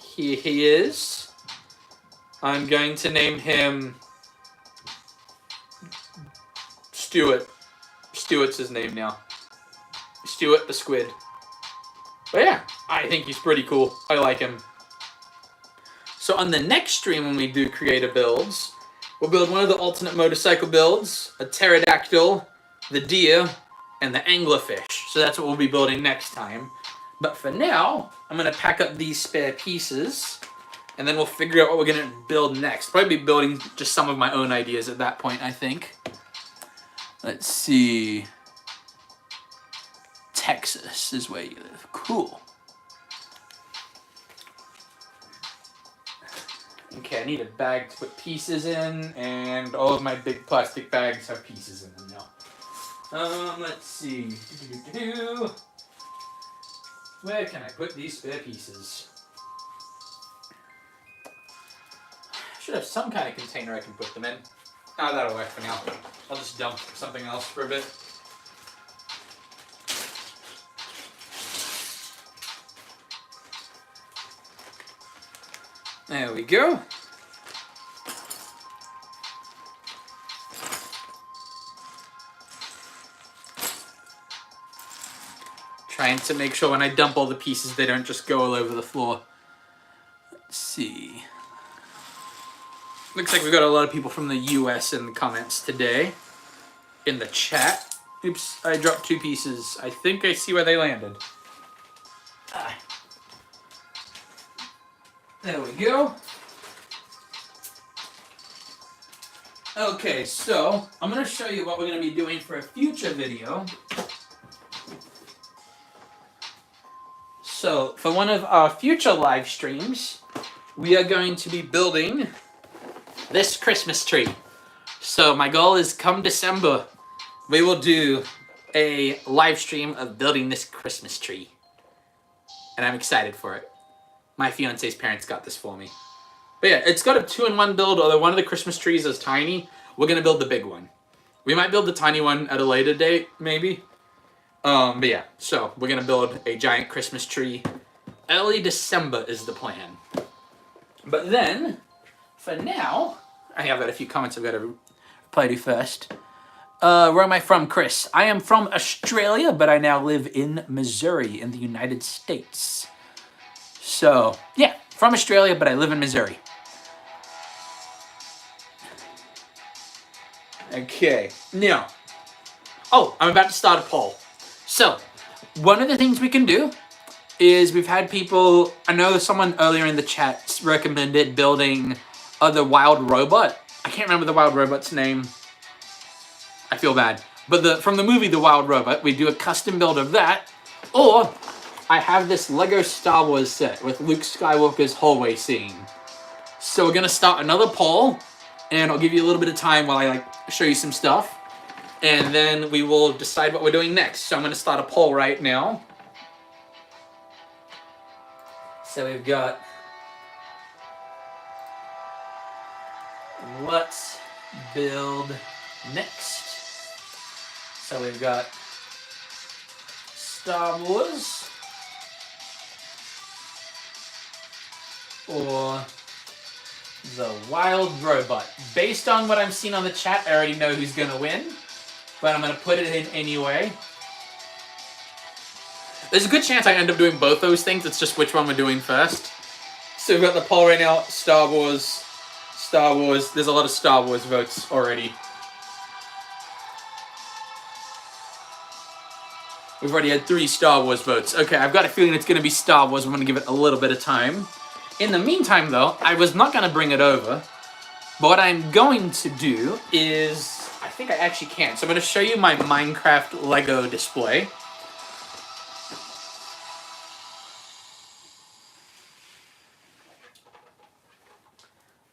S1: Here he is. I'm going to name him Stuart. Stuart's his name now. Stuart the squid. But yeah, I think he's pretty cool. I like him. So on the next stream when we do creative builds, we'll build one of the alternate motorcycle builds, a pterodactyl, the deer, and the anglerfish. So that's what we'll be building next time. But for now, I'm going to pack up these spare pieces, and then we'll figure out what we're going to build next. Probably be building just some of my own ideas at that point, I think. Let's see. Texas is where you live. Cool. Okay, I need a bag to put pieces in, and all of my big plastic bags have pieces in them now. Let's see. Where can I put these spare pieces? I should have some kind of container I can put them in. Oh, that'll work for now. I'll just dump something else for a bit. There we go. Trying to make sure when I dump all the pieces, they don't just go all over the floor. Let's see. Looks like we've got a lot of people from the US in the comments today. In the chat. Oops, I dropped 2 pieces. I think I see where they landed. There we go. Okay, so I'm going to show you what we're going to be doing for a future video. So, for one of our future live streams, we are going to be building this Christmas tree. So, my goal is come December, we will do a live stream of building this Christmas tree. And I'm excited for it. My fiance's parents got this for me. But yeah, it's got a 2-in-1 build, although one of the Christmas trees is tiny. We're going to build the big one. We might build the tiny one at a later date, maybe. But yeah, so we're going to build a giant Christmas tree. Early December is the plan. But then, for now, I've got a few comments I've got to reply to first. Where am I from, Chris? I am from Australia, but I now live in Missouri in the United States. So, yeah, from Australia, but I live in Missouri. Okay, now, I'm about to start a poll. So, one of the things we can do is we've had people, I know someone earlier in the chat recommended building the wild robot. I can't remember the wild robot's name. I feel bad. But from the movie The Wild Robot, we do a custom build of that. Or I have this Lego Star Wars set with Luke Skywalker's hallway scene. So we're going to start another poll, and I'll give you a little bit of time while I show you some stuff. And then we will decide what we're doing next. So I'm going to start a poll right now. So we've got, let's build next. So we've got Star Wars or the Wild Robot. Based on what I'm seeing on the chat, I already know who's going to win, but I'm going to put it in anyway. There's a good chance I end up doing both those things. It's just which one we're doing first. So we've got the poll right now, Star Wars. There's a lot of Star Wars votes already. We've already had 3 Star Wars votes. Okay, I've got a feeling it's going to be Star Wars. I'm going to give it a little bit of time. In the meantime, though, I was not going to bring it over. But what I'm going to do is, I think I actually can. So I'm going to show you my Minecraft Lego display.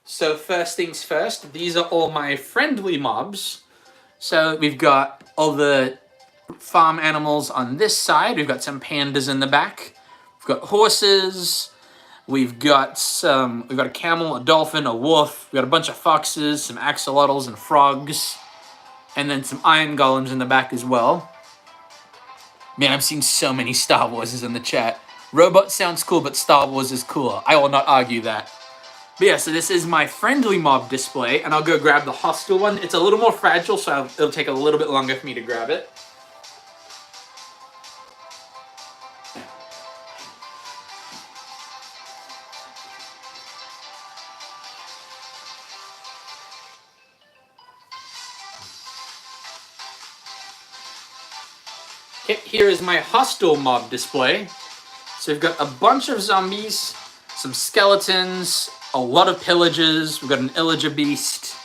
S1: So first things first, these are all my friendly mobs. So we've got all the farm animals on this side. We've got some pandas in the back. We've got horses. We've got a camel, a dolphin, a wolf. We've got a bunch of foxes, some axolotls and frogs. And then some iron golems in the back as well. Man, I've seen so many Star Warses in the chat. Robot sounds cool, but Star Wars is cooler. I will not argue that. But yeah, so this is my friendly mob display, and I'll go grab the hostile one. It's a little more fragile, so it'll take a little bit longer for me to grab it. Okay, here is my hostile mob display. So we've got a bunch of zombies, some skeletons, a lot of pillagers. We've got an illager beast.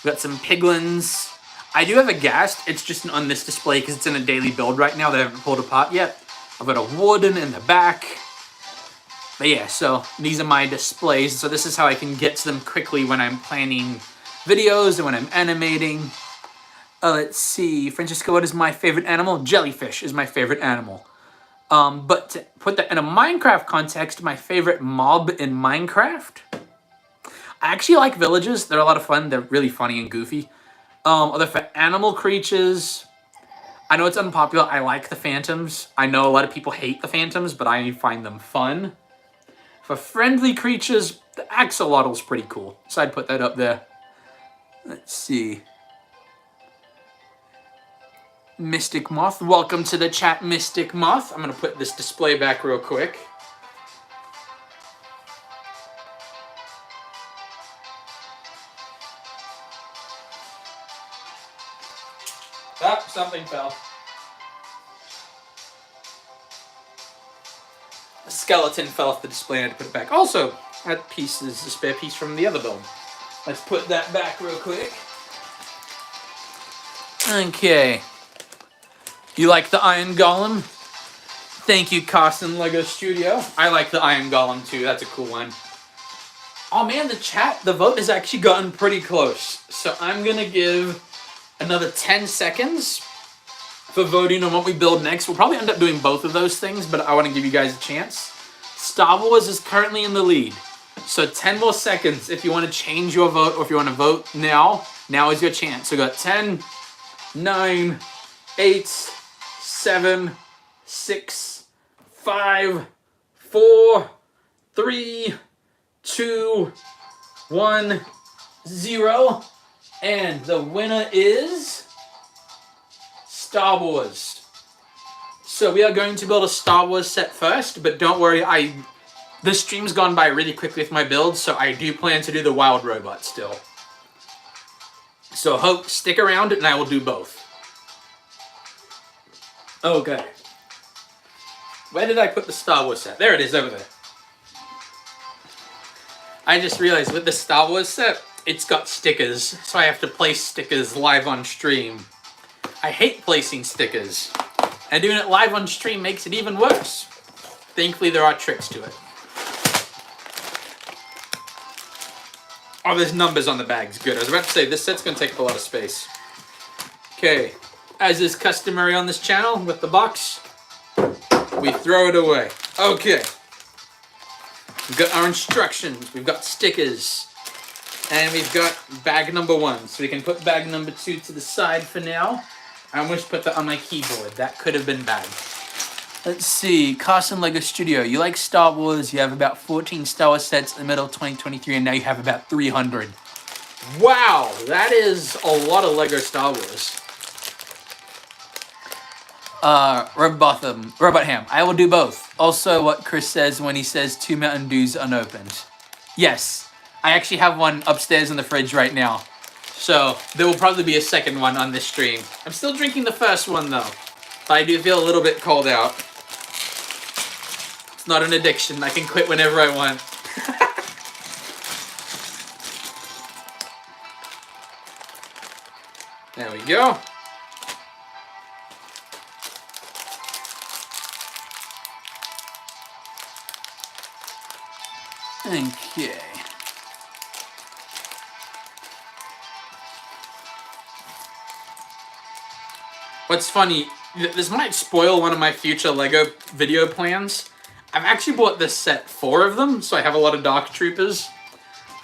S1: We've got some piglins. I do have a ghast. It's just on this display because it's in a daily build right now. They haven't pulled apart yet. I've got a warden in the back. But yeah, so these are my displays. So this is how I can get to them quickly when I'm planning videos and when I'm animating. Let's see. Francisco, what is my favorite animal? Jellyfish is my favorite animal. But to put that in a Minecraft context, my favorite mob in Minecraft, I actually like villages. They're a lot of fun. They're really funny and goofy. Other for animal creatures, I know it's unpopular. I like the phantoms. I know a lot of people hate the phantoms, but I find them fun. For friendly creatures, the axolotl's pretty cool. So I'd put that up there. Let's see. Mystic Moth. Welcome to the chat, Mystic Moth. I'm going to put this display back real quick. Ah, something fell. A skeleton fell off the display and I had to put it back. Also, that piece is a spare piece from the other build. Let's put that back real quick. Okay. You like the Iron Golem? Thank you, Carson Lego Studio. I like the Iron Golem too. That's a cool one. Oh man, the vote has actually gotten pretty close. So I'm going to give another 10 seconds for voting on what we build next. We'll probably end up doing both of those things, but I want to give you guys a chance. Star Wars is currently in the lead. So 10 more seconds if you want to change your vote, or if you want to vote now. Now is your chance. So we got 10, 9, 8, 7, 6, 5, 4, 3, 2, 1, 0. And the winner is Star Wars. So we are going to build a Star Wars set first, but don't worry, the stream's gone by really quickly with my build, so I do plan to do the wild robot still. So stick around and I will do both. Okay. Where did I put the Star Wars set? There it is over there. I just realized with the Star Wars set, it's got stickers, so I have to place stickers live on stream. I hate placing stickers. And doing it live on stream makes it even worse. Thankfully, there are tricks to it. Oh, there's numbers on the bags. Good. I was about to say, this set's going to take up a lot of space. Okay. As is customary on this channel with the box, we throw it away. Okay. We've got our instructions. We've got stickers. And we've got bag number 1. So we can put bag number 2 to the side for now. I almost put that on my keyboard. That could have been bad. Let's see. Carson Lego Studio. You like Star Wars. You have about 14 Star Wars sets in the middle of 2023, and now you have about 300. Wow. That is a lot of Lego Star Wars. Robot Ham. I will do both. Also, what Chris says when he says 2 Mountain Dews unopened. Yes. I actually have one upstairs in the fridge right now. So, there will probably be a second one on this stream. I'm still drinking the first one, though. But I do feel a little bit cold out. It's not an addiction. I can quit whenever I want. There we go. Okay. What's funny, this might spoil one of my future Lego video plans. I've actually bought this set 4 of them, so I have a lot of Dark Troopers.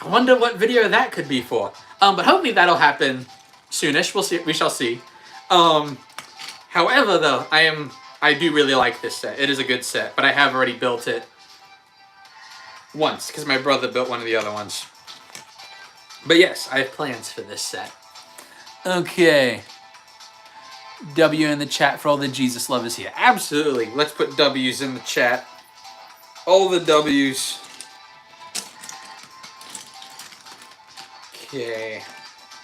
S1: I wonder what video that could be for. But hopefully that'll happen soonish. We'll see. We shall see. However, though, I do really like this set. It is a good set, but I have already built it once because my brother built one of the other ones. But yes, I have plans for this set. Okay. W in the chat for all the Jesus lovers here. Absolutely. Let's put W's in the chat. All the W's. Okay.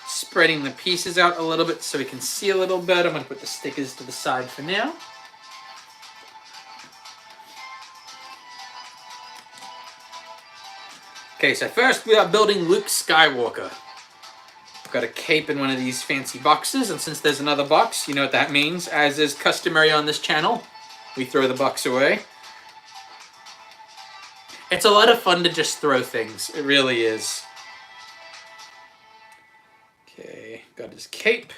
S1: Spreading the pieces out a little bit so we can see a little better. I'm going to put the stickers to the side for now. Okay, so first we are building Luke Skywalker. I've got a cape in one of these fancy boxes, and since there's another box, you know what that means. As is customary on this channel, we throw the box away. It's a lot of fun to just throw things. It really is. Okay, got his cape.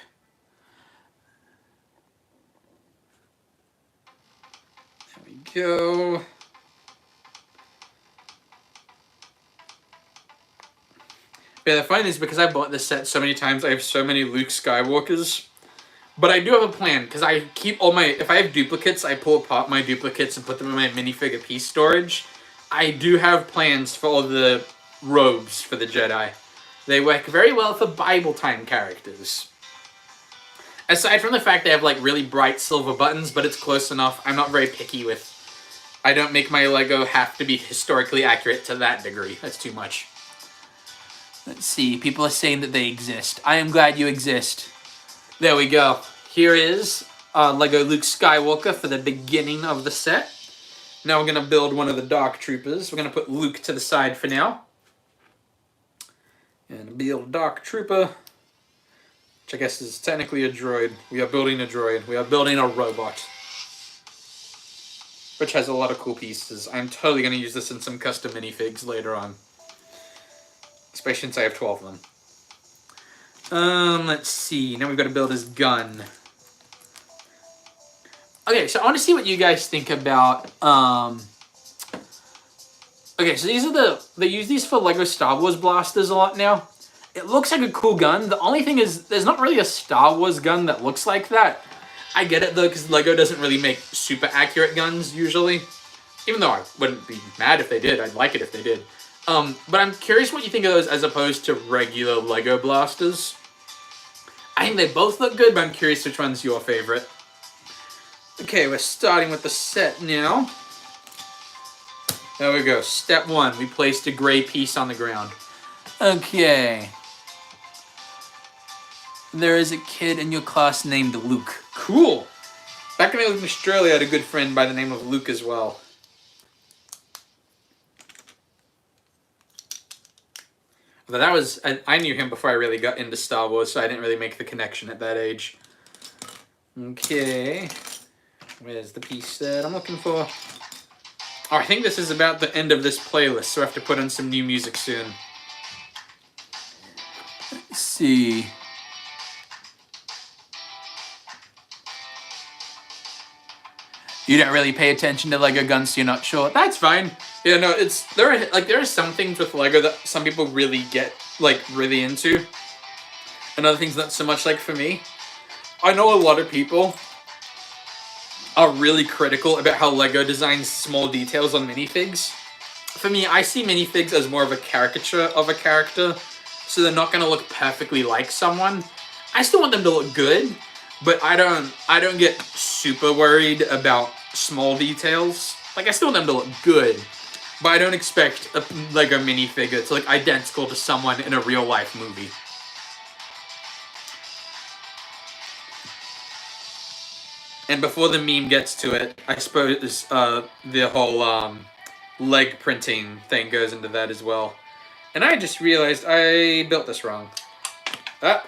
S1: There we go. Yeah, the funny thing is because I bought this set so many times, I have so many Luke Skywalkers. But I do have a plan, because I keep all my... If I have duplicates, I pull apart my duplicates and put them in my minifigure piece storage. I do have plans for all the robes for the Jedi. They work very well for Bible time characters. Aside from the fact they have like really bright silver buttons, but it's close enough. I'm not very picky with... I don't make my Lego have to be historically accurate to that degree. That's too much. Let's see. People are saying that they exist. I am glad you exist. There we go. Here is Lego Luke Skywalker for the beginning of the set. Now we're going to build one of the Dark Troopers. We're going to put Luke to the side for now. And build Dark Trooper, which I guess is technically a droid. We are building a droid. We are building a robot, which has a lot of cool pieces. I'm totally going to use this in some custom minifigs later on. Especially since I have 12 of them. Let's see. Now we've got to build his gun. Okay, so I want to see what you guys think about Okay, so these are they use these for Lego Star Wars blasters a lot now. It looks like a cool gun. The only thing is, there's not really a Star Wars gun that looks like that. I get it though, because Lego doesn't really make super accurate guns usually. Even though I wouldn't be mad if they did, I'd like it if they did. But I'm curious what you think of those as opposed to regular Lego blasters. I think they both look good, but I'm curious which one's your favorite. Okay, we're starting with the set now. There we go. Step 1, we placed a gray piece on the ground. Okay. There is a kid in your class named Luke. Cool. Back when I lived in Australia, I had a good friend by the name of Luke as well. But that was, I knew him before I really got into Star Wars, so I didn't really make the connection at that age. Okay. Where's the piece that I'm looking for? Oh, I think this is about the end of this playlist, so I have to put in some new music soon. Let's see. You don't really pay attention to Lego guns, so you're not sure. That's fine. Yeah, no, there are some things with Lego that some people really get really into, and other things not so much. Like for me, I know a lot of people are really critical about how Lego designs small details on minifigs. For me, I see minifigs as more of a caricature of a character, so they're not going to look perfectly like someone. I still want them to look good, but I don't get super worried about small details. Like, I still want them to look good, but I don't expect a Lego minifigure to look identical to someone in a real life movie. And before the meme gets to it, I suppose the whole leg printing thing goes into that as well. And I just realized I built this wrong. Ah,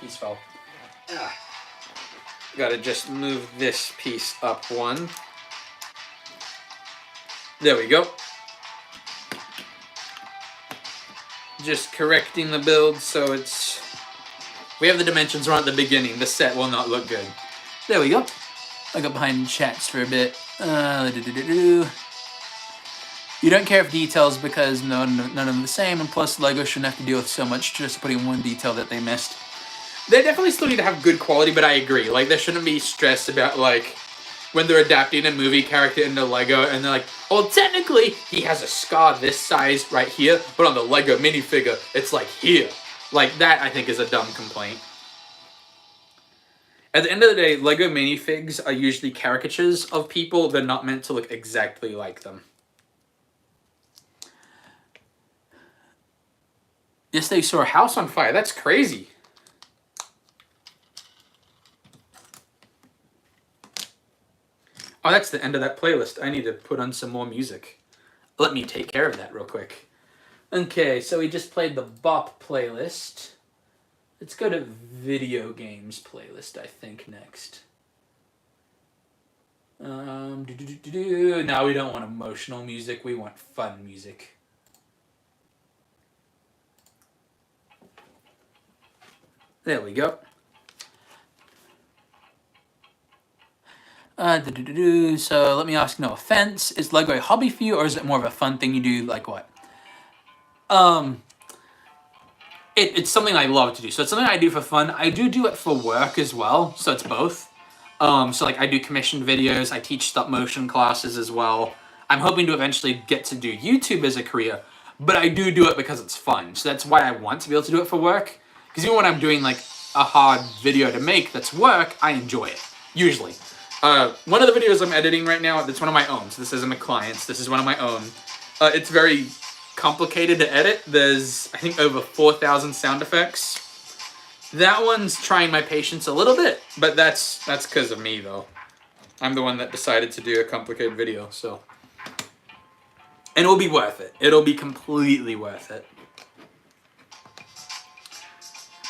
S1: piece fell. Ah. Gotta just move this piece up one. There we go. Just correcting the build so it's... We have the dimensions wrong at the beginning. The set will not look good. There we go. I got behind chats for a bit. You don't care for details because none of them are the same, and plus Lego shouldn't have to deal with so much just putting one detail that they missed. They definitely still need to have good quality, but I agree. Like, there shouldn't be stress about, like, when they're adapting a movie character into Lego, and they're like, well, technically, he has a scar this size right here, but on the Lego minifigure, it's, like, here. Like, that, I think, is a dumb complaint. At the end of the day, Lego minifigs are usually caricatures of people. They're not meant to look exactly like them. Yes, they saw a house on fire. That's crazy. Oh, that's the end of that playlist. I need to put on some more music. Let me take care of that real quick. Okay, so we just played the Bop playlist. Let's go to Video Games playlist, I think, next. No, we don't want emotional music. We want fun music. There we go. So let me ask, no offense, is Lego a hobby for you, or is it more of a fun thing you do? Like what? It's something I love to do. So it's something I do for fun. I do it for work as well, so it's both. So like I do commissioned videos, I teach stop motion classes as well. I'm hoping to eventually get to do YouTube as a career, but I do it because it's fun. So that's why I want to be able to do it for work. Because even when I'm doing like a hard video to make that's work, I enjoy it, usually. One of the videos I'm editing right now, that's one of my own. So this isn't a client's, this is one of my own. It's very complicated to edit. There's, I think, over 4,000 sound effects. That one's trying my patience a little bit, but that's because of me, though. I'm the one that decided to do a complicated video, so. And it'll be worth it. It'll be completely worth it.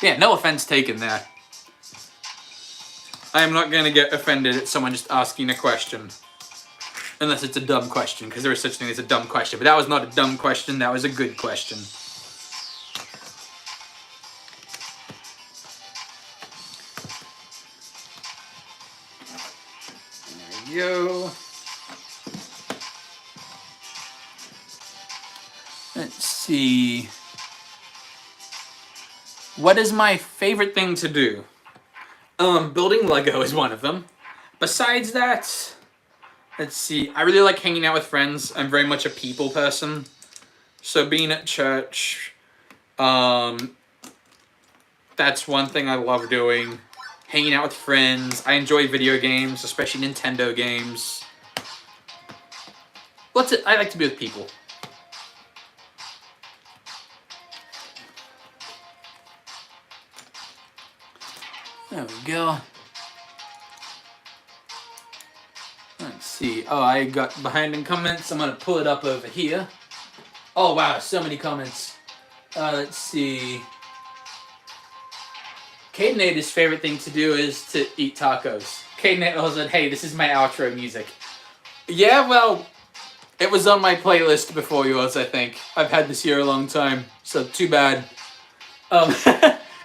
S1: Yeah, no offense taken there. I am not going to get offended at someone just asking a question. Unless it's a dumb question, because there is such a thing as a dumb question. But that was not a dumb question, that was a good question. There we go. see. What is my favorite thing to do? Building Lego is one of them. Besides that, let's see. I really like hanging out with friends. I'm very much a people person. So being at church, that's one thing I love doing. Hanging out with friends. I enjoy video games, especially Nintendo games. I like to be with people. There we go. Let's see. Oh, I got behind in comments. I'm going to pull it up over here. Oh, wow. So many comments. Let's see. Cadenada's favorite thing to do is to eat tacos. Cadenada said, hey, this is my outro music. Yeah, well, it was on my playlist before yours, I think. I've had this here a long time, so too bad.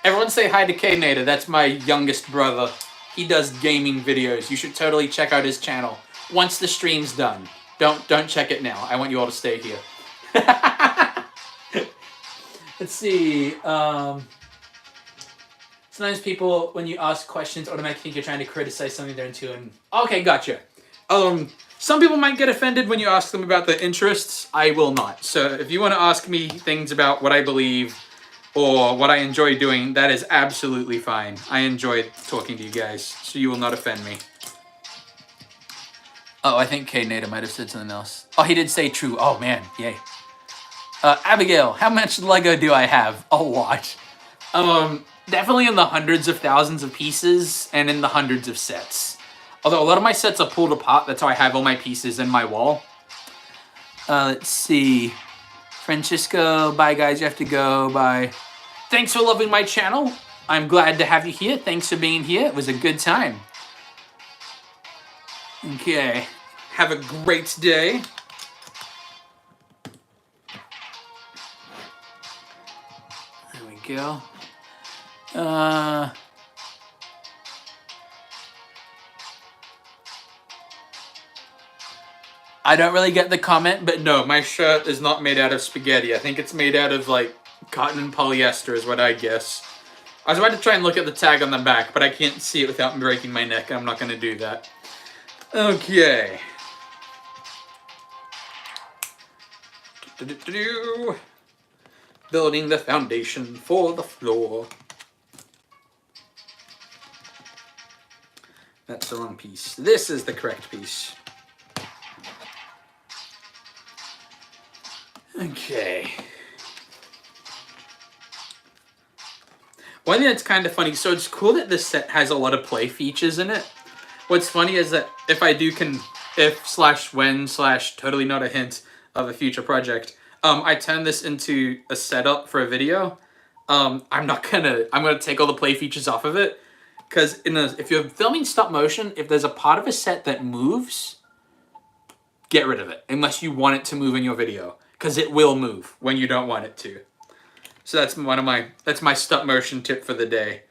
S1: Everyone say hi to Cadenada. That's my youngest brother. He does gaming videos. You should totally check out his channel. Once the stream's done. Don't check it now. I want you all to stay here. Let's see. Sometimes people, when you ask questions, automatically think you're trying to criticize something they're into. And okay, gotcha. Some people might get offended when you ask them about their interests. I will not. So if you want to ask me things about what I believe or what I enjoy doing, that is absolutely fine. I enjoy talking to you guys, so you will not offend me. Oh, I think Cadenada might have said something else. Oh, he did say true. Oh, man. Yay. Abigail, how much Lego do I have? A lot. Definitely in the hundreds of thousands of pieces and in the hundreds of sets. Although a lot of my sets are pulled apart. That's how I have all my pieces in my wall. Let's see. Francisco, bye guys, you have to go, bye. Thanks for loving my channel. I'm glad to have you here. Thanks for being here. It was a good time. Okay. Have a great day. There we go. I don't really get the comment, but no, my shirt is not made out of spaghetti. I think it's made out of, like, cotton and polyester is what I guess. I was about to try and look at the tag on the back, but I can't see it without breaking my neck. I'm not going to do that. Okay. Building the foundation for the floor. That's the wrong piece. This is the correct piece. Okay. One thing that's kind of funny, so it's cool that this set has a lot of play features in it. What's funny is that if when totally not a hint of a future project, I turn this into a setup for a video. I'm gonna take all the play features off of it, because if you're filming stop motion, if there's a part of a set that moves, get rid of it, unless you want it to move in your video, because it will move when you don't want it to. So that's my stop motion tip for the day,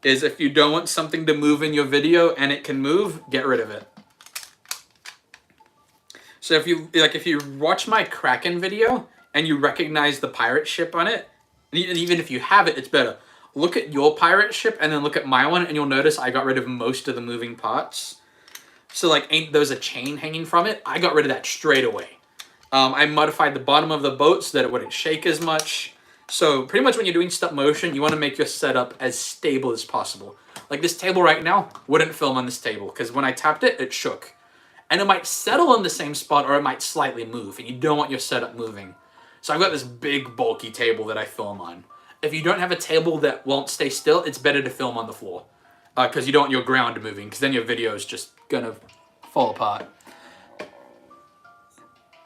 S1: is if you don't want something to move in your video and it can move, get rid of it. So if you watch my Kraken video and you recognize the pirate ship on it, and even if you have it, it's better. Look at your pirate ship and then look at my one, and you'll notice I got rid of most of the moving parts. So like, there was a chain hanging from it. I got rid of that straight away. I modified the bottom of the boat so that it wouldn't shake as much. So pretty much when you're doing stop motion, you want to make your setup as stable as possible. Like this table right now wouldn't film on this table, because when I tapped it, it shook. And it might settle in the same spot, or it might slightly move, and you don't want your setup moving. So I've got this big bulky table that I film on. If you don't have a table that won't stay still, it's better to film on the floor, because you don't want your ground moving, because then your video is just gonna fall apart.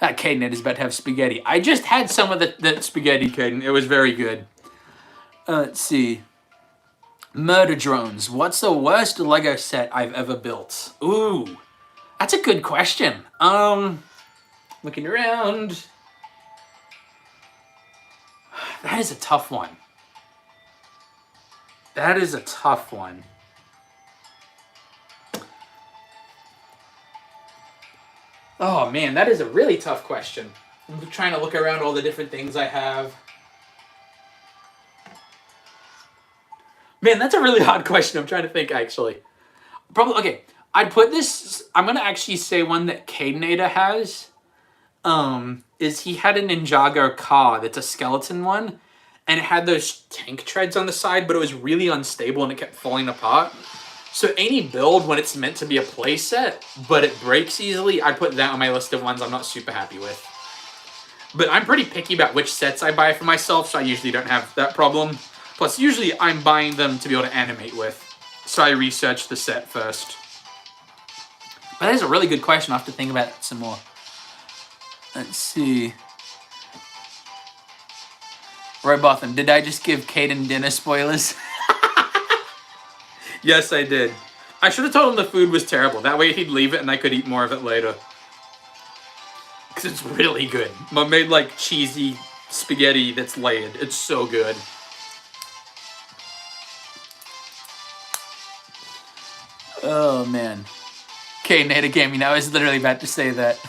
S1: That Caden is about to have spaghetti. I just had some of that spaghetti, Caden. It was very good. Let's see. Murder drones. What's the worst Lego set I've ever built? Ooh, that's a good question. Looking around. That is a tough one. That is a tough one. Oh man, that is a really tough question. I'm trying to look around all the different things I have. Man, that's a really hard question. I'm trying to think, actually. Probably, okay, I'd put this, I'm going to actually say one that Cadenator has. Is he had a Ninjago car that's a skeleton one, and it had those tank treads on the side, but it was really unstable and it kept falling apart. So any build when it's meant to be a play set, but it breaks easily, I'd put that on my list of ones I'm not super happy with. But I'm pretty picky about which sets I buy for myself, so I usually don't have that problem. Plus, usually I'm buying them to be able to animate with, so I research the set first. But that is a really good question. I'll have to think about it some more. Let's see. Robotham, did I just give Caden dinner spoilers? Yes, I did. I should have told him the food was terrible. That way he'd leave it and I could eat more of it later. Because it's really good. Mom made like cheesy spaghetti that's layered. It's so good. Oh, man. Okay, Nada Gaming, I was literally about to say that.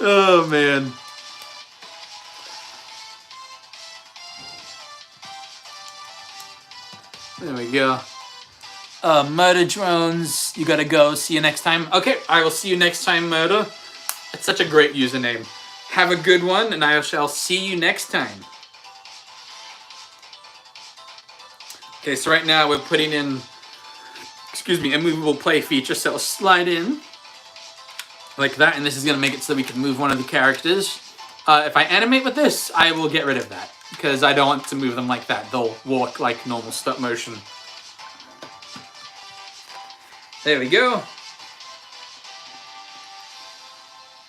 S1: Oh, man. There we go. Murder Drones, you gotta go. See you next time. Okay, I will see you next time, Murder. It's such a great username. Have a good one, and I shall see you next time. Okay, so right now we're putting in, a movable play feature, so it'll slide in like that, and this is gonna make it so we can move one of the characters. If I animate with this, I will get rid of that, because I don't want to move them like that. They'll walk like normal stop motion. There we go.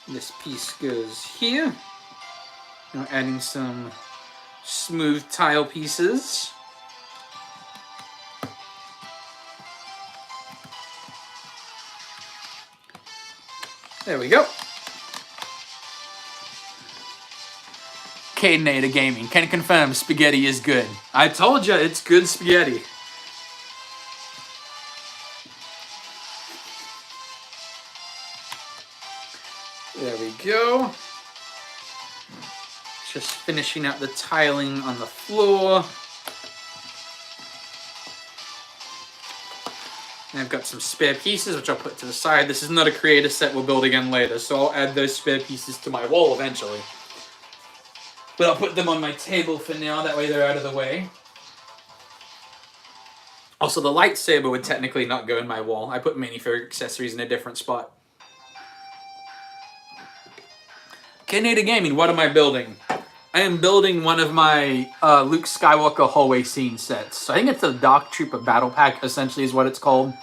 S1: This piece goes here. Now adding some smooth tile pieces. There we go. Cadenata Gaming can confirm spaghetti is good. I told you it's good spaghetti. There we go. Just finishing out the tiling on the floor. And I've got some spare pieces, which I'll put to the side. This is not a creator set we'll build again later, so I'll add those spare pieces to my wall eventually. But I'll put them on my table for now, that way they're out of the way. Also, the lightsaber would technically not go in my wall. I put minifigure accessories in a different spot. Canada Gaming, what am I building? I am building one of my Luke Skywalker hallway scene sets. So I think it's the Dark Trooper Battle Pack, essentially is what it's called.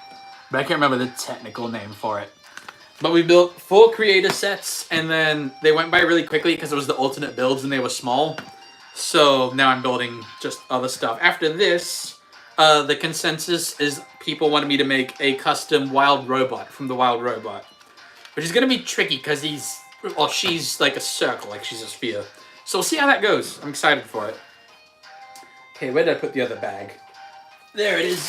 S1: But I can't remember the technical name for it. But we built 4 creator sets, and then they went by really quickly because it was the alternate builds and they were small. So now I'm building just other stuff. After this, the consensus is people wanted me to make a custom wild robot from the Wild Robot. Which is going to be tricky because she's like a circle, like she's a sphere. So we'll see how that goes. I'm excited for it. Okay, where did I put the other bag? There it is.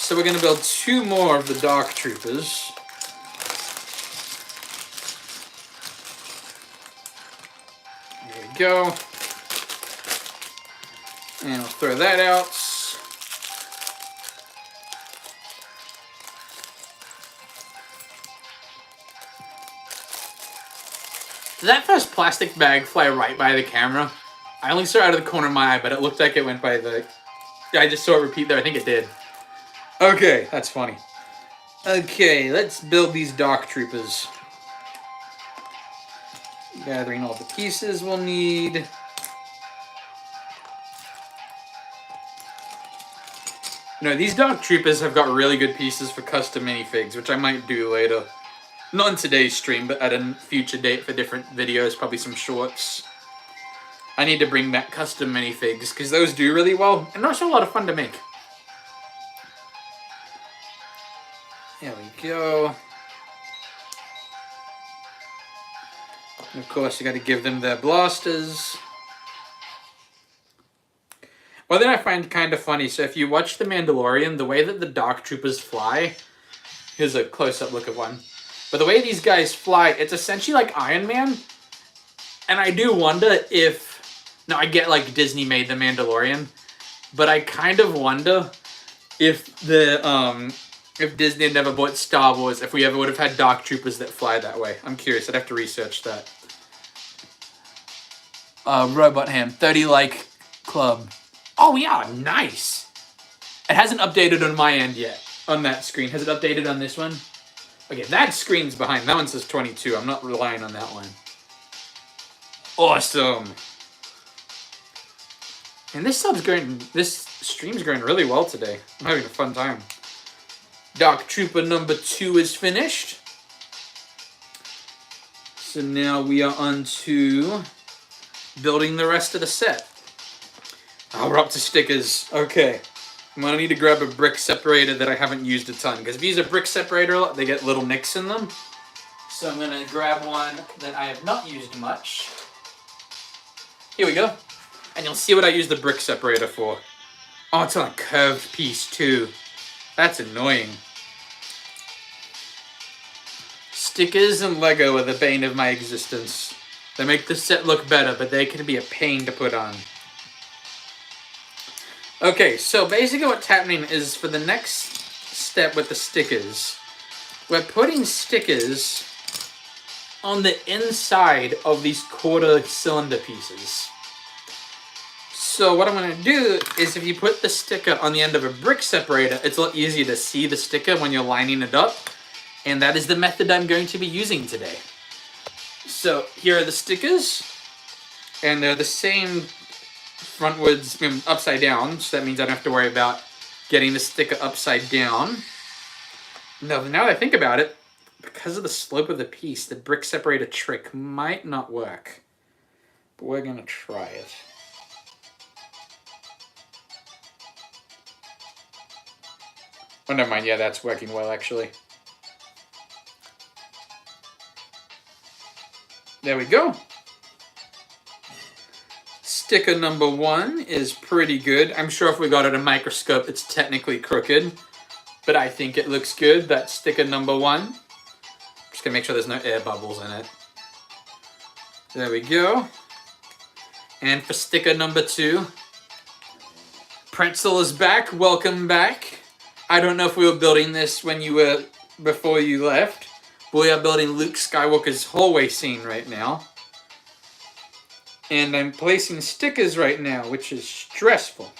S1: So we're going to build 2 more of the Dark Troopers. There we go. And I'll throw that out. Did that first plastic bag fly right by the camera? I only saw it out of the corner of my eye, but it looked like it went by the... I just saw it repeat there. I think it did. Okay, that's funny. Okay, let's build these Dark Troopers. Gathering all the pieces we'll need. You know, these Dark Troopers have got really good pieces for custom minifigs, which I might do later. Not in today's stream, but at a future date for different videos, probably some shorts. I need to bring back custom minifigs, because those do really well, and they're also a lot of fun to make. There we go. And of course, you got to give them their blasters. One thing I find kind of funny, so if you watch The Mandalorian, the way that the Dark Troopers fly, here's a close-up look of one. But the way these guys fly, it's essentially like Iron Man. And I do wonder if... Now, I get like Disney made The Mandalorian. But I kind of wonder if if Disney had never bought Star Wars, if we ever would have had Dark Troopers that fly that way. I'm curious. I'd have to research that. Robot Ham, 30 like club. Oh yeah, nice. It hasn't updated on my end yet. On that screen. Has it updated on this one? Okay, that screen's behind. That one says 22. I'm not relying on that one. Awesome. And this stream's going really well today. I'm having a fun time. Dark Trooper number 2 is finished. So now we are on to building the rest of the set. Oh, we're up to stickers. Okay. I'm going to need to grab a brick separator that I haven't used a ton. Because if you use a brick separator a lot, they get little nicks in them. So I'm going to grab one that I have not used much. Here we go. And you'll see what I use the brick separator for. Oh, it's on a curved piece too. That's annoying. Stickers and Lego are the bane of my existence. They make the set look better, but they can be a pain to put on. Okay, so basically what's happening is for the next step with the stickers, we're putting stickers on the inside of these quarter cylinder pieces. So what I'm going to do is if you put the sticker on the end of a brick separator, it's a lot easier to see the sticker when you're lining it up. And that is the method I'm going to be using today. So here are the stickers. And they're the same frontwards, upside down. So that means I don't have to worry about getting the sticker upside down. Now that I think about it, because of the slope of the piece, the brick separator trick might not work. But we're going to try it. Oh, never mind. Yeah, that's working well, actually. There we go. Sticker number 1 is pretty good. I'm sure if we got it a microscope, it's technically crooked. But I think it looks good. That's sticker number 1. Just gonna make sure there's no air bubbles in it. There we go. And for sticker number 2, Pretzel is back. Welcome back. I don't know if we were building this when you were, before you left, but we are building Luke Skywalker's hallway scene right now. And I'm placing stickers right now, which is stressful.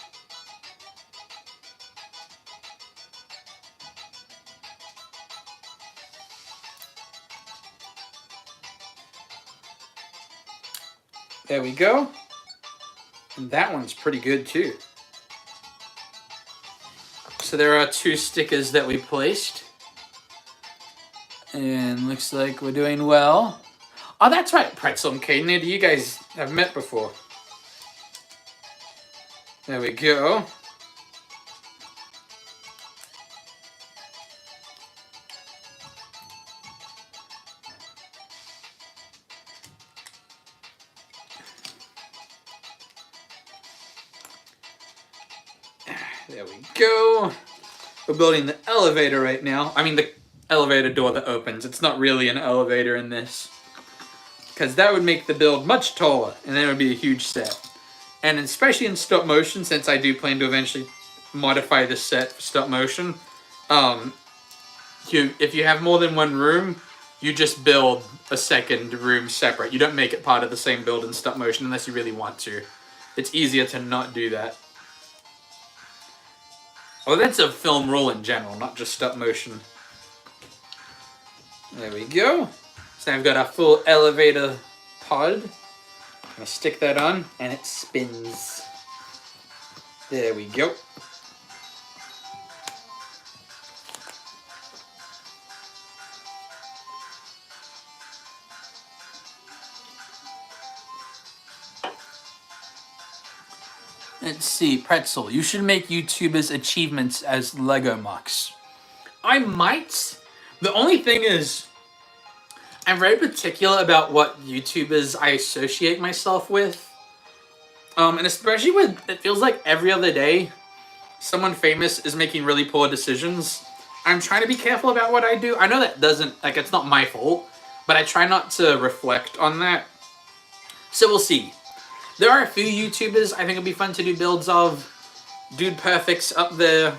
S1: There we go. And that one's pretty good too. So there are 2 stickers that we placed. And looks like we're doing well. Oh, that's right, Pretzel and Caden. You guys have met before. There we go. There we go. We're building the elevator right now. I mean, the elevator door that opens. It's not really an elevator in this. Because that would make the build much taller, and then it would be a huge set. And especially in stop motion, since I do plan to eventually modify this set for stop motion, if you have more than one room, you just build a second room separate. You don't make it part of the same build in stop motion unless you really want to. It's easier to not do that. Well, that's a film rule in general, not just stop motion. There we go. So I've got our full elevator pod. I'm going to stick that on, and it spins. There we go. Let's see, Pretzel. You should make YouTubers' achievements as Lego mucks. I might. The only thing is, I'm very particular about what YouTubers I associate myself with. And especially when it feels like every other day, someone famous is making really poor decisions. I'm trying to be careful about what I do. I know that doesn't, like, it's not my fault, but I try not to reflect on that. So we'll see. There are a few YouTubers I think it'll be fun to do builds of. Dude Perfect's up there.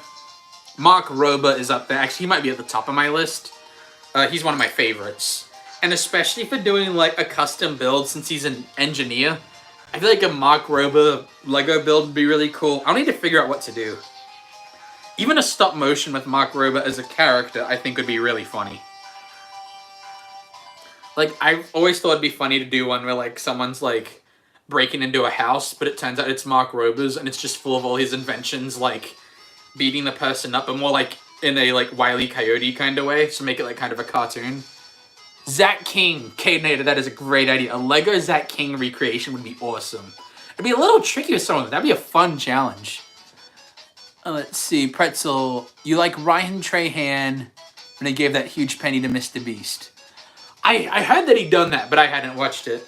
S1: Mark Rober is up there. Actually, he might be at the top of my list. He's one of my favorites. And especially for doing, like, a custom build, since he's an engineer, I feel like a Mark Rober Lego build would be really cool. I'll need to figure out what to do. Even a stop motion with Mark Rober as a character, I think would be really funny. Like, I've always thought it'd be funny to do one where, like, someone's, like, breaking into a house, but it turns out it's Mark Rober's, and it's just full of all his inventions, like, beating the person up, but more, like, in a, like, Wile E. Coyote kind of way, so make it, like, kind of a cartoon. Zach King, Cadenator, that is a great idea. A Lego Zach King recreation would be awesome. It'd be a little tricky with someone, but that'd be a fun challenge. Let's see, Pretzel, you like Ryan Trahan when he gave that huge penny to Mr. Beast. I heard that he'd done that, but I hadn't watched it.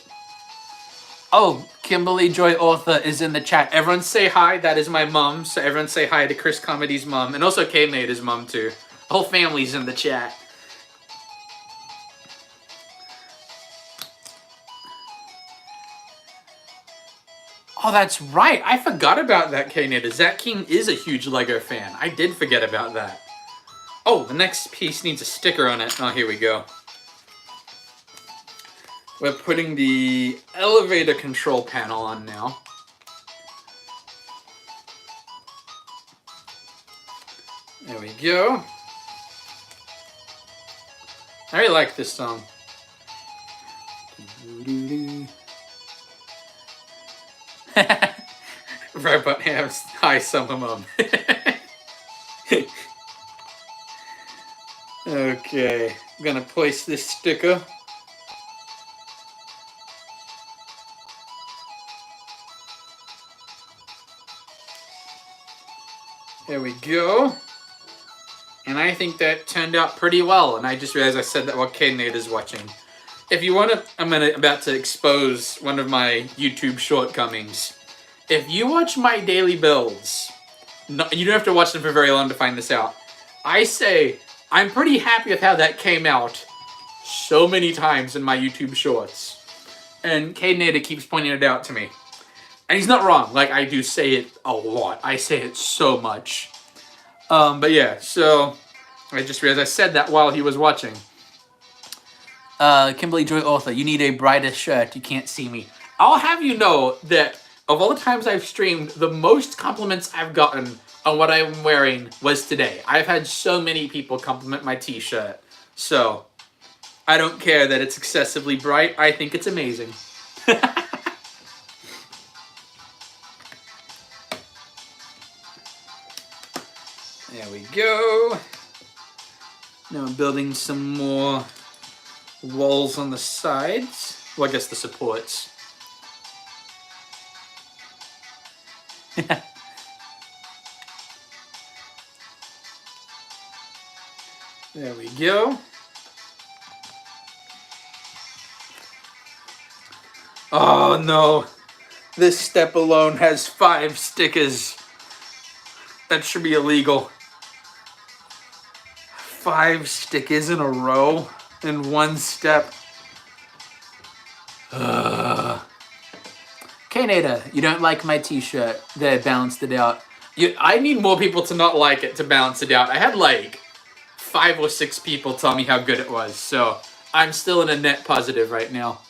S1: Oh, Kimberly Joy Author is in the chat. Everyone say hi. That is my mom. So everyone say hi to Chris Comedy's mom. And also Cadenator's mom, too. The whole family's in the chat. Oh, that's right. I forgot about that, Cadenator. Zach King is a huge Lego fan. I did forget about that. Oh, the next piece needs a sticker on it. Oh, here we go. We're putting the elevator control panel on now. There we go. I really like this song. Robot Hams, hi Summer Mom. Okay, I'm gonna place this sticker. There we go. And I think that turned out pretty well. And I just realized I said that while Cadenator is watching. If you want to, I'm about to expose one of my YouTube shortcomings. If you watch my daily builds, no, you don't have to watch them for very long to find this out. I say I'm pretty happy with how that came out so many times in my YouTube shorts. And Cadenator keeps pointing it out to me. And he's not wrong. Like, I do say it a lot. I say it so much. But yeah, so I just realized I said that while he was watching. Kimberly Joy Author, you need a brighter shirt. You can't see me. I'll have you know that of all the times I've streamed, the most compliments I've gotten on what I'm wearing was today. I've had so many people compliment my t-shirt. So, I don't care that it's excessively bright. I think it's amazing. There we go. Now I'm building some more walls on the sides. Well, I guess the supports. There we go. Oh no. This step alone has 5 stickers. That should be illegal. 5 stickers in a row in one step. Cadenator, you don't like my t-shirt. There, balanced it out. I need more people to not like it to balance it out. I had like 5 or 6 people tell me how good it was, so I'm still in a net positive right now.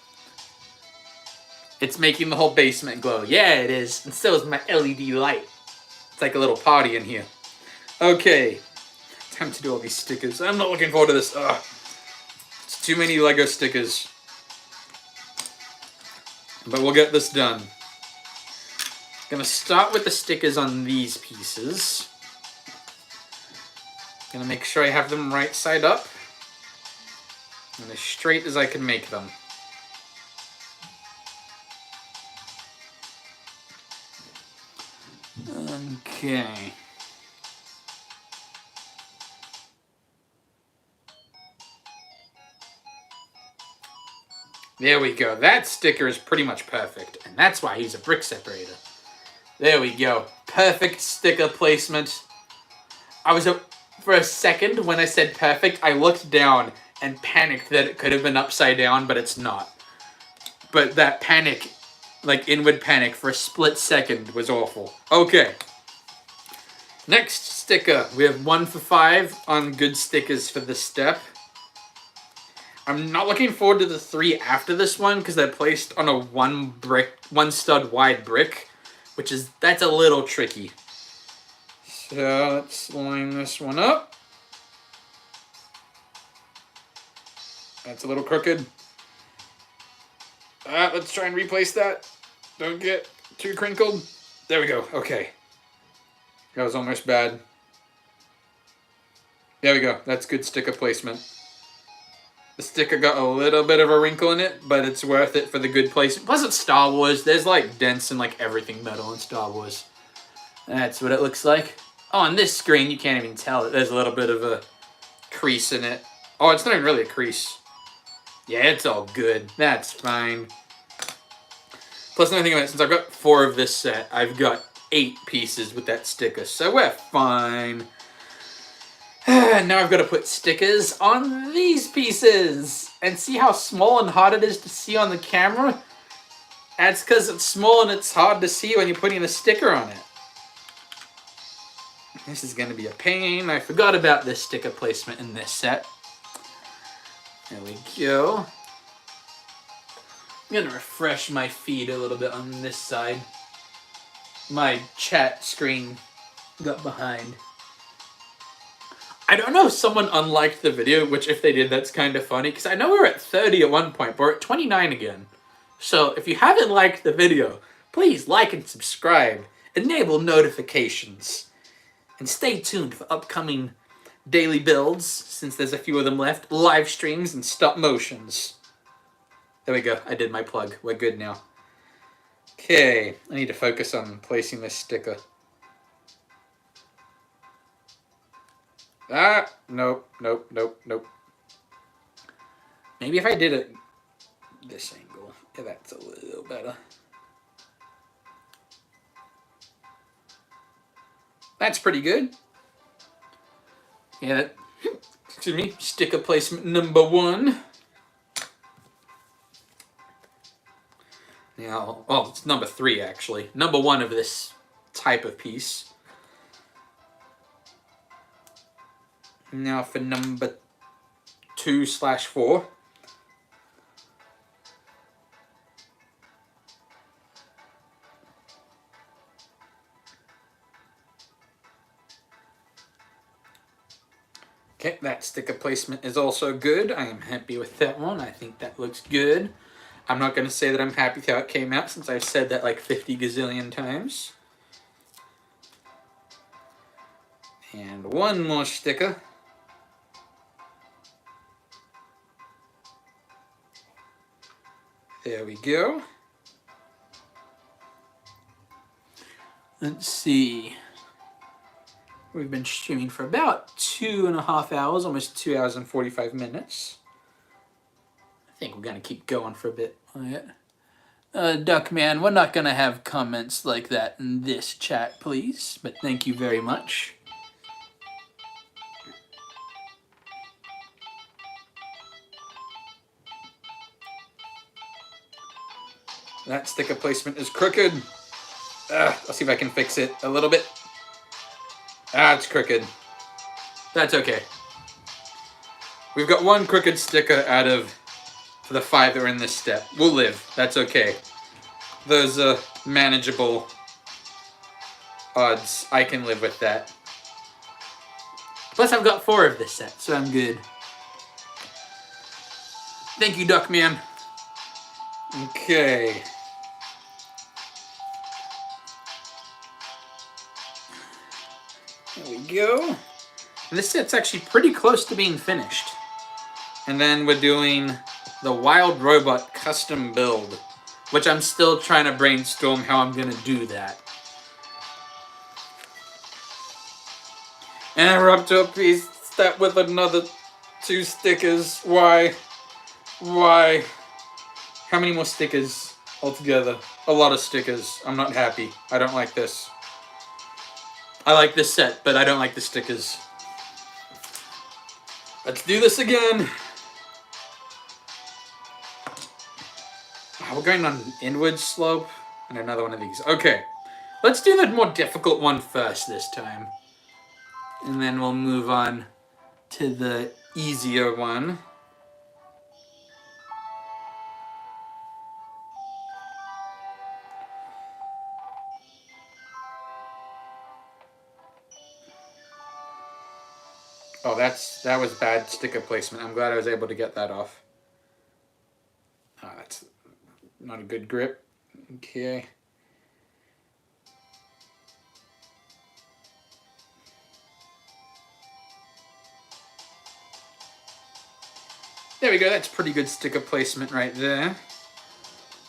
S1: It's making the whole basement glow. Yeah, it is. And so is my LED light. It's like a little party in here. Okay. Time to do all these stickers. I'm not looking forward to this. Ugh. It's too many Lego stickers. But we'll get this done. Gonna start with the stickers on these pieces. Gonna make sure I have them right side up. And as straight as I can make them. Okay. There we go. That sticker is pretty much perfect. And that's why he's a brick separator. There we go. Perfect sticker placement. I was For a second, when I said perfect, I looked down and panicked that it could have been upside down, but it's not. But that panic, like inward panic for a split second, was awful. Okay. Next sticker. We have 1 for 5 on good stickers for this step. I'm not looking forward to the 3 after this one because they're placed on a 1 stud wide brick, that's a little tricky. So let's line this one up. That's a little crooked. Let's try and replace that. Don't get too crinkled. There we go. Okay. That was almost bad. There we go. That's good sticker placement. The sticker got a little bit of a wrinkle in it, but it's worth it for the good placement. Plus it's Star Wars. There's like dents in like everything metal in Star Wars. That's what it looks like. Oh, on this screen you can't even tell that there's a little bit of a crease in it. Oh, it's not even really a crease. Yeah, it's all good. That's fine. Plus another thing about it, since I've got 4 of this set, I've got 8 pieces with that sticker, so we're fine. Now I've got to put stickers on these pieces and see how small and hard it is to see on the camera. That's because it's small and it's hard to see when you're putting a sticker on it. This is going to be a pain. I forgot about this sticker placement in this set. There we go. I'm going to refresh my feed a little bit on this side. My chat screen got behind. I don't know if someone unliked the video, which if they did, that's kind of funny, because I know we were at 30 at one point, but we're at 29 again. So if you haven't liked the video, please like and subscribe, enable notifications, and stay tuned for upcoming daily builds, since there's a few of them left, live streams, and stop motions. There we go, I did my plug. We're good now. Okay, I need to focus on placing this sticker. Nope. Maybe if I did it this angle, yeah, that's a little better. That's pretty good. Yeah, excuse me, sticker placement number 1. Now, well, it's number 3 actually. Number 1 of this type of piece. Now for number 2/4. Okay, that sticker placement is also good. I am happy with that one. I think that looks good. I'm not going to say that I'm happy with how it came out, since I've said that like 50 gazillion times. And 1 more sticker. There we go. Let's see. We've been streaming for about 2.5 hours, almost 2 hours and 45 minutes. I think we're going to keep going for a bit. Duckman, we're not going to have comments like that in this chat, please. But thank you very much. That sticker placement is crooked. I'll see if I can fix it a little bit. It's crooked. That's okay. We've got 1 crooked sticker out of the 5 that are in this step. We'll live. That's okay. Those are manageable odds. I can live with that. Plus I've got 4 of this set, so I'm good. Thank you, Duckman. Okay. There we go. And this set's actually pretty close to being finished. And then we're doing the Wild Robot custom build, which I'm still trying to brainstorm how I'm gonna do that. And we're up to a piece step with another 2 stickers. Why? Why? How many more stickers altogether? A lot of stickers. I'm not happy. I don't like this. I like this set, but I don't like the stickers. Let's do this again. We're going on an inward slope and another one of these. Okay, let's do the more difficult one first this time. And then we'll move on to the easier one. Oh, that was bad sticker placement. I'm glad I was able to get that off. Oh, that's not a good grip. Okay. There we go. That's pretty good sticker placement right there.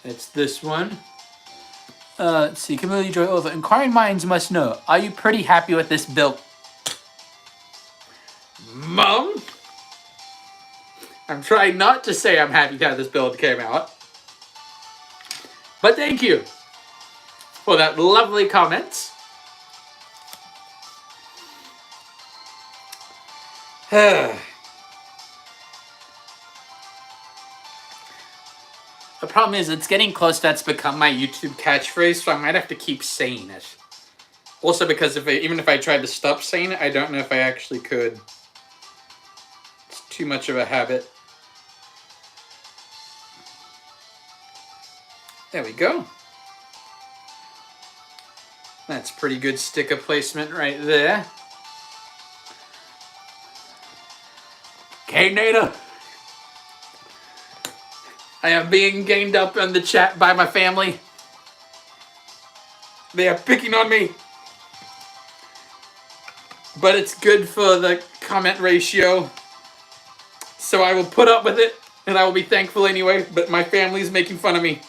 S1: It's this one. Let's see. Camille Joy over. Inquiring minds must know. Are you pretty happy with this build? Mom? I'm trying not to say I'm happy how this build came out. But thank you for that lovely comment. The problem is it's getting close. That's become my YouTube catchphrase, so I might have to keep saying it. Also because even if I tried to stop saying it, I don't know if I actually could. It's too much of a habit. There we go. That's pretty good sticker placement right there. Okay, Nada. I am being gained up in the chat by my family. They are picking on me. But it's good for the comment ratio. So I will put up with it, and I will be thankful anyway, but my family's making fun of me.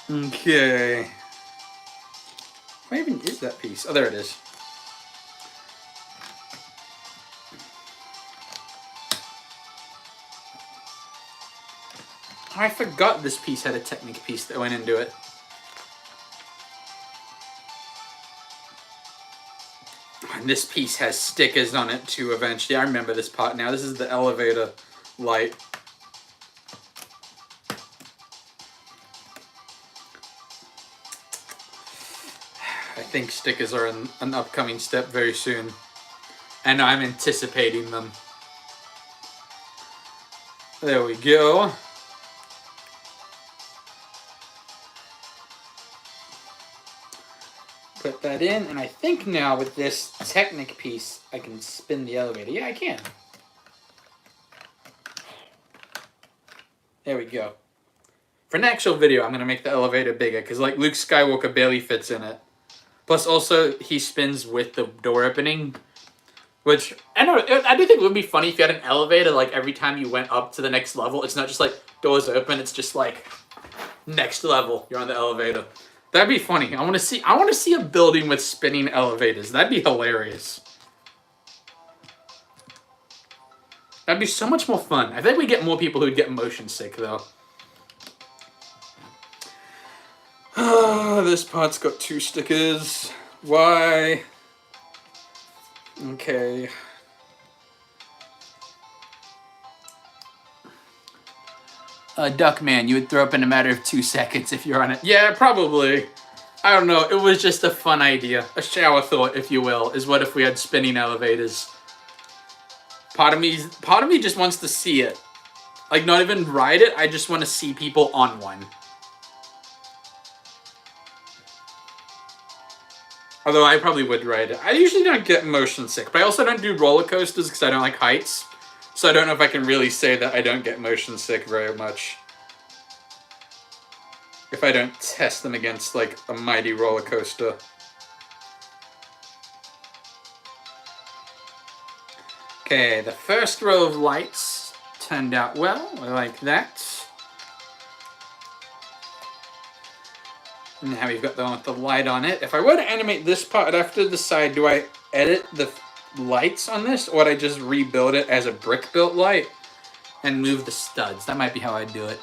S1: Okay. Where even is that piece? Oh, there it is. I forgot this piece had a Technic piece that went into it. And this piece has stickers on it too eventually. I remember this part now. This is the elevator light. I think stickers are an upcoming step very soon. And I'm anticipating them. There we go. Put that in, and I think now with this Technic piece, I can spin the elevator. Yeah, I can. There we go. For an actual video, I'm going to make the elevator bigger, because like Luke Skywalker barely fits in it. Plus also, he spins with the door opening, which, I don't know, I do think it would be funny if you had an elevator, like every time you went up to the next level, it's not just like doors open, it's just like next level, you're on the elevator. That'd be funny. I want to see a building with spinning elevators. That'd be hilarious. That'd be so much more fun. I think we get more people who'd get motion sick though. This part's got 2 stickers. Why? Okay. Duckman, you would throw up in a matter of 2 seconds if you're on it. Yeah, probably. I don't know. It was just a fun idea. A shower thought, if you will, is what if we had spinning elevators. Part of me just wants to see it. Like, not even ride it. I just want to see people on one. Although I probably would ride it. I usually don't get motion sick, but I also don't do roller coasters because I don't like heights. So I don't know if I can really say that I don't get motion sick very much. If I don't test them against, like, a mighty roller coaster. Okay, the first row of lights turned out well. I like that. And now we've got the one with the light on it. If I were to animate this part, I'd have to decide, do I edit the lights on this, or would I just rebuild it as a brick-built light and move the studs? That might be how I'd do it.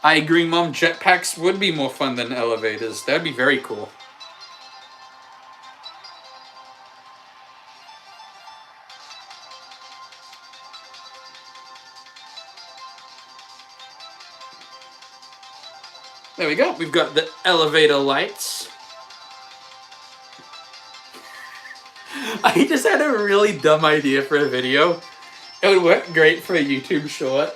S1: I agree, Mom. Jetpacks would be more fun than elevators. That'd be very cool. There we go. We've got the elevator lights. I just had a really dumb idea for a video. It would work great for a YouTube short.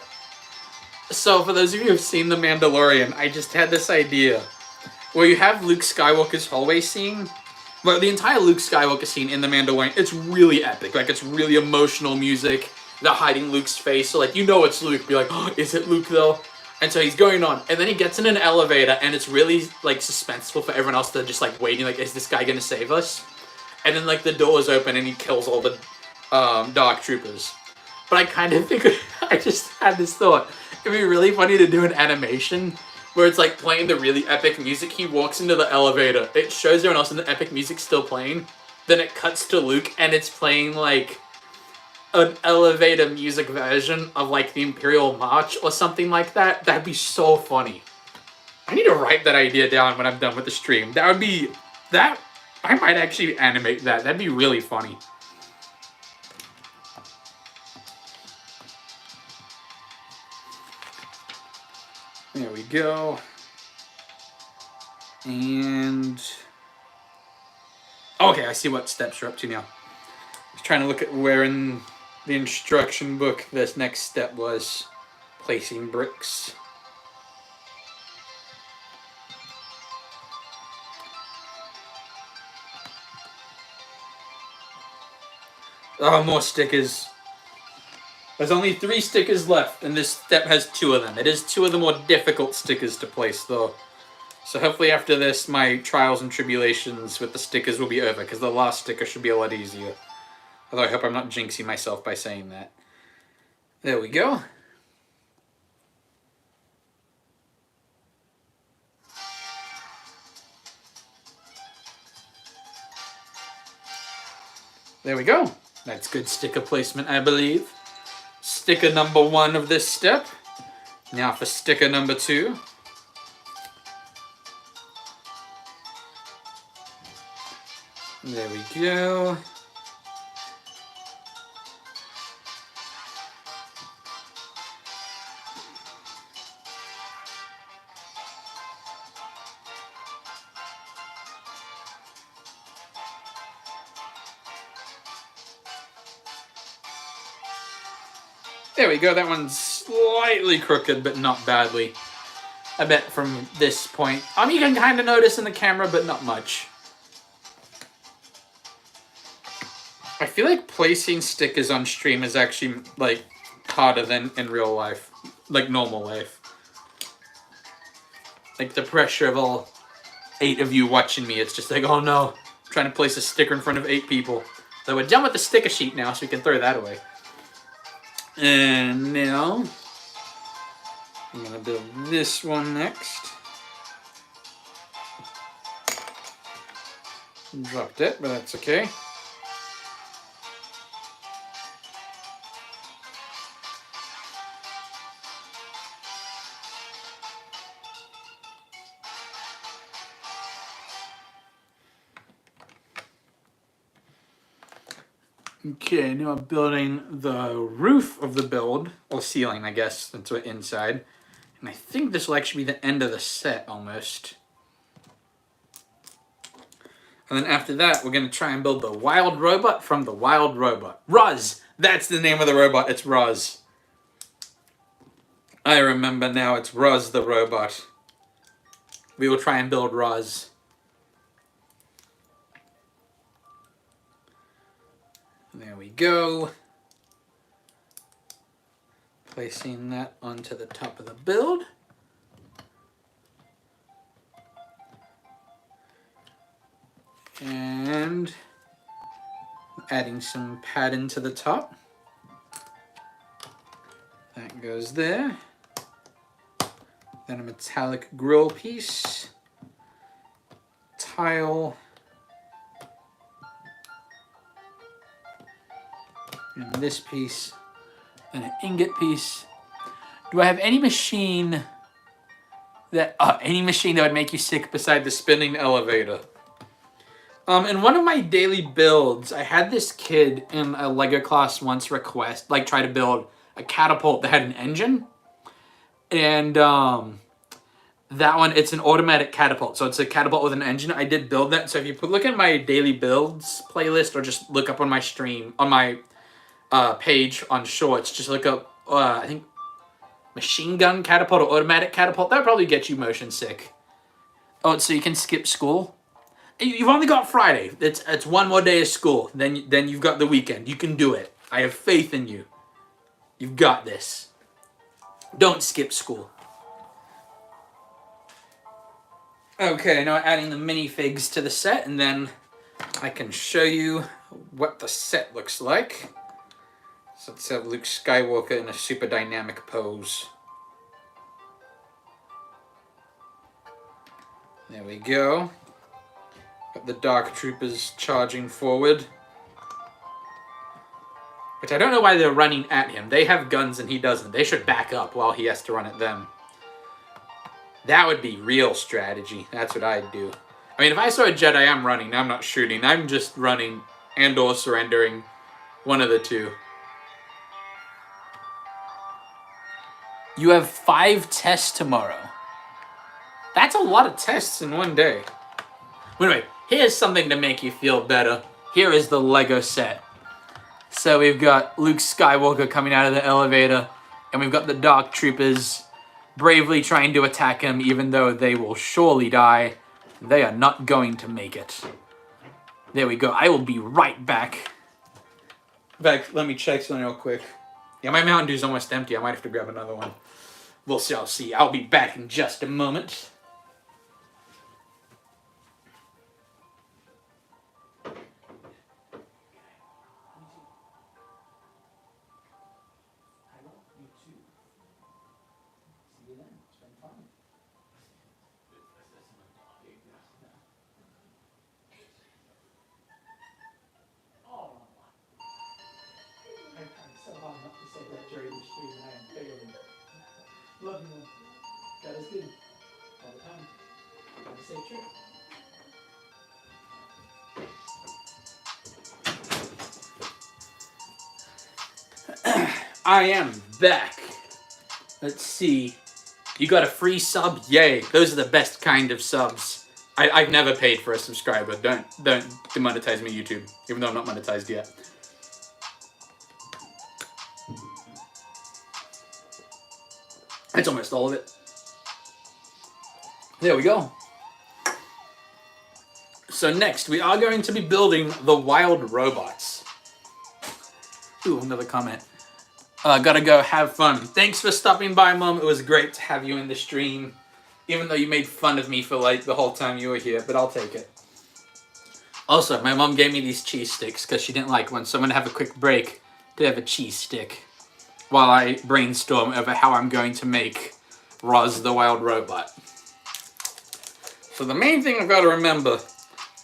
S1: So for those of you who've seen The Mandalorian, I just had this idea. Where you have Luke Skywalker's hallway scene. Well, the entire Luke Skywalker scene in The Mandalorian, it's really epic. Like, it's really emotional music. They're hiding Luke's face. So, like, you know it's Luke. Be like, oh, is it Luke, though? And so he's going on, and then he gets in an elevator, and it's really, like, suspenseful for everyone else to just, like, waiting, like, is this guy gonna save us? And then, like, the doors open, and he kills all the Dark Troopers. But I kind of figured, I just had this thought, it'd be really funny to do an animation where it's, like, playing the really epic music. He walks into the elevator, it shows everyone else, and the epic music's still playing. Then it cuts to Luke, and it's playing, like, an elevator music version of, like, the Imperial March or something like that. That'd be so funny. I need to write that idea down when I'm done with the stream. That would be... I might actually animate that. That'd be really funny. There we go. And... okay, I see what steps you're up to now. I was trying to look at where in the instruction book this next step was. Placing bricks. Oh, more stickers. There's only 3 stickers left, and this step has 2 of them. It is 2 of the more difficult stickers to place, though. So hopefully after this, my trials and tribulations with the stickers will be over, because the last sticker should be a lot easier. Although I hope I'm not jinxing myself by saying that. There we go. There we go. That's good sticker placement, I believe. Sticker number 1 of this step. Now for sticker number 2. There we go. There we go, that one's slightly crooked, but not badly. I bet from this point. You can kind of notice in the camera, but not much. I feel like placing stickers on stream is actually, like, harder than in real life. Like, normal life. Like, the pressure of all 8 of you watching me, it's just like, oh no, I'm trying to place a sticker in front of 8 people. So we're done with the sticker sheet now, so we can throw that away. And now, I'm going to build this one next. Dropped it, but that's okay. Okay, now I'm building the roof of the build, or ceiling, I guess, that's what inside. And I think this will actually be the end of the set, almost. And then after that, we're going to try and build the wild robot from the wild robot. Roz! That's the name of the robot, it's Roz. I remember now, it's Roz the robot. We will try and build Roz. There we go. Placing that onto the top of the build. And adding some padding to the top. That goes there. Then a metallic grill piece. Tile. And this piece, and an ingot piece. Do I have any machine That any machine that would make you sick beside the spinning elevator. In one of my daily builds, I had this kid in a Lego class once request, like, try to build a catapult that had an engine. And that one, it's an automatic catapult. So it's a catapult with an engine. I did build that. So if you look at my daily builds playlist, or just look up on my stream, on my page on shorts, just look up, I think, machine gun catapult or automatic catapult. That would probably get you motion sick. Oh, so you can skip school? You've only got Friday. It's one more day of school. Then you've got the weekend. You can do it. I have faith in you. You've got this. Don't skip school. Okay, now adding the minifigs to the set, and then I can show you what the set looks like. So let's have Luke Skywalker in a super dynamic pose. There we go. Got the Dark Troopers charging forward. Which I don't know why they're running at him. They have guns and he doesn't. They should back up while he has to run at them. That would be real strategy. That's what I'd do. I mean, if I saw a Jedi, I'm running. I'm not shooting. I'm just running and or surrendering. One of the two. You have 5 tests tomorrow. That's a lot of tests in one day. Anyway, here's something to make you feel better. Here is the Lego set. So we've got Luke Skywalker coming out of the elevator, and we've got the Dark Troopers bravely trying to attack him, even though they will surely die. They are not going to make it. There we go. I will be right back. In fact, let me check something real quick. Yeah, my Mountain Dew's almost empty. I might have to grab another one. We'll see. I'll see. I'll be back in just a moment. Love you, God is good all the time. Have a safe trip. I am back. Let's see. You got a free sub? Yay. Those are the best kind of subs. I've never paid for a subscriber. Don't demonetize me, YouTube. Even though I'm not monetized yet. That's almost all of it. There we go. So next, we are going to be building the wild robots. Ooh, another comment. Gotta go have fun. Thanks for stopping by, Mom. It was great to have you in the stream. Even though you made fun of me for like the whole time you were here, but I'll take it. Also, my mom gave me these cheese sticks because she didn't like one, so I'm gonna have a quick break to have a cheese stick while I brainstorm over how I'm going to make Roz the wild robot. So the main thing I've got to remember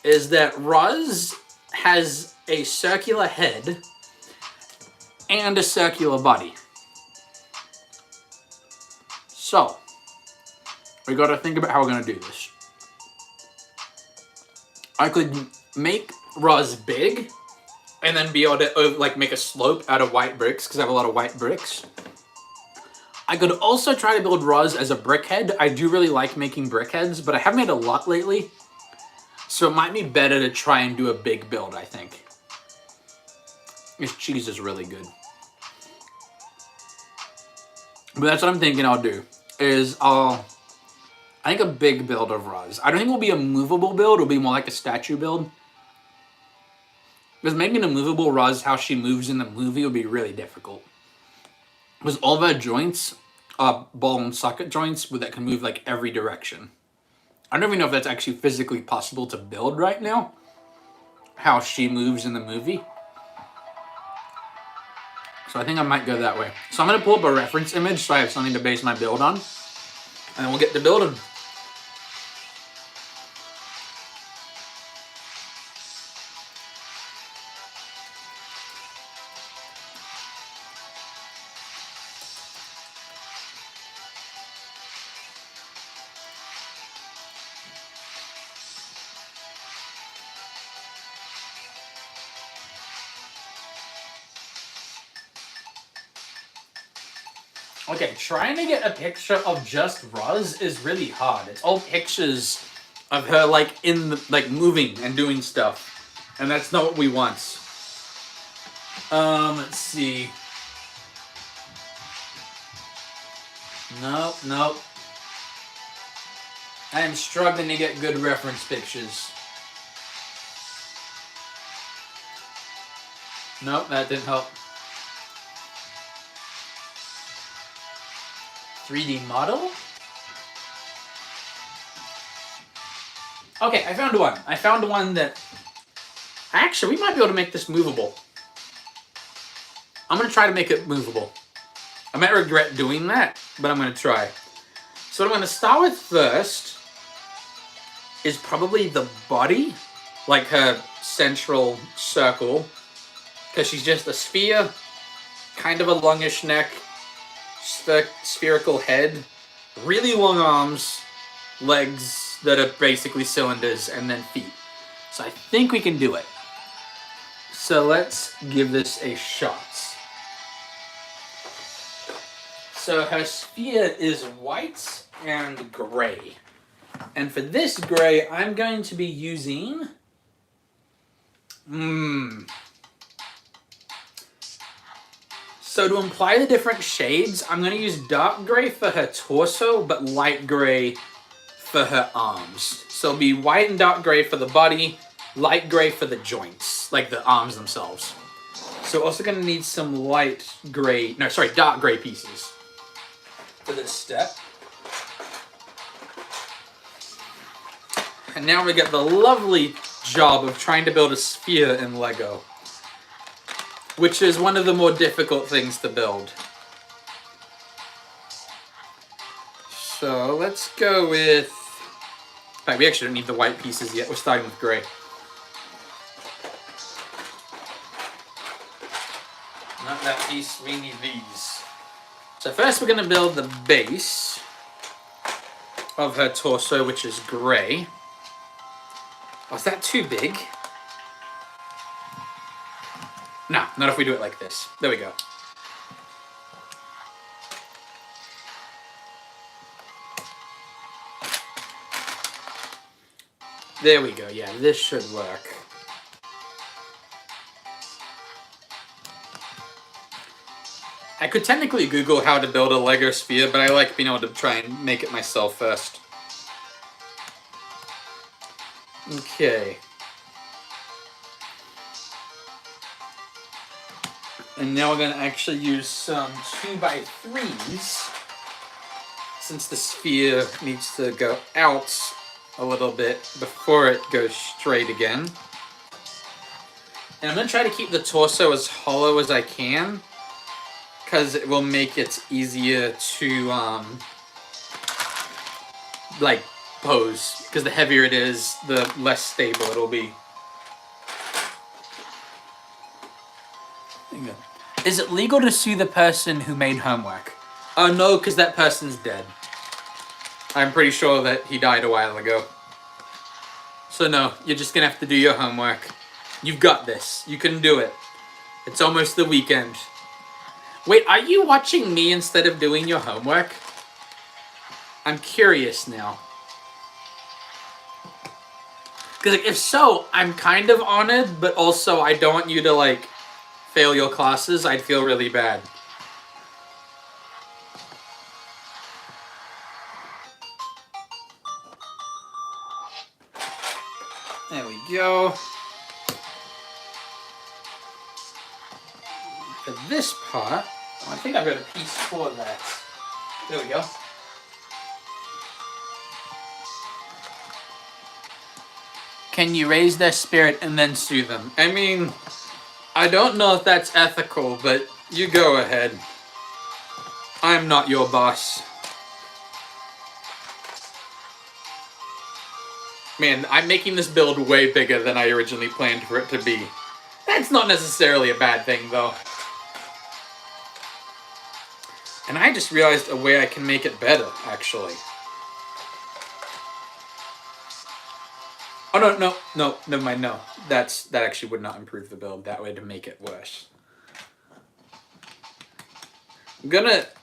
S1: is that Roz has a circular head and a circular body. So, we got to think about how we're going to do this. I could make Roz big and then be able to like make a slope out of white bricks because I have a lot of white bricks. I could also try to build Roz as a brickhead. I do really like making brickheads, but I haven't made a lot lately. So it might be better to try and do a big build, I think. This cheese is really good. But that's what I'm thinking I'll do. I think a big build of Roz. I don't think it will be a movable build. It'll be more like a statue build. Because making a movable Roz how she moves in the movie would be really difficult. Because all of her joints are ball and socket joints that can move like every direction. I don't even know if that's actually physically possible to build right now. How she moves in the movie. So I think I might go that way. So I'm going to pull up a reference image so I have something to base my build on. And we'll get to building. Okay, trying to get a picture of just Roz is really hard. It's all pictures of her like in the moving and doing stuff, and that's not what we want. Let's see. Nope, nope. I am struggling to get good reference pictures. Nope, that didn't help. 3D model? Okay, I found one. I found one that... Actually, we might be able to make this movable. I'm going to try to make it movable. I might regret doing that, but I'm going to try. So what I'm going to start with first is probably the body, like her central circle, because she's just a sphere, kind of a longish neck, spherical head, really long arms, legs that are basically cylinders, and then feet. So I think we can do it. So let's give this a shot. So her sphere is white and gray. And for this gray, I'm going to be using... So to imply the different shades, I'm going to use dark gray for her torso, but light gray for her arms. So it'll be white and dark gray for the body, light gray for the joints, like the arms themselves. So also going to need some dark gray pieces for this step. And now we get the lovely job of trying to build a sphere in Lego, which is one of the more difficult things to build. So let's go with... Right, we actually don't need the white pieces yet. We're starting with gray. Not that piece, we need these. So first we're going to build the base of her torso, which is gray. Oh, is that too big? No, not if we do it like this. There we go. There we go. Yeah, this should work. I could technically Google how to build a Lego sphere, but I like being able to try and make it myself first. Okay. And now we're going to actually use some 2x3s, since the sphere needs to go out a little bit before it goes straight again. And I'm going to try to keep the torso as hollow as I can, because it will make it easier to, pose. Because the heavier it is, the less stable it'll be. There you go. Is it legal to sue the person who made homework? Oh no, because that person's dead. I'm pretty sure that he died a while ago. So no, you're just gonna have to do your homework. You've got this. You can do it. It's almost the weekend. Wait, are you watching me instead of doing your homework? I'm curious now. Because if so, I'm kind of honored, but also I don't want you to, fail your classes. I'd feel really bad. There we go. For this part, I think I've got a piece for that. There we go. Can you raise their spirit and then sue them? I mean, I don't know if that's ethical, but you go ahead. I'm not your boss. Man, I'm making this build way bigger than I originally planned for it to be. That's not necessarily a bad thing, though. And I just realized a way I can make it better, actually. Oh, no, never mind, no. That actually would not improve the build. That would make it worse.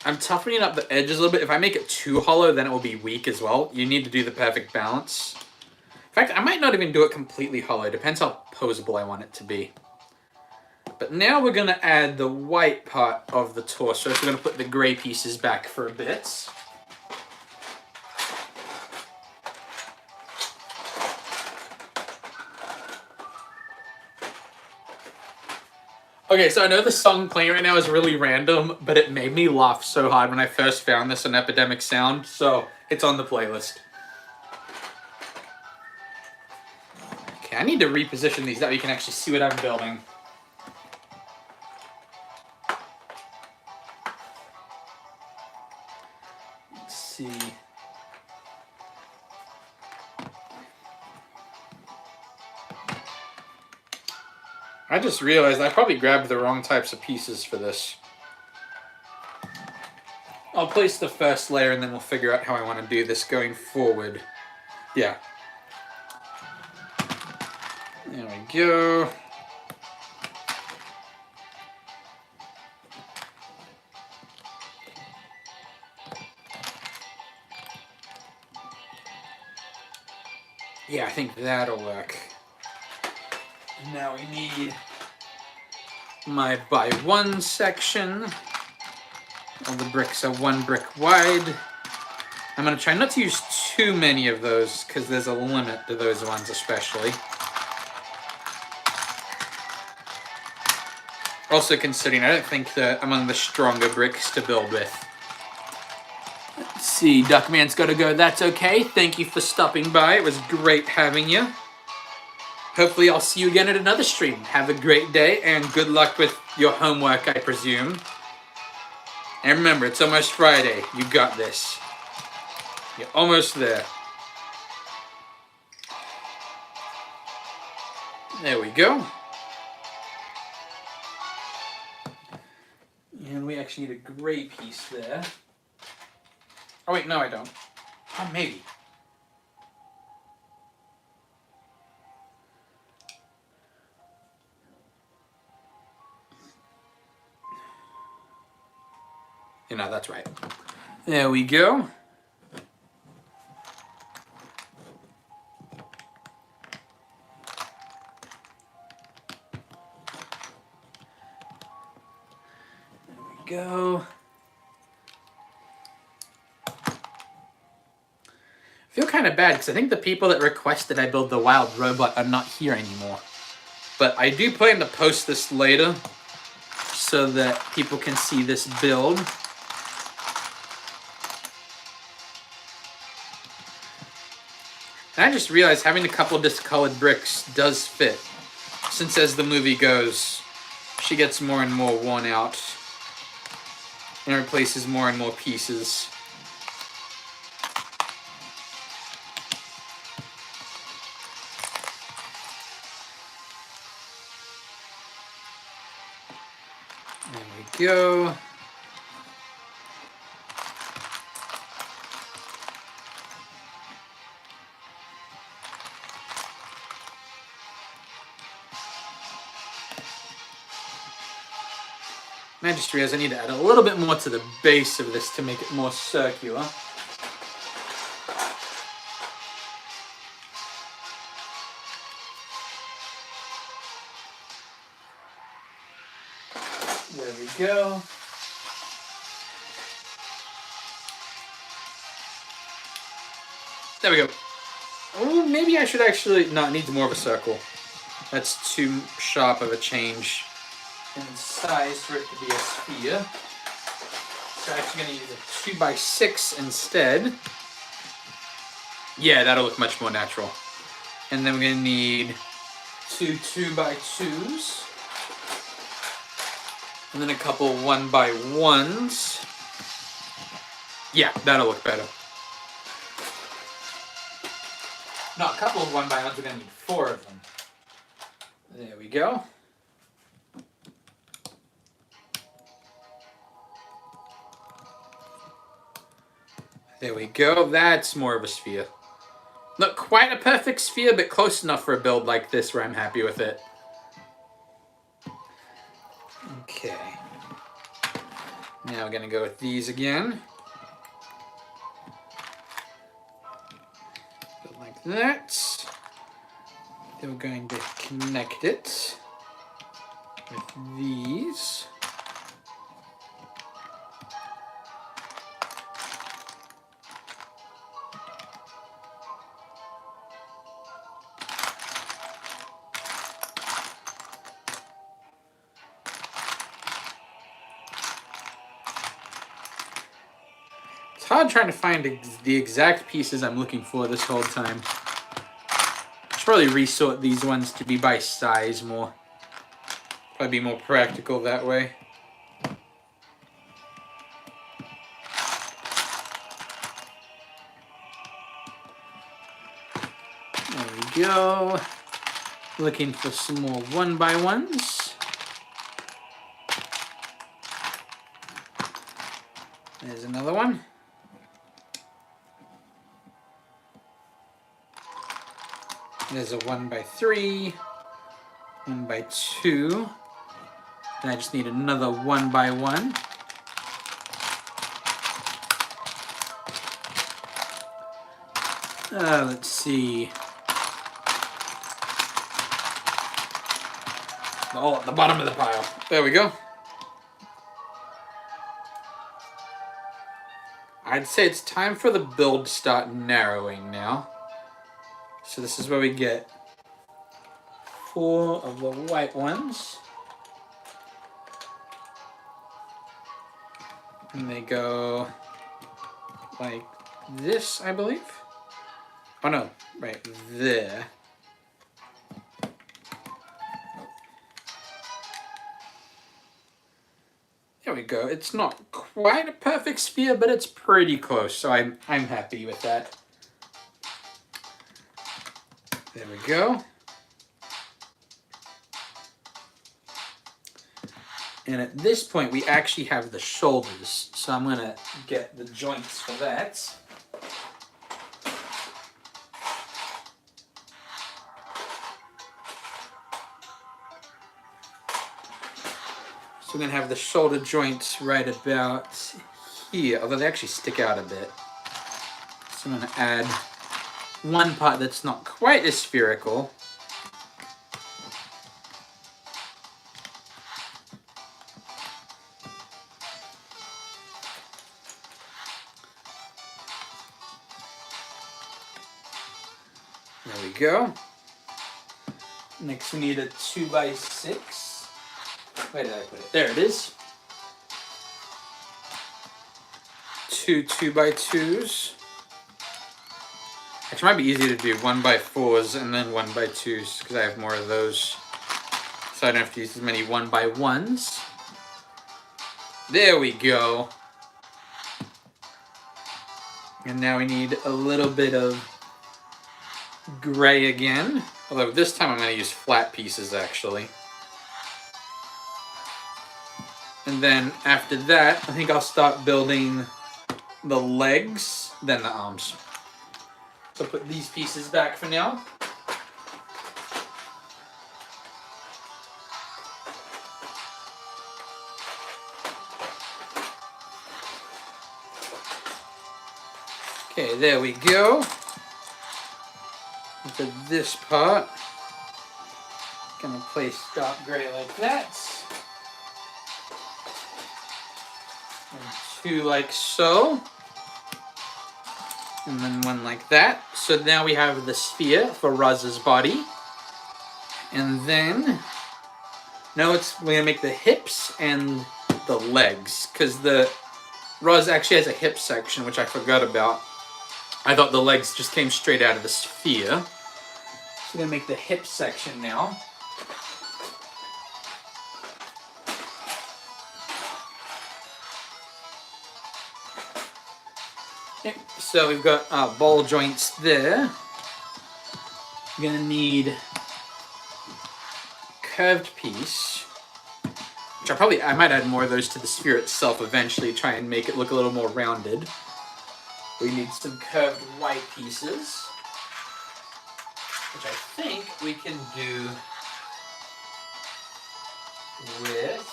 S1: I'm toughening up the edges a little bit. If I make it too hollow, then it will be weak as well. You need to do the perfect balance. In fact, I might not even do it completely hollow. Depends how posable I want it to be. But now we're gonna add the white part of the torso. So we're gonna put the gray pieces back for a bit. Okay, so I know the song playing right now is really random, but it made me laugh so hard when I first found this on Epidemic Sound, so it's on the playlist. Okay, I need to reposition these that you can actually see what I'm building. Let's see. I just realized I probably grabbed the wrong types of pieces for this. I'll place the first layer and then we'll figure out how I want to do this going forward. Yeah. There we go. Yeah, I think that'll work. Now we need my by one section. All the bricks are 1 brick wide. I'm going to try not to use too many of those because there's a limit to those ones especially. Also considering I don't think they're among the stronger bricks to build with. Let's see, Duckman's got to go. That's okay. Thank you for stopping by. It was great having you. Hopefully I'll see you again at another stream. Have a great day and good luck with your homework, I presume. And remember, it's almost Friday. You got this. You're almost there. There we go. And we actually need a gray piece there. Oh wait, no I don't. Oh, maybe. You know, that's right. There we go. Go. I feel kind of bad because I think the people that requested I build the wild robot are not here anymore. But I do plan to post this later so that people can see this build. And I just realized having a couple discolored bricks does fit. Since as the movie goes, she gets more and more worn out and replaces more and more pieces. There we go. And I just realized I need to add a little bit more to the base of this to make it more circular. There we go. There we go. Oh, maybe I should actually... No, it needs more of a circle. That's too sharp of a change in size for it to be a sphere. So I'm actually going to use a 2x6 instead. Yeah, that'll look much more natural. And then we're going to need 2 2x2s. And then a couple 1x1s. Yeah, that'll look better. No, a couple of 1x1s, we're going to need 4 of them. There we go. There we go. That's more of a sphere. Not quite a perfect sphere, but close enough for a build like this where I'm happy with it. Okay. Now now we're going to go with these again. Like that. Then we're going to connect it with these. It's hard trying to find the exact pieces I'm looking for this whole time. I should probably resort these ones to be by size more. Probably be more practical that way. There we go. Looking for some more 1x1s. There's another one. There's a 1x3, 1x2. And I just need another 1x1. Let's see. Oh, at the bottom of the pile. There we go. I'd say it's time for the build to start narrowing now. So this is where we get 4 of the white ones. And they go like this, I believe. Oh no, right there. There we go. It's not quite a perfect sphere, but it's pretty close, so I'm happy with that. There we go. And at this point, we actually have the shoulders, so I'm gonna get the joints for that. So we're gonna have the shoulder joints right about here, although they actually stick out a bit. So I'm gonna add one part that's not quite as spherical. There we go. Next we need a 2x6. Where did I put it? There it is. 2 2x2s. Actually, it might be easier to do 1x4s and then 1x2s because I have more of those. So I don't have to use as many 1x1s. There we go. And now we need a little bit of gray again. Although this time I'm going to use flat pieces actually. And then after that, I think I'll start building the legs, then the arms. So put these pieces back for now. Okay, there we go. For this part, gonna place dark gray like that. And 2 like so. And then 1 like that. So now we have the sphere for Roz's body. And then, now we're gonna make the hips and the legs. Because the Roz actually has a hip section, which I forgot about. I thought the legs just came straight out of the sphere. So we're gonna make the hip section now. Okay, so we've got our ball joints there. We're gonna need curved piece, which I might add more of those to the sphere itself eventually, try and make it look a little more rounded. We need some curved white pieces, which I think we can do with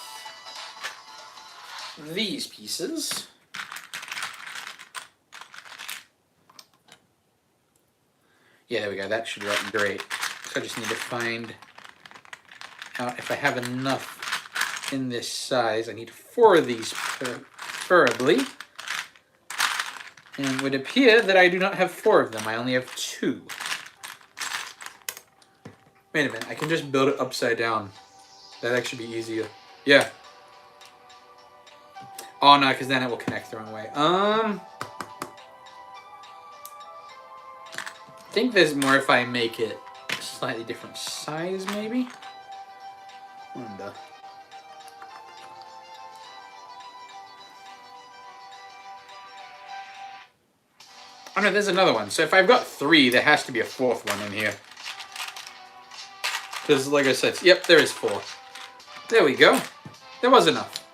S1: these pieces. Yeah, there we go. That should work great. So I just need to find out if I have enough in this size. I need 4 of these preferably. And it would appear that I do not have 4 of them. I only have 2. Wait a minute. I can just build it upside down. That'd actually be easier. Yeah. Oh, no, because then it will connect the wrong way. I think there's more if I make it a slightly different size, maybe? Wonder. Oh, no, there's another one. So if I've got 3, there has to be a 4th one in here. Because, like I said, yep, there is 4. There we go. There was enough.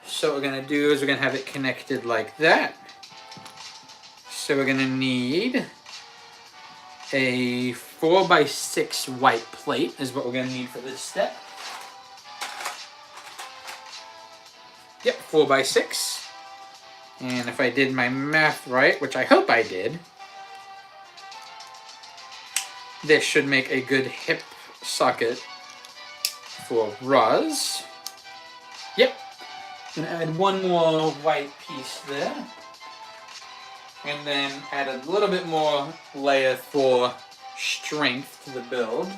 S1: So what we're going to do is we're going to have it connected like that. So we're going to need a 4x6 white plate is what we're going to need for this step. Yep, 4x6. And if I did my math right, which I hope I did, this should make a good hip socket for Roz. Yep. I'm going to add one more white piece there. And then add a little bit more layer for strength to the build.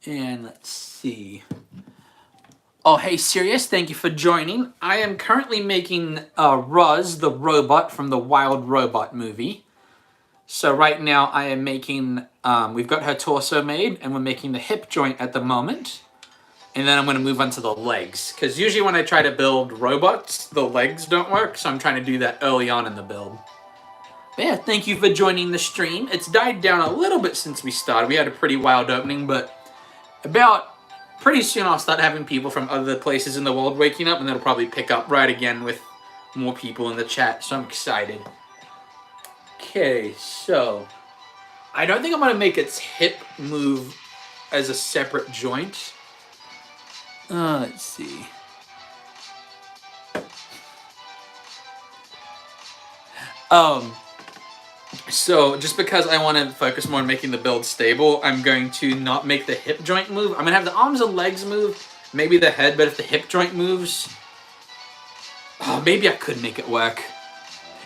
S1: And let's see. Oh, hey, Sirius, thank you for joining. I am currently making Ruz, the robot from the Wild Robot movie. So right now I am making, we've got her torso made, and we're making the hip joint at the moment. And then I'm going to move on to the legs. Because usually when I try to build robots, the legs don't work. So I'm trying to do that early on in the build. But yeah, thank you for joining the stream. It's died down a little bit since we started. We had a pretty wild opening, but pretty soon I'll start having people from other places in the world waking up, and it'll probably pick up right again with more people in the chat, so I'm excited. Okay, so I don't think I'm going to make its hip move as a separate joint. Let's see. So just because I want to focus more on making the build stable, I'm going to not make the hip joint move. I'm going to have the arms and legs move, maybe the head, but if the hip joint moves, maybe I could make it work.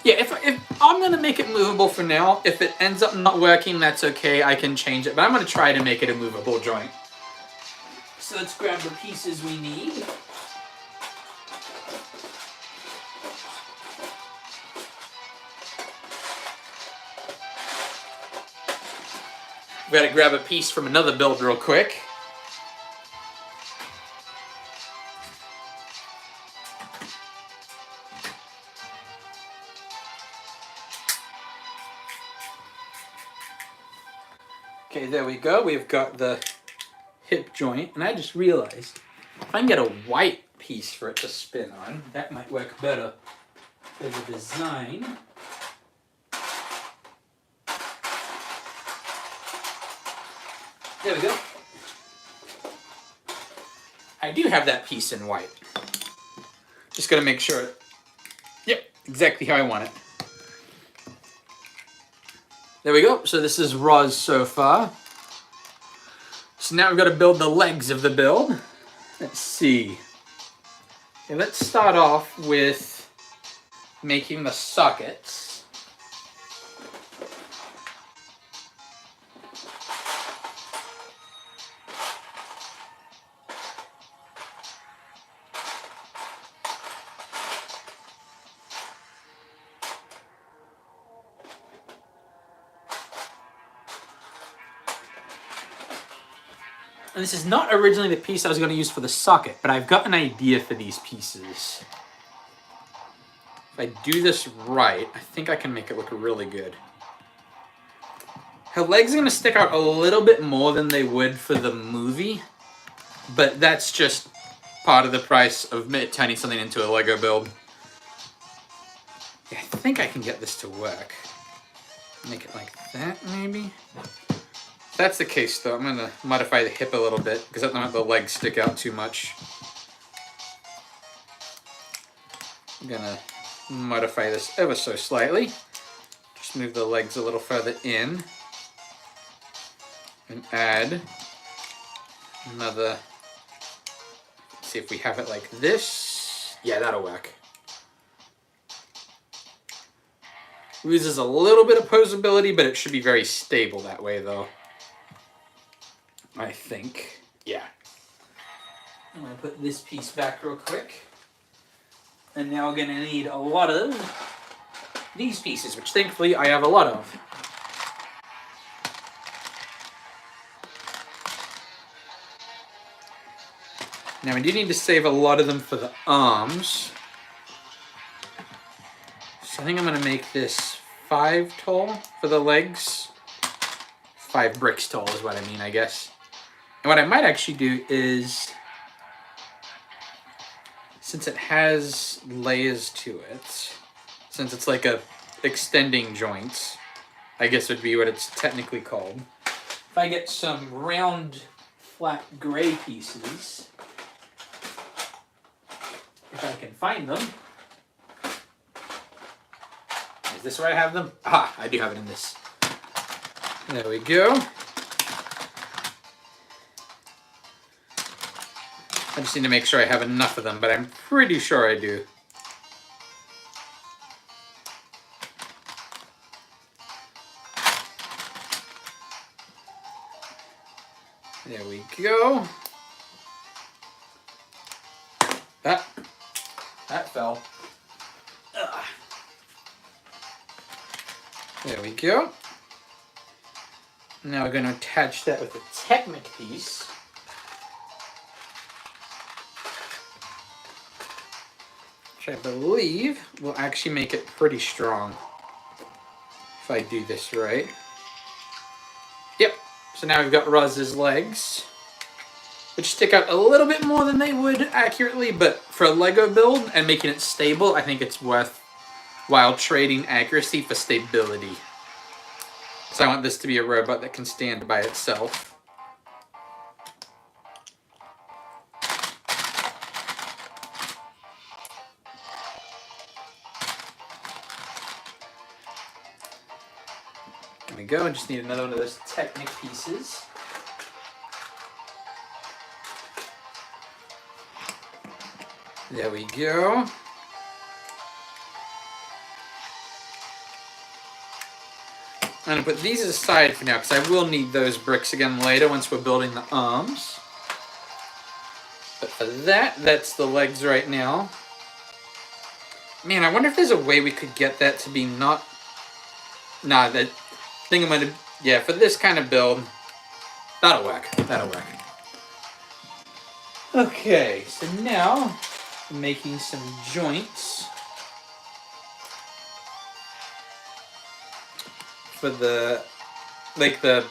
S1: Yeah, if I'm going to make it movable for now. If it ends up not working, that's okay. I can change it, but I'm going to try to make it a movable joint. So let's grab the pieces we need. We gotta grab a piece from another build real quick. Okay, there we go. We've got the hip joint, and I just realized if I can get a white piece for it to spin on, that might work better for the design. There we go. I do have that piece in white. Just gotta make sure. Yep, exactly how I want it. There we go. So this is Roz so far. So now we've got to build the legs of the build. Let's see. Okay, let's start off with making the sockets. And this is not originally the piece I was going to use for the socket, but I've got an idea for these pieces. If I do this right, I think I can make it look really good. Her legs are going to stick out a little bit more than they would for the movie, but that's just part of the price of turning something into a Lego build. Yeah, I think I can get this to work. Make it like that, maybe? If that's the case, though, I'm going to modify the hip a little bit, because I don't want the legs stick out too much. I'm going to modify this ever so slightly. Just move the legs a little further in. And add another... Let's see if we have it like this. Yeah, that'll work. Loses a little bit of posability, but it should be very stable that way, though. I think. Yeah. I'm going to put this piece back real quick. And now we're going to need a lot of these pieces, which thankfully I have a lot of. Now we do need to save a lot of them for the arms. So I think I'm going to make this 5 tall for the legs. 5 bricks tall is what I mean, I guess. And what I might actually do is, since it has layers to it, since it's like a extending joint, I guess would be what it's technically called. If I get some round, flat gray pieces, if I can find them. Is this where I have them? Aha, I do have it in this. There we go. I just need to make sure I have enough of them, but I'm pretty sure I do. There we go. That fell. Ugh. There we go. Now we're going to attach that with a Technic piece. Which I believe will actually make it pretty strong. If I do this right. Yep. So now we've got Roz's legs, which stick out a little bit more than they would accurately, but for a Lego build and making it stable, I think it's worthwhile trading accuracy for stability. So I want this to be a robot that can stand by itself. There we go, I just need another one of those Technic pieces. There we go. I'm going to put these aside for now because I will need those bricks again later once we're building the arms. But for that, that's the legs right now. Man, I wonder if there's a way we could get that to be not... Nah, that thing I'm going to... Yeah, for this kind of build, that'll work. That'll work. Okay, so now I'm making some joints for the, like the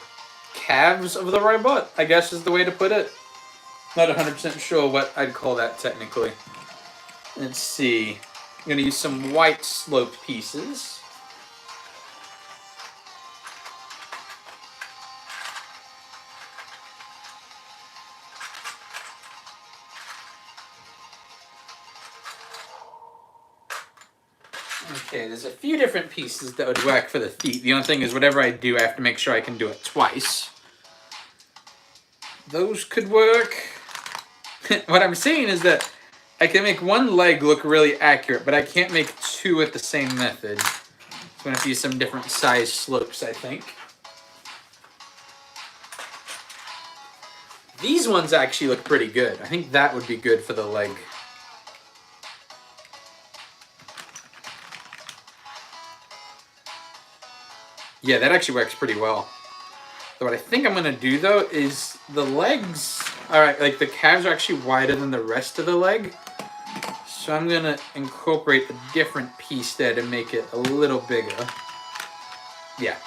S1: calves of the robot, I guess is the way to put it. Not 100% sure what I'd call that technically. Let's see. I'm going to use some white sloped pieces. Okay, there's a few different pieces that would work for the feet. The only thing is whatever I do, I have to make sure I can do it twice. Those could work. What I'm saying is that I can make one leg look really accurate, but I can't make two with the same method. So I'm going to have to use some different size slopes, I think. These ones actually look pretty good. I think that would be good for the leg. Yeah, that actually works pretty well. So what I think I'm going to do, though, is the legs... Alright, like the calves are actually wider than the rest of the leg. So I'm going to incorporate a different piece there to make it a little bigger. Yeah.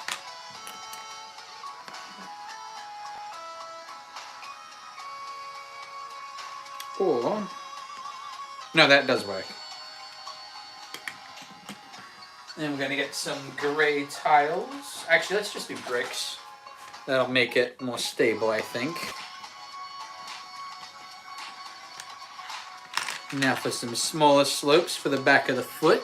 S1: Or No, that does work. Then we're going to get some gray tiles. Actually, let's just do bricks. That'll make it more stable, I think. Now for some smaller slopes for the back of the foot.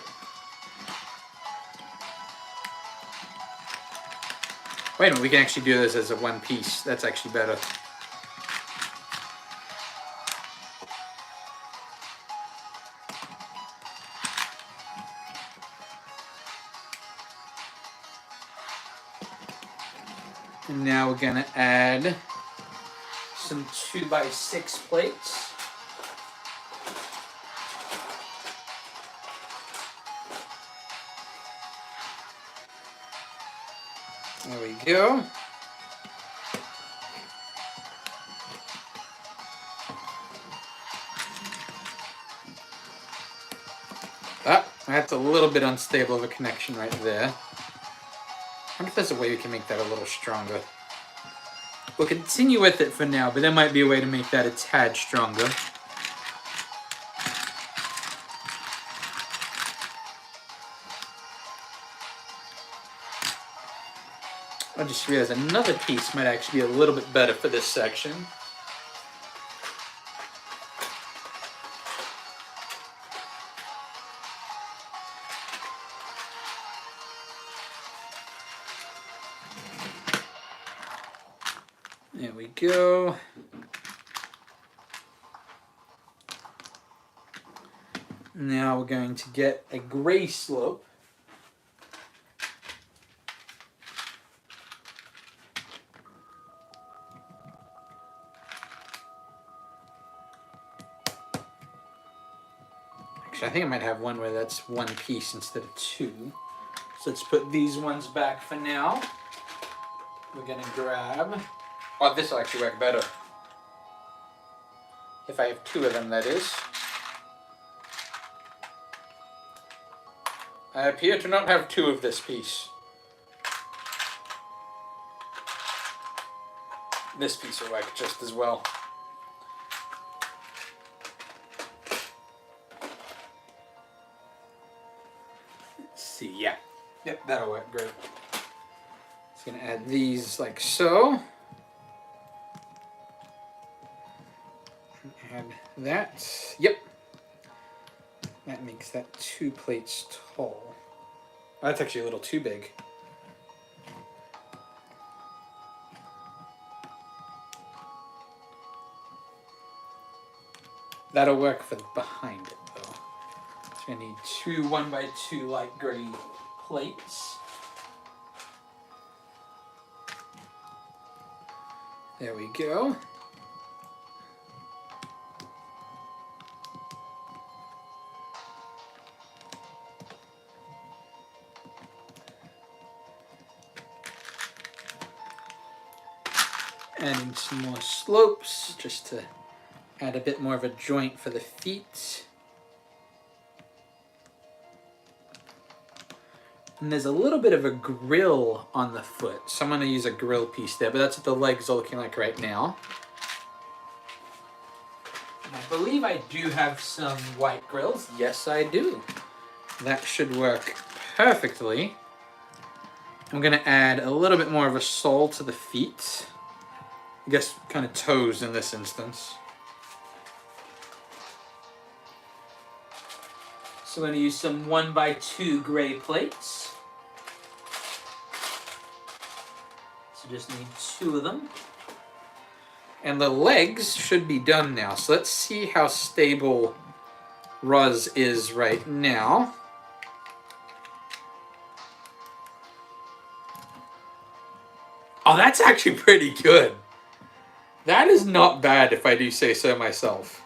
S1: Wait a minute, we can actually do this as a one piece. That's actually better. And now we're going to add some 2x6 plates. There we go. Ah, that's a little bit unstable of a connection right there. I wonder if there's a way we can make that a little stronger. We'll continue with it for now, but there might be a way to make that a tad stronger. I just realized another piece might actually be a little bit better for this section. There we go. Now we're going to get a gray slope. Actually, I think I might have one where that's one piece instead of two. So let's put these ones back for now. We're going to grab... Oh, this will actually work better. If I have two of them, that is. I appear to not have two of this piece. This piece will work just as well. Let's see, yeah. Yep, that'll work great. Just gonna add these like so. Add that. Yep. That makes that 2 plates tall. Oh, that's actually a little too big. That'll work for behind it though. So I need 2 1x2 light gray plates. There we go. Adding some more slopes just to add a bit more of a joint for the feet. And there's a little bit of a grill on the foot, so I'm going to use a grill piece there, but that's what the legs are looking like right now. And I believe I do have some white grills. Yes, I do. That should work perfectly. I'm going to add a little bit more of a sole to the feet. I guess kind of toes in this instance. So I'm going to use some 1x2 gray plates. So just need 2 of them. And the legs should be done now. So let's see how stable Ruz is right now. Oh, that's actually pretty good. That is not bad, if I do say so myself.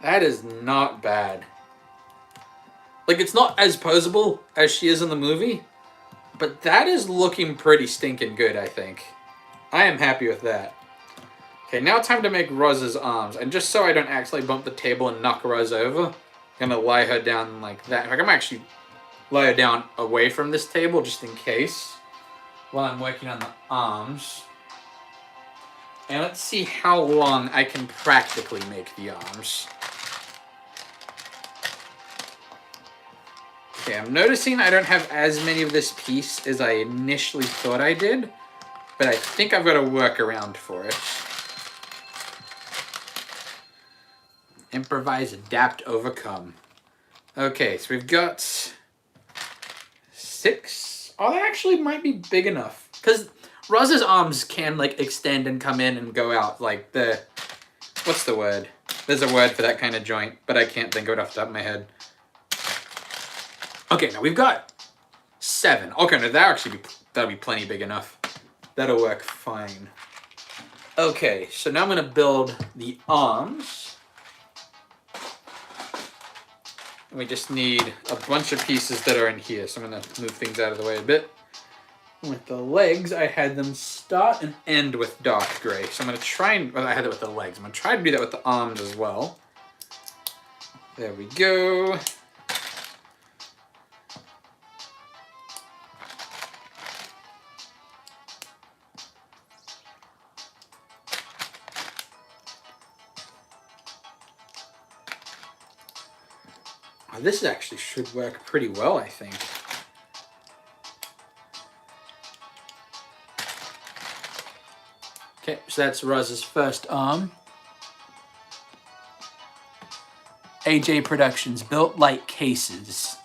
S1: That is not bad. Like, it's not as posable as she is in the movie, but that is looking pretty stinking good, I think. I am happy with that. Okay, now time to make Ruz's arms. And just so I don't actually bump the table and knock Ruz over, I'm going to lie her down like that. Like, I'm actually lie her down away from this table just in case while I'm working on the arms. And let's see how long I can practically make the arms. Okay, I'm noticing I don't have as many of this piece as I initially thought I did, but I think I've got a workaround for it. Improvise, adapt, overcome. Okay, so we've got 6. Oh, that actually might be big enough. Because Roz's arms can, like, extend and come in and go out. Like, the... What's the word? There's a word for that kind of joint, but I can't think of it off the top of my head. Okay, now we've got 7. Okay, no, that'll be plenty big enough. That'll work fine. Okay, so now I'm going to build the arms. We just need a bunch of pieces that are in here, so I'm going to move things out of the way a bit. With the legs, I had them start and end with dark gray. So I'm going to try and... Well, I had it with the legs. I'm going to try to do that with the arms as well. There we go. Oh, this actually should work pretty well, I think. Okay, so that's Roz's first arm. AJ Productions, built like cases.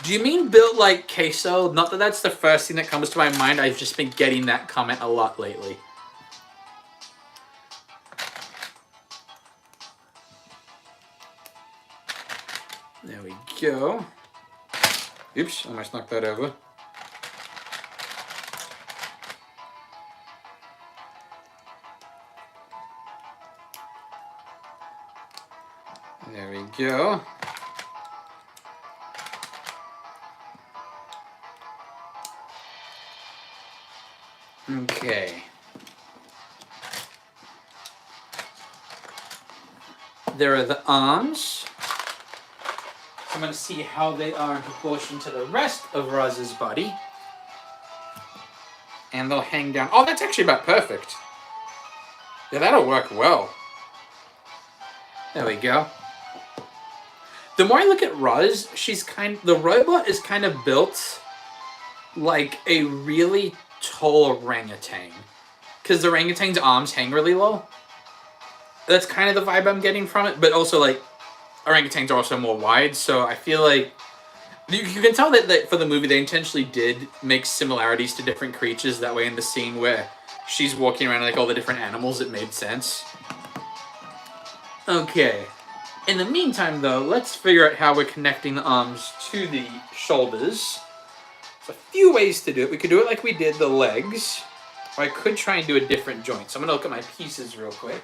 S1: Do you mean built like queso? Not that that's the first thing that comes to my mind. I've just been getting that comment a lot lately. There we go. Oops, almost knocked that over. There we go. Okay. There are the arms. I'm going to see how they are in proportion to the rest of Roz's body. And they'll hang down. Oh, that's actually about perfect. Yeah, that'll work well. There we go. The more I look at Roz, the robot is kind of built like a really tall orangutan. Because the orangutan's arms hang really low. That's kind of the vibe I'm getting from it, but also like orangutans are also more wide, so I feel like you can tell that for the movie they intentionally did make similarities to different creatures. That way in the scene where she's walking around like all the different animals, it made sense. Okay. In the meantime, though, let's figure out how we're connecting the arms to the shoulders. There's a few ways to do it. We could do it like we did the legs, or I could try and do a different joint. So I'm going to look at my pieces real quick.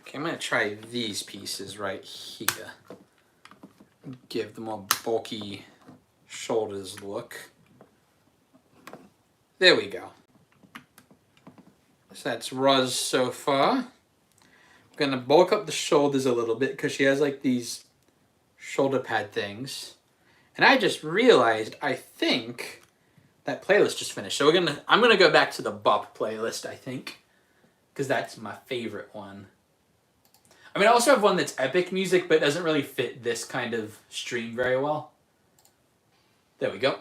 S1: Okay, I'm going to try these pieces right here. Give the more bulky shoulders look. There we go. So that's Roz so far. I'm going to bulk up the shoulders a little bit because she has like these shoulder pad things. And I just realized, I think that playlist just finished. So I'm going to go back to the Bop playlist, I think, because that's my favorite one. I mean, I also have one that's epic music, but doesn't really fit this kind of stream very well. There we go.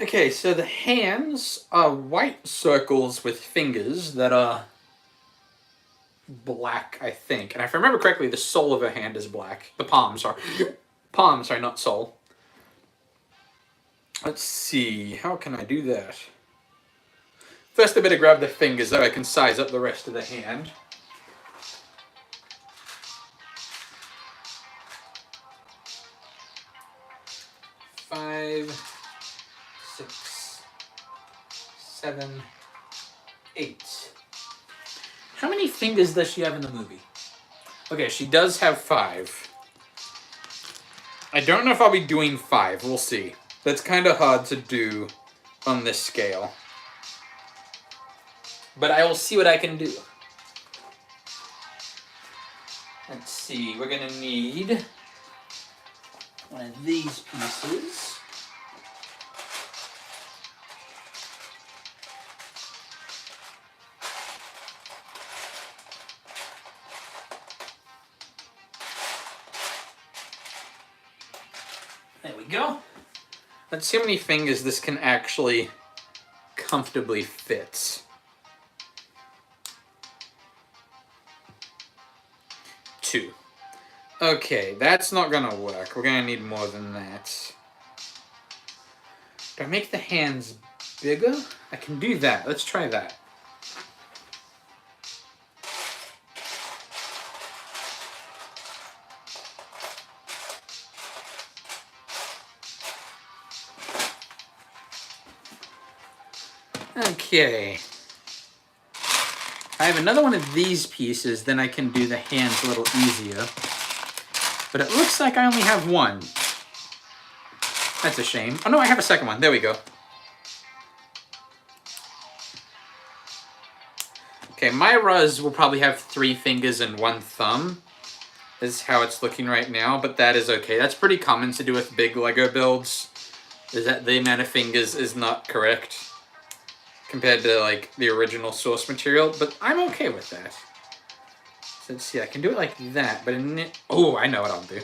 S1: Okay, so the hands are white circles with fingers that are black, I think. And if I remember correctly, the sole of her hand is black. The palm, sorry. Palm, sorry, not sole. Let's see, how can I do that? First, I better grab the fingers so I can size up the rest of the hand. Five, 6, 7, 8. How many fingers does she have in the movie? Okay, she does have 5. I don't know if I'll be doing 5. We'll see. That's kind of hard to do on this scale. But I will see what I can do. Let's see. We're going to need one of these pieces. There we go. Let's see how many fingers this can actually comfortably fit. 2. Okay, that's not gonna work. We're gonna need more than that. Do I make the hands bigger? I can do that. Let's try that. Okay. I have another one of these pieces, then I can do the hands a little easier. But it looks like I only have one. That's a shame. Oh no, I have a second one. There we go. Okay, my Ruz will probably have 3 fingers and 1 thumb. This is how it's looking right now, but that is okay. That's pretty common to do with big Lego builds, is that the amount of fingers is not correct compared to like the original source material, but I'm okay with that. So let's see, I can do it like that, but in it, oh, I know what I'll do.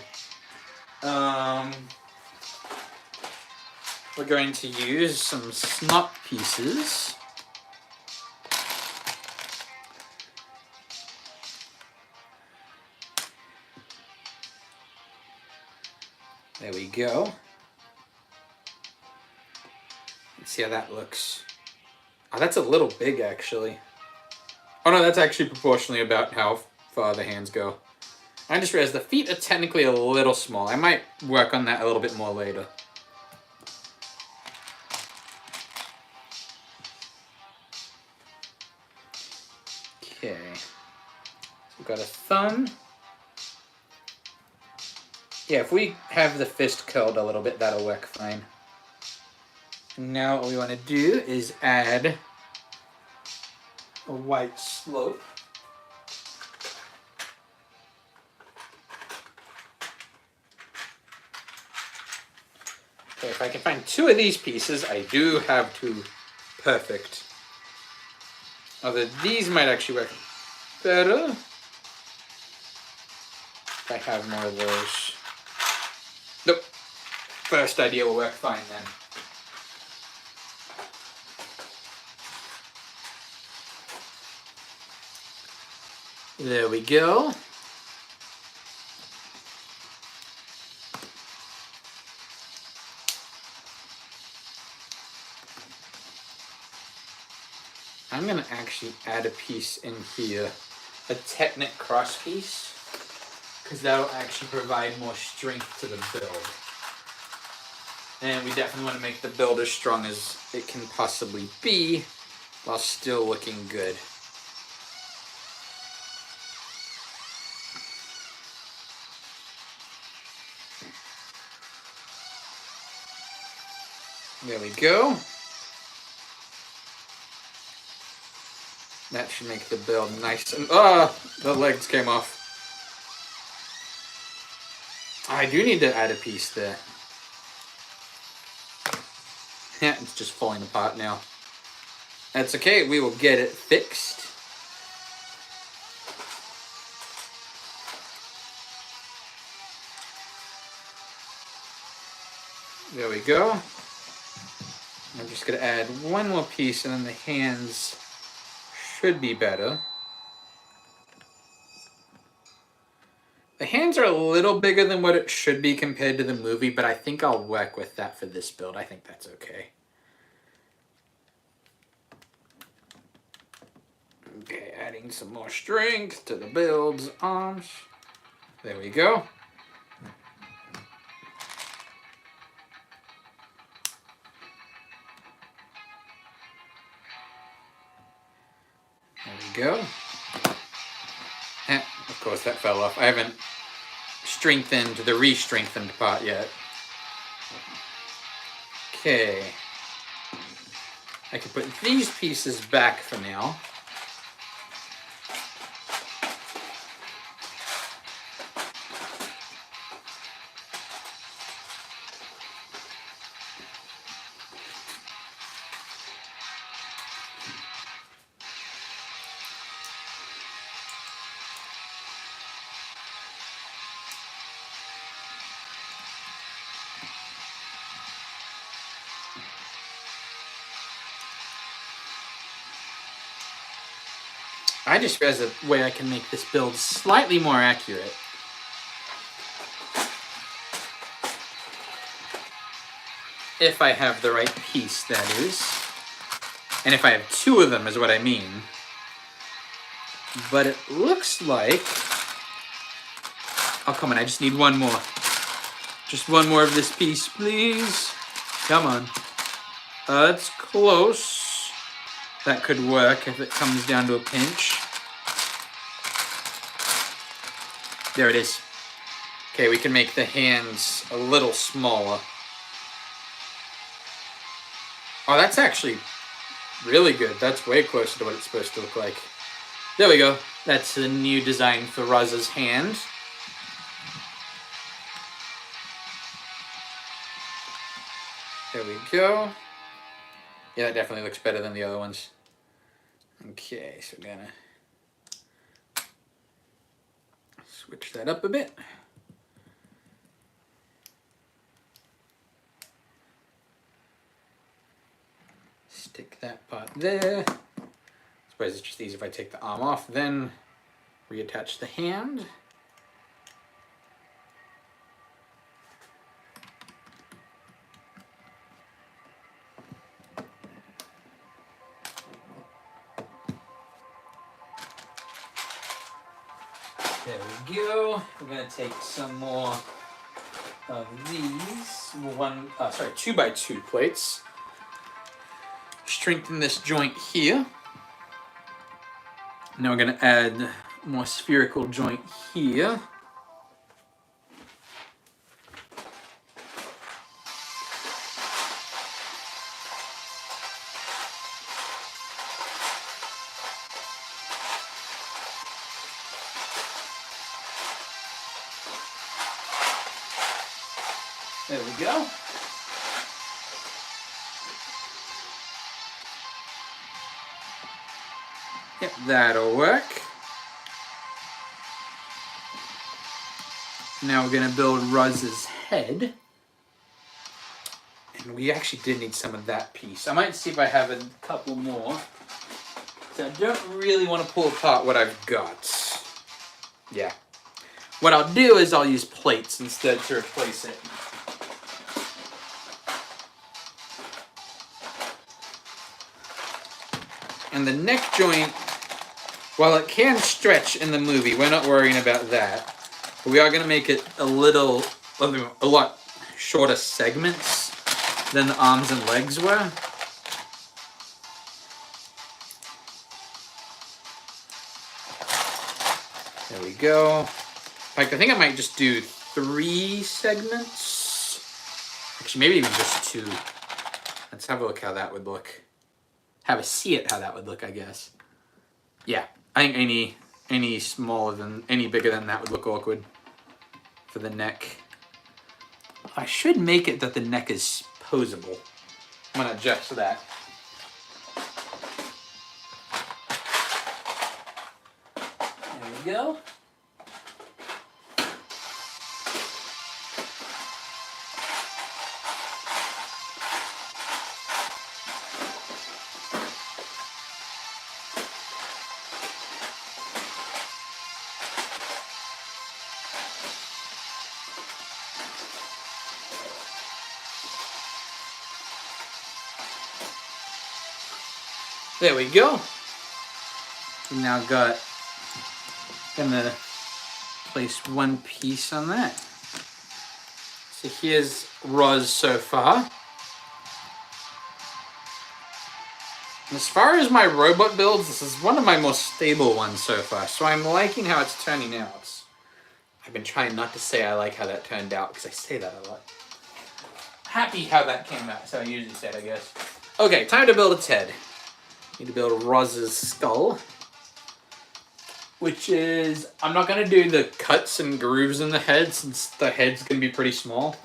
S1: We're going to use some snot pieces. There we go. Let's see how that looks. Oh, that's a little big, actually. Oh no, that's actually proportionally about how far the hands go. I just realized the feet are technically a little small. I might work on that a little bit more later. Okay. So we've got a thumb. Yeah, if we have the fist curled a little bit, that'll work fine. Now what we want to do is add a white slope. Okay, if I can find 2 of these pieces, I do have 2 perfect. Although these might actually work better if I have more of those. Nope. First idea will work fine then. There we go. I'm going to actually add a piece in here, a Technic cross piece, because that'll actually provide more strength to the build. And we definitely want to make the build as strong as it can possibly be while still looking good. There we go. That should make the build nice and... the legs came off. I do need to add a piece there. Yeah, it's just falling apart now. That's okay, we will get it fixed. There we go. I'm just going to add one more piece and then the hands should be better. The hands are a little bigger than what it should be compared to the movie, but I think I'll work with that for this build. I think that's okay. Okay, adding some more strength to the build's arms. There we go. There we go. Of course that fell off. I haven't strengthened the re-strengthened part yet. Okay. I can put these pieces back for now. I just realized a way I can make this build slightly more accurate. If I have the right piece, that is. And if I have two of them is what I mean. But it looks like... Oh, come on, I just need one more. Just one more of this piece, please. Come on. That's close. That could work if it comes down to a pinch. There it is. Okay, we can make the hands a little smaller. Oh, that's actually really good. That's way closer to what it's supposed to look like. There we go. That's the new design for Roz's hand. There we go. Yeah, that definitely looks better than the other ones. Okay, so we're gonna switch that up a bit. Stick that part there. I suppose it's just easy if I take the arm off, then reattach the hand. There we go. We're going to take some more of these 2x2 plates. Strengthen this joint here. Now we're going to add more spherical joint here. There we go. Yep, that'll work. Now we're going to build Roz's head. And we actually did need some of that piece. I might see if I have a couple more. So I don't really want to pull apart what I've got. Yeah. What I'll do is I'll use plates instead to replace it. And the neck joint, while it can stretch in the movie, we're not worrying about that. But we are going to make it a lot shorter segments than the arms and legs were. There we go. In fact, I think I might just do 3 segments. Actually, maybe even just 2. Let's have a look how that would look. Have a see it how that would look, I guess. Yeah, I think any bigger than that would look awkward for the neck. I should make it that the neck is posable. I'm gonna adjust that. There we go. There we go. We now gonna place one piece on that. So here's Roz so far. And as far as my robot builds, this is one of my most stable ones so far. So I'm liking how it's turning out. I been trying not to say I like how that turned out, because I say that a lot. Happy how that came out, so I usually say it, I guess. Okay, time to build its head. Need to build Roz's skull. Which is, I'm not going to do the cuts and grooves in the head, since the head's going to be pretty small.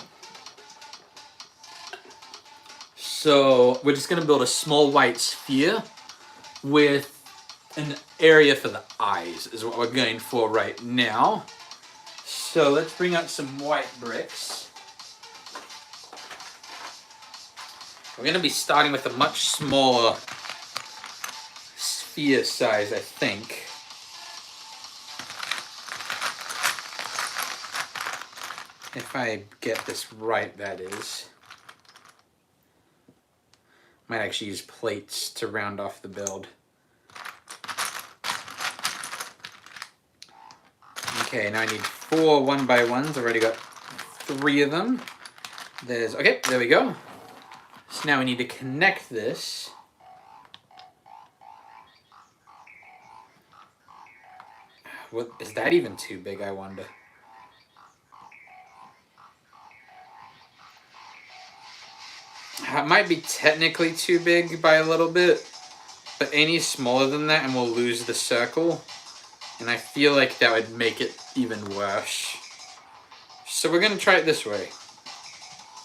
S1: So we're just going to build a small white sphere with an area for the eyes, is what we're going for right now. So let's bring out some white bricks. We're going to be starting with a much smaller sphere size, I think. If I get this right, that is. Might actually use plates to round off the build. Okay, now I need 4 1x1s. I've already got 3 of them. Okay, there we go. So now we need to connect this. What, is that even too big, I wonder? It might be technically too big by a little bit, but any smaller than that and we'll lose the circle. And I feel like that would make it even worse. So we're going to try it this way.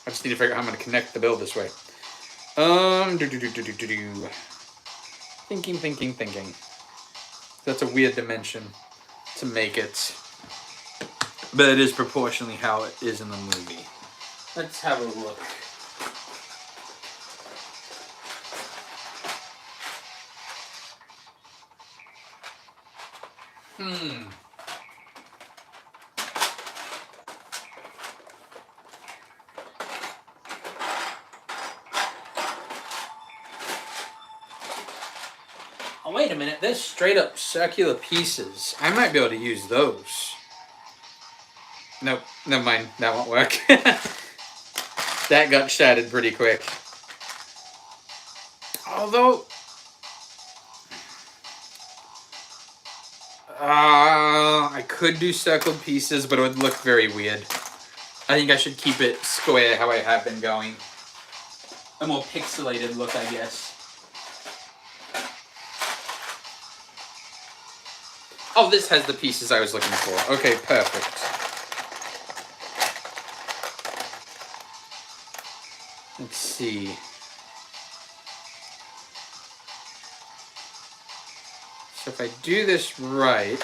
S1: I just need to figure out how I'm going to connect the build this way. Thinking. That's a weird dimension to make it. But it is proportionally how it is in the movie. Let's have a look. Oh, wait a minute. There's straight up circular pieces. I might be able to use those. Nope, never mind. That won't work. That got shattered pretty quick. Although... I could do circled pieces, but it would look very weird. I think I should keep it square how I have been going. A more pixelated look, I guess. Oh, this has the pieces I was looking for. Okay, perfect. Let's see. So if I do this right,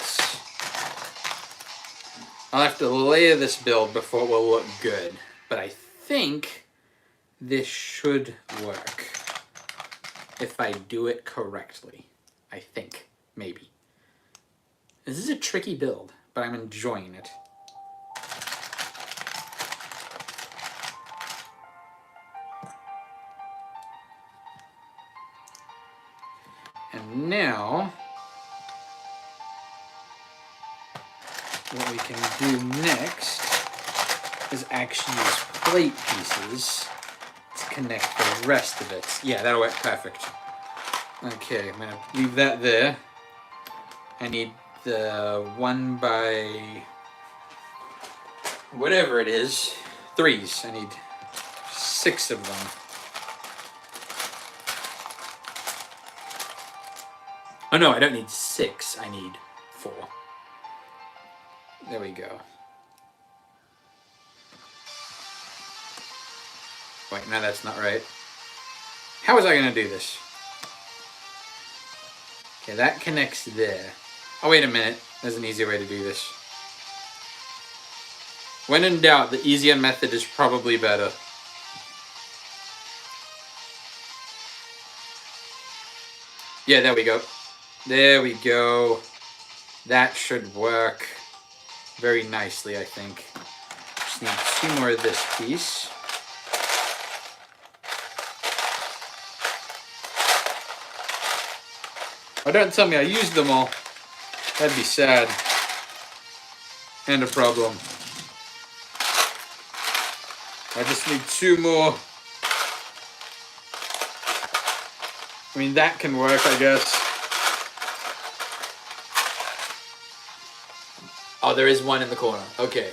S1: I'll have to layer this build before it will look good. But I think this should work if I do it correctly. I think, maybe. This is a tricky build, but I'm enjoying it. And now, what we can do next is actually use plate pieces to connect the rest of it. Yeah, that'll work perfect. Okay, I'm going to leave that there. I need the 1 by whatever it is, 3s. I need 6 of them. Oh no, I don't need 6, I need 4. There we go. Wait, no, that's not right. How was I going to do this? Okay, that connects there. Oh, wait a minute. There's an easier way to do this. When in doubt, the easier method is probably better. Yeah, there we go. There we go. That should work very nicely, I think. Just need 2 more of this piece. Oh, don't tell me I used them all. That'd be sad. And a problem. I just need 2 more. I mean, that can work, I guess. Oh, there is one in the corner. Okay.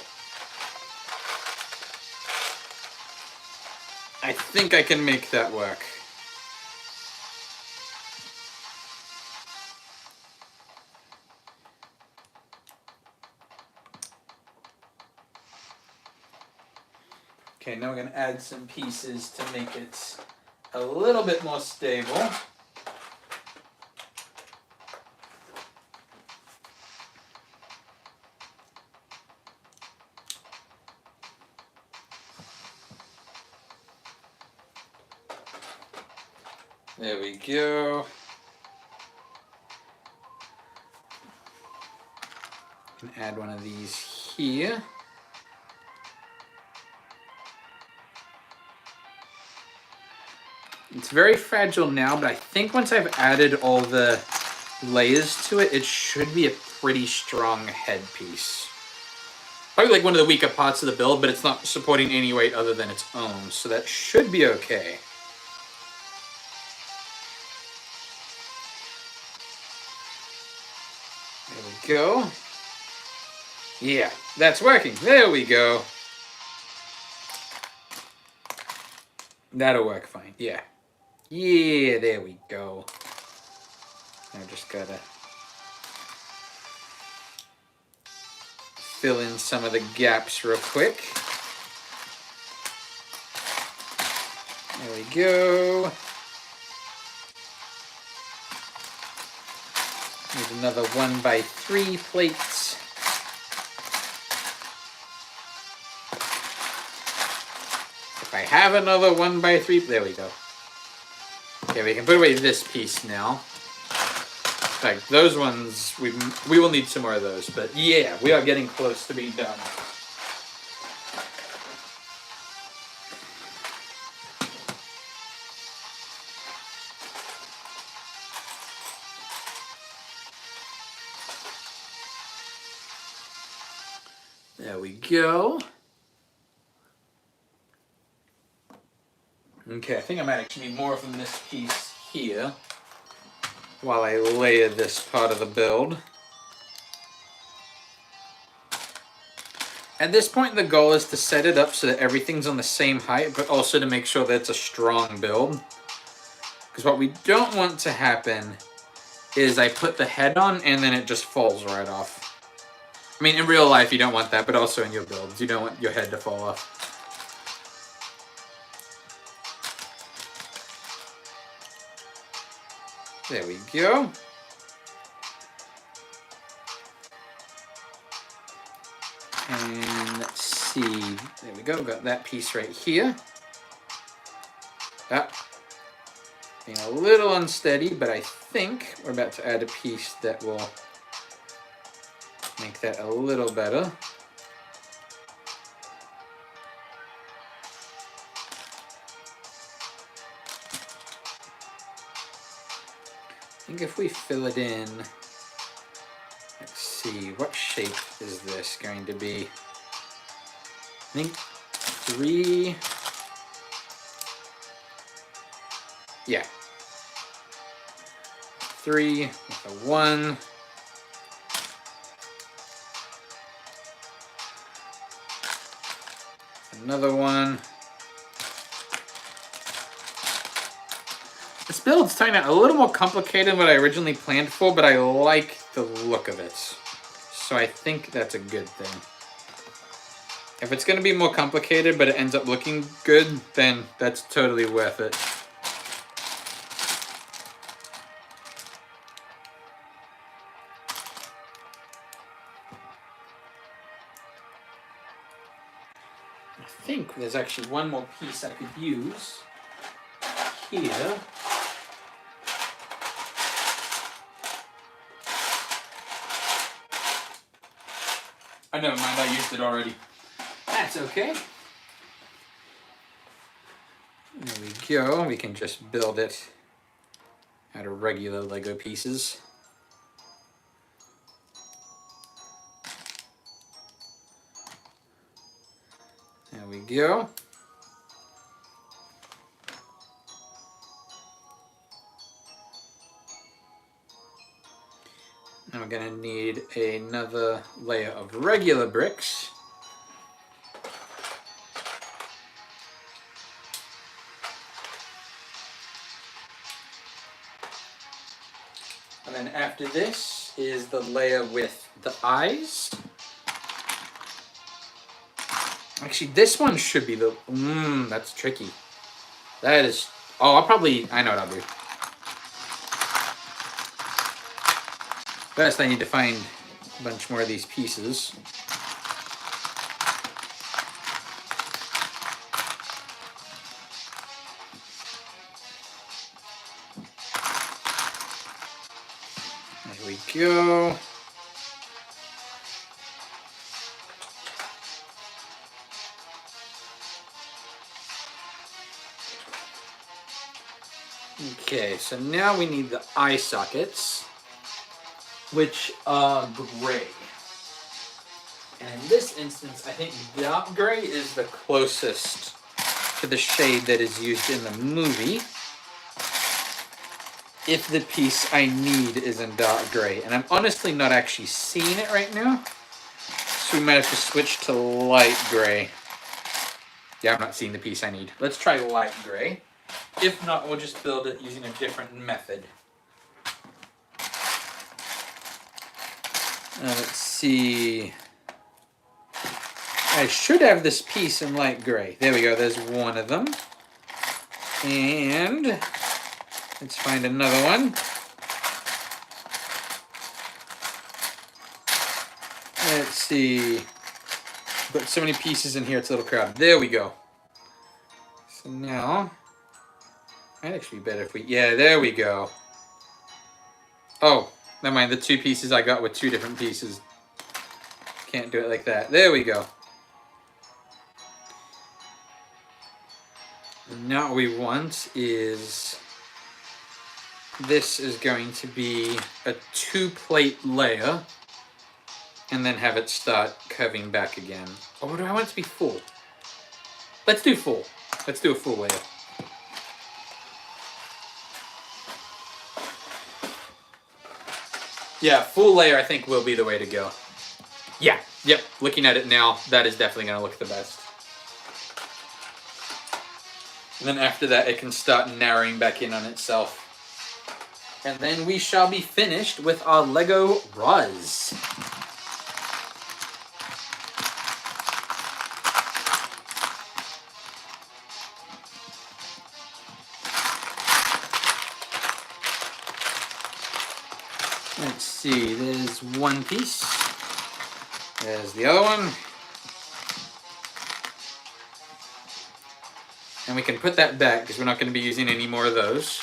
S1: I think I can make that work. Okay, now we're going to add some pieces to make it a little bit more stable. There we go. And add one of these here. It's very fragile now, but I think once I've added all the layers to it, it should be a pretty strong headpiece. Probably like one of the weaker parts of the build, but it's not supporting any weight other than its own, so that should be okay. There we go. Yeah, that's working. There we go. That'll work fine. Yeah. Yeah, there we go. I just gotta fill in some of the gaps real quick. There we go. Need another 1x3 plates. If I have another 1x3, there we go. Okay, we can put away this piece now. Like those ones, we will need some more of those, but yeah, we are getting close to being done. There we go. Okay, I think I might actually need more from this piece here while I layer this part of the build. At this point, the goal is to set it up so that everything's on the same height, but also to make sure that it's a strong build. Because what we don't want to happen is I put the head on and then it just falls right off. I mean, in real life, you don't want that, but also in your builds, you don't want your head to fall off. There we go. And let's see. There we go. Got that piece right here. Ah, being a little unsteady, but I think we're about to add a piece that will make that a little better. I think if we fill it in, let's see, what shape is this going to be? I think 3, yeah, 3 with a 1. Another one. This build's turning out a little more complicated than what I originally planned for, but I like the look of it. So I think that's a good thing. If it's going to be more complicated, but it ends up looking good, then that's totally worth it. I think there's actually one more piece I could use here. Oh, never mind, I used it already. That's okay. There we go. We can just build it out of regular Lego pieces. There we go. And we're gonna need another layer of regular bricks. And then after this is the layer with the eyes. Actually, this one should be the, that's tricky. That is, oh, I know what I'll do. First, I need to find a bunch more of these pieces. There we go. Okay, so now we need the eye sockets, which are gray. And in this instance, I think dark gray is the closest to the shade that is used in the movie. If the piece I need is in dark gray. And I'm honestly not actually seeing it right now, so we might have to switch to light gray. Yeah, I'm not seeing the piece I need. Let's try light gray. If not, we'll just build it using a different method. Let's see. I should have this piece in light gray. There we go, there's one of them. And let's find another one. Let's see. Put so many pieces in here, it's a little crowded. There we go. So now, might actually be better if we, yeah, there we go. Oh, never mind, the two pieces I got were two different pieces. Can't do it like that. There we go. And now what we want is, this is going to be a 2-plate layer, and then have it start curving back again. Or do I want it to be full? Let's do full. Let's do a full layer. Yeah, full layer I think will be the way to go. Yeah, yep, looking at it now, that is definitely gonna look the best. And then after that, it can start narrowing back in on itself. And then we shall be finished with our Lego Roz. Let's see, there's one piece. There's the other one. And we can put that back because we're not going to be using any more of those.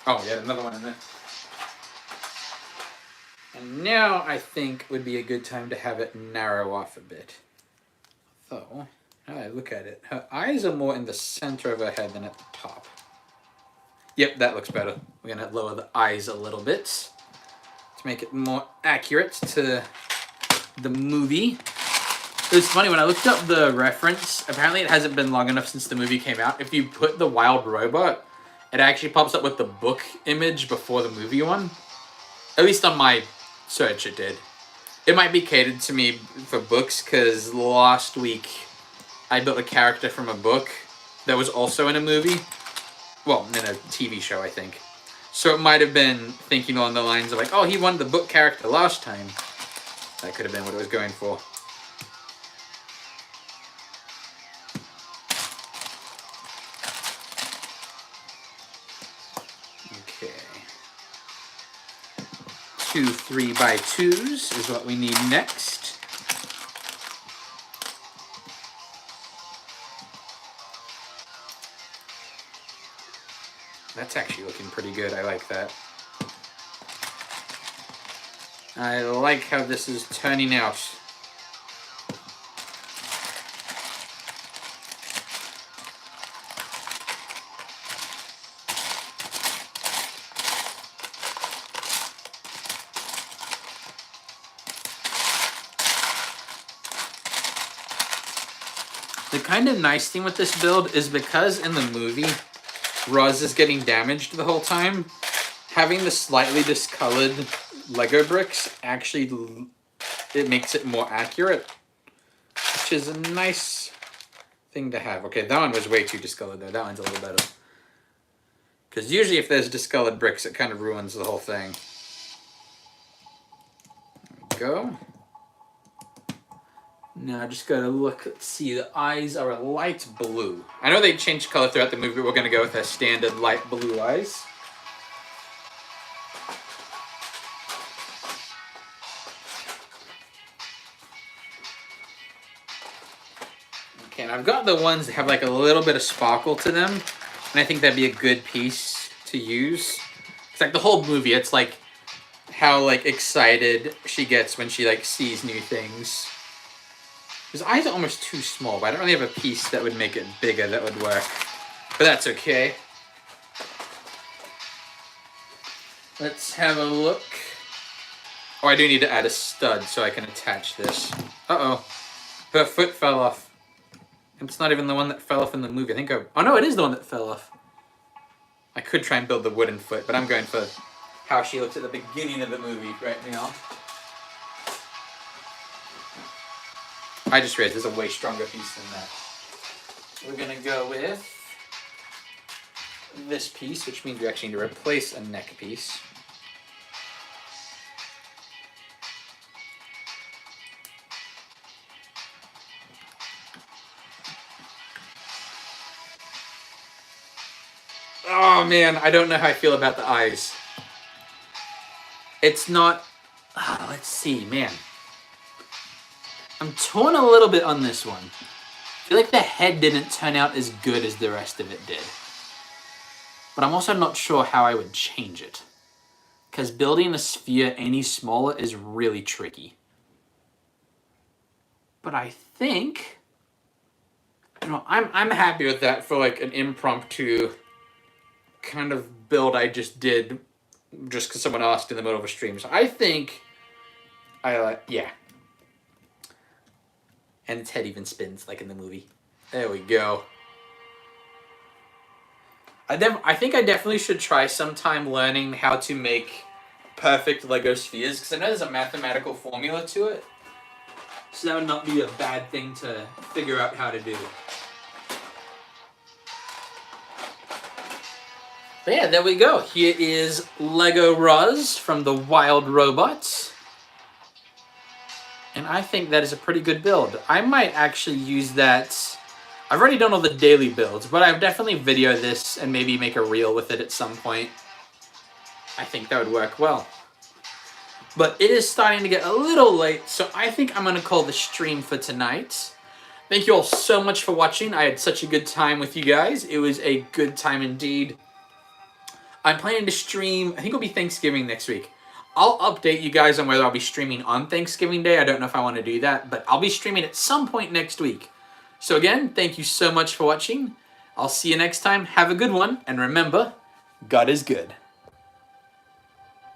S1: Oh, yeah, another one in there. And now I think would be a good time to have it narrow off a bit. So, now I look at it, her eyes are more in the center of her head than at the top. Yep, that looks better. We're going to lower the eyes a little bit to make it more accurate to the movie. It was funny, when I looked up the reference, apparently it hasn't been long enough since the movie came out. If you put the wild robot, it actually pops up with the book image before the movie one. At least on my search it did. It might be catered to me for books, because last week I built a character from a book that was also in a movie. Well, in a TV show, I think. So it might have been thinking along the lines of like, oh, he wanted the book character last time. That could have been what it was going for. Okay. 2 3x2s is what we need next. That's actually looking pretty good. I like that. I like how this is turning out. The kind of nice thing with this build is because in the movie, Roz is getting damaged the whole time, having the slightly discolored Lego bricks actually, it makes it more accurate, which is a nice thing to have. Okay, that one was way too discolored though. That one's a little better. Because usually if there's discolored bricks, it kind of ruins the whole thing. There we go. Now I just gotta look, see, the eyes are a light blue. I know they changed color throughout the movie, but we're gonna go with their standard light blue eyes. Okay, and I've got the ones that have like a little bit of sparkle to them, and I think that'd be a good piece to use. It's like the whole movie, it's like how like excited she gets when she like sees new things. His eyes are almost too small, but I don't really have a piece that would make it bigger that would work. But that's okay. Let's have a look. Oh, I do need to add a stud so I can attach this. Uh-oh. Her foot fell off. It's not even the one that fell off in the movie. I think oh no, it is the one that fell off. I could try and build the wooden foot, but I'm going for how she looks at the beginning of the movie right now. I just realized there's a way stronger piece than that. We're gonna go with this piece, which means we actually need to replace a neck piece. Oh man, I don't know how I feel about the eyes. It's not, let's see, man. I'm torn a little bit on this one. I feel like the head didn't turn out as good as the rest of it did. But I'm also not sure how I would change it. Because building a sphere any smaller is really tricky. But I think, you know, I'm happy with that for like an impromptu kind of build I just did just because someone asked in the middle of a stream. So I think yeah. And its head even spins like in the movie. There we go. I think I definitely should try sometime learning how to make perfect Lego spheres, because I know there's a mathematical formula to it. So that would not be a bad thing to figure out how to do. But yeah, there we go. Here is Lego Roz from the Wild Robots. And I think that is a pretty good build. I might actually use that. I've already done all the daily builds, but I've definitely videoed this and maybe make a reel with it at some point. I think that would work well. But it is starting to get a little late, so I think I'm going to call the stream for tonight. Thank you all so much for watching. I had such a good time with you guys. It was a good time indeed. I'm planning to stream, I think it'll be Thanksgiving next week. I'll update you guys on whether I'll be streaming on Thanksgiving Day. I don't know if I want to do that, but I'll be streaming at some point next week. So again, thank you so much for watching. I'll see you next time. Have a good one, and remember, God is good.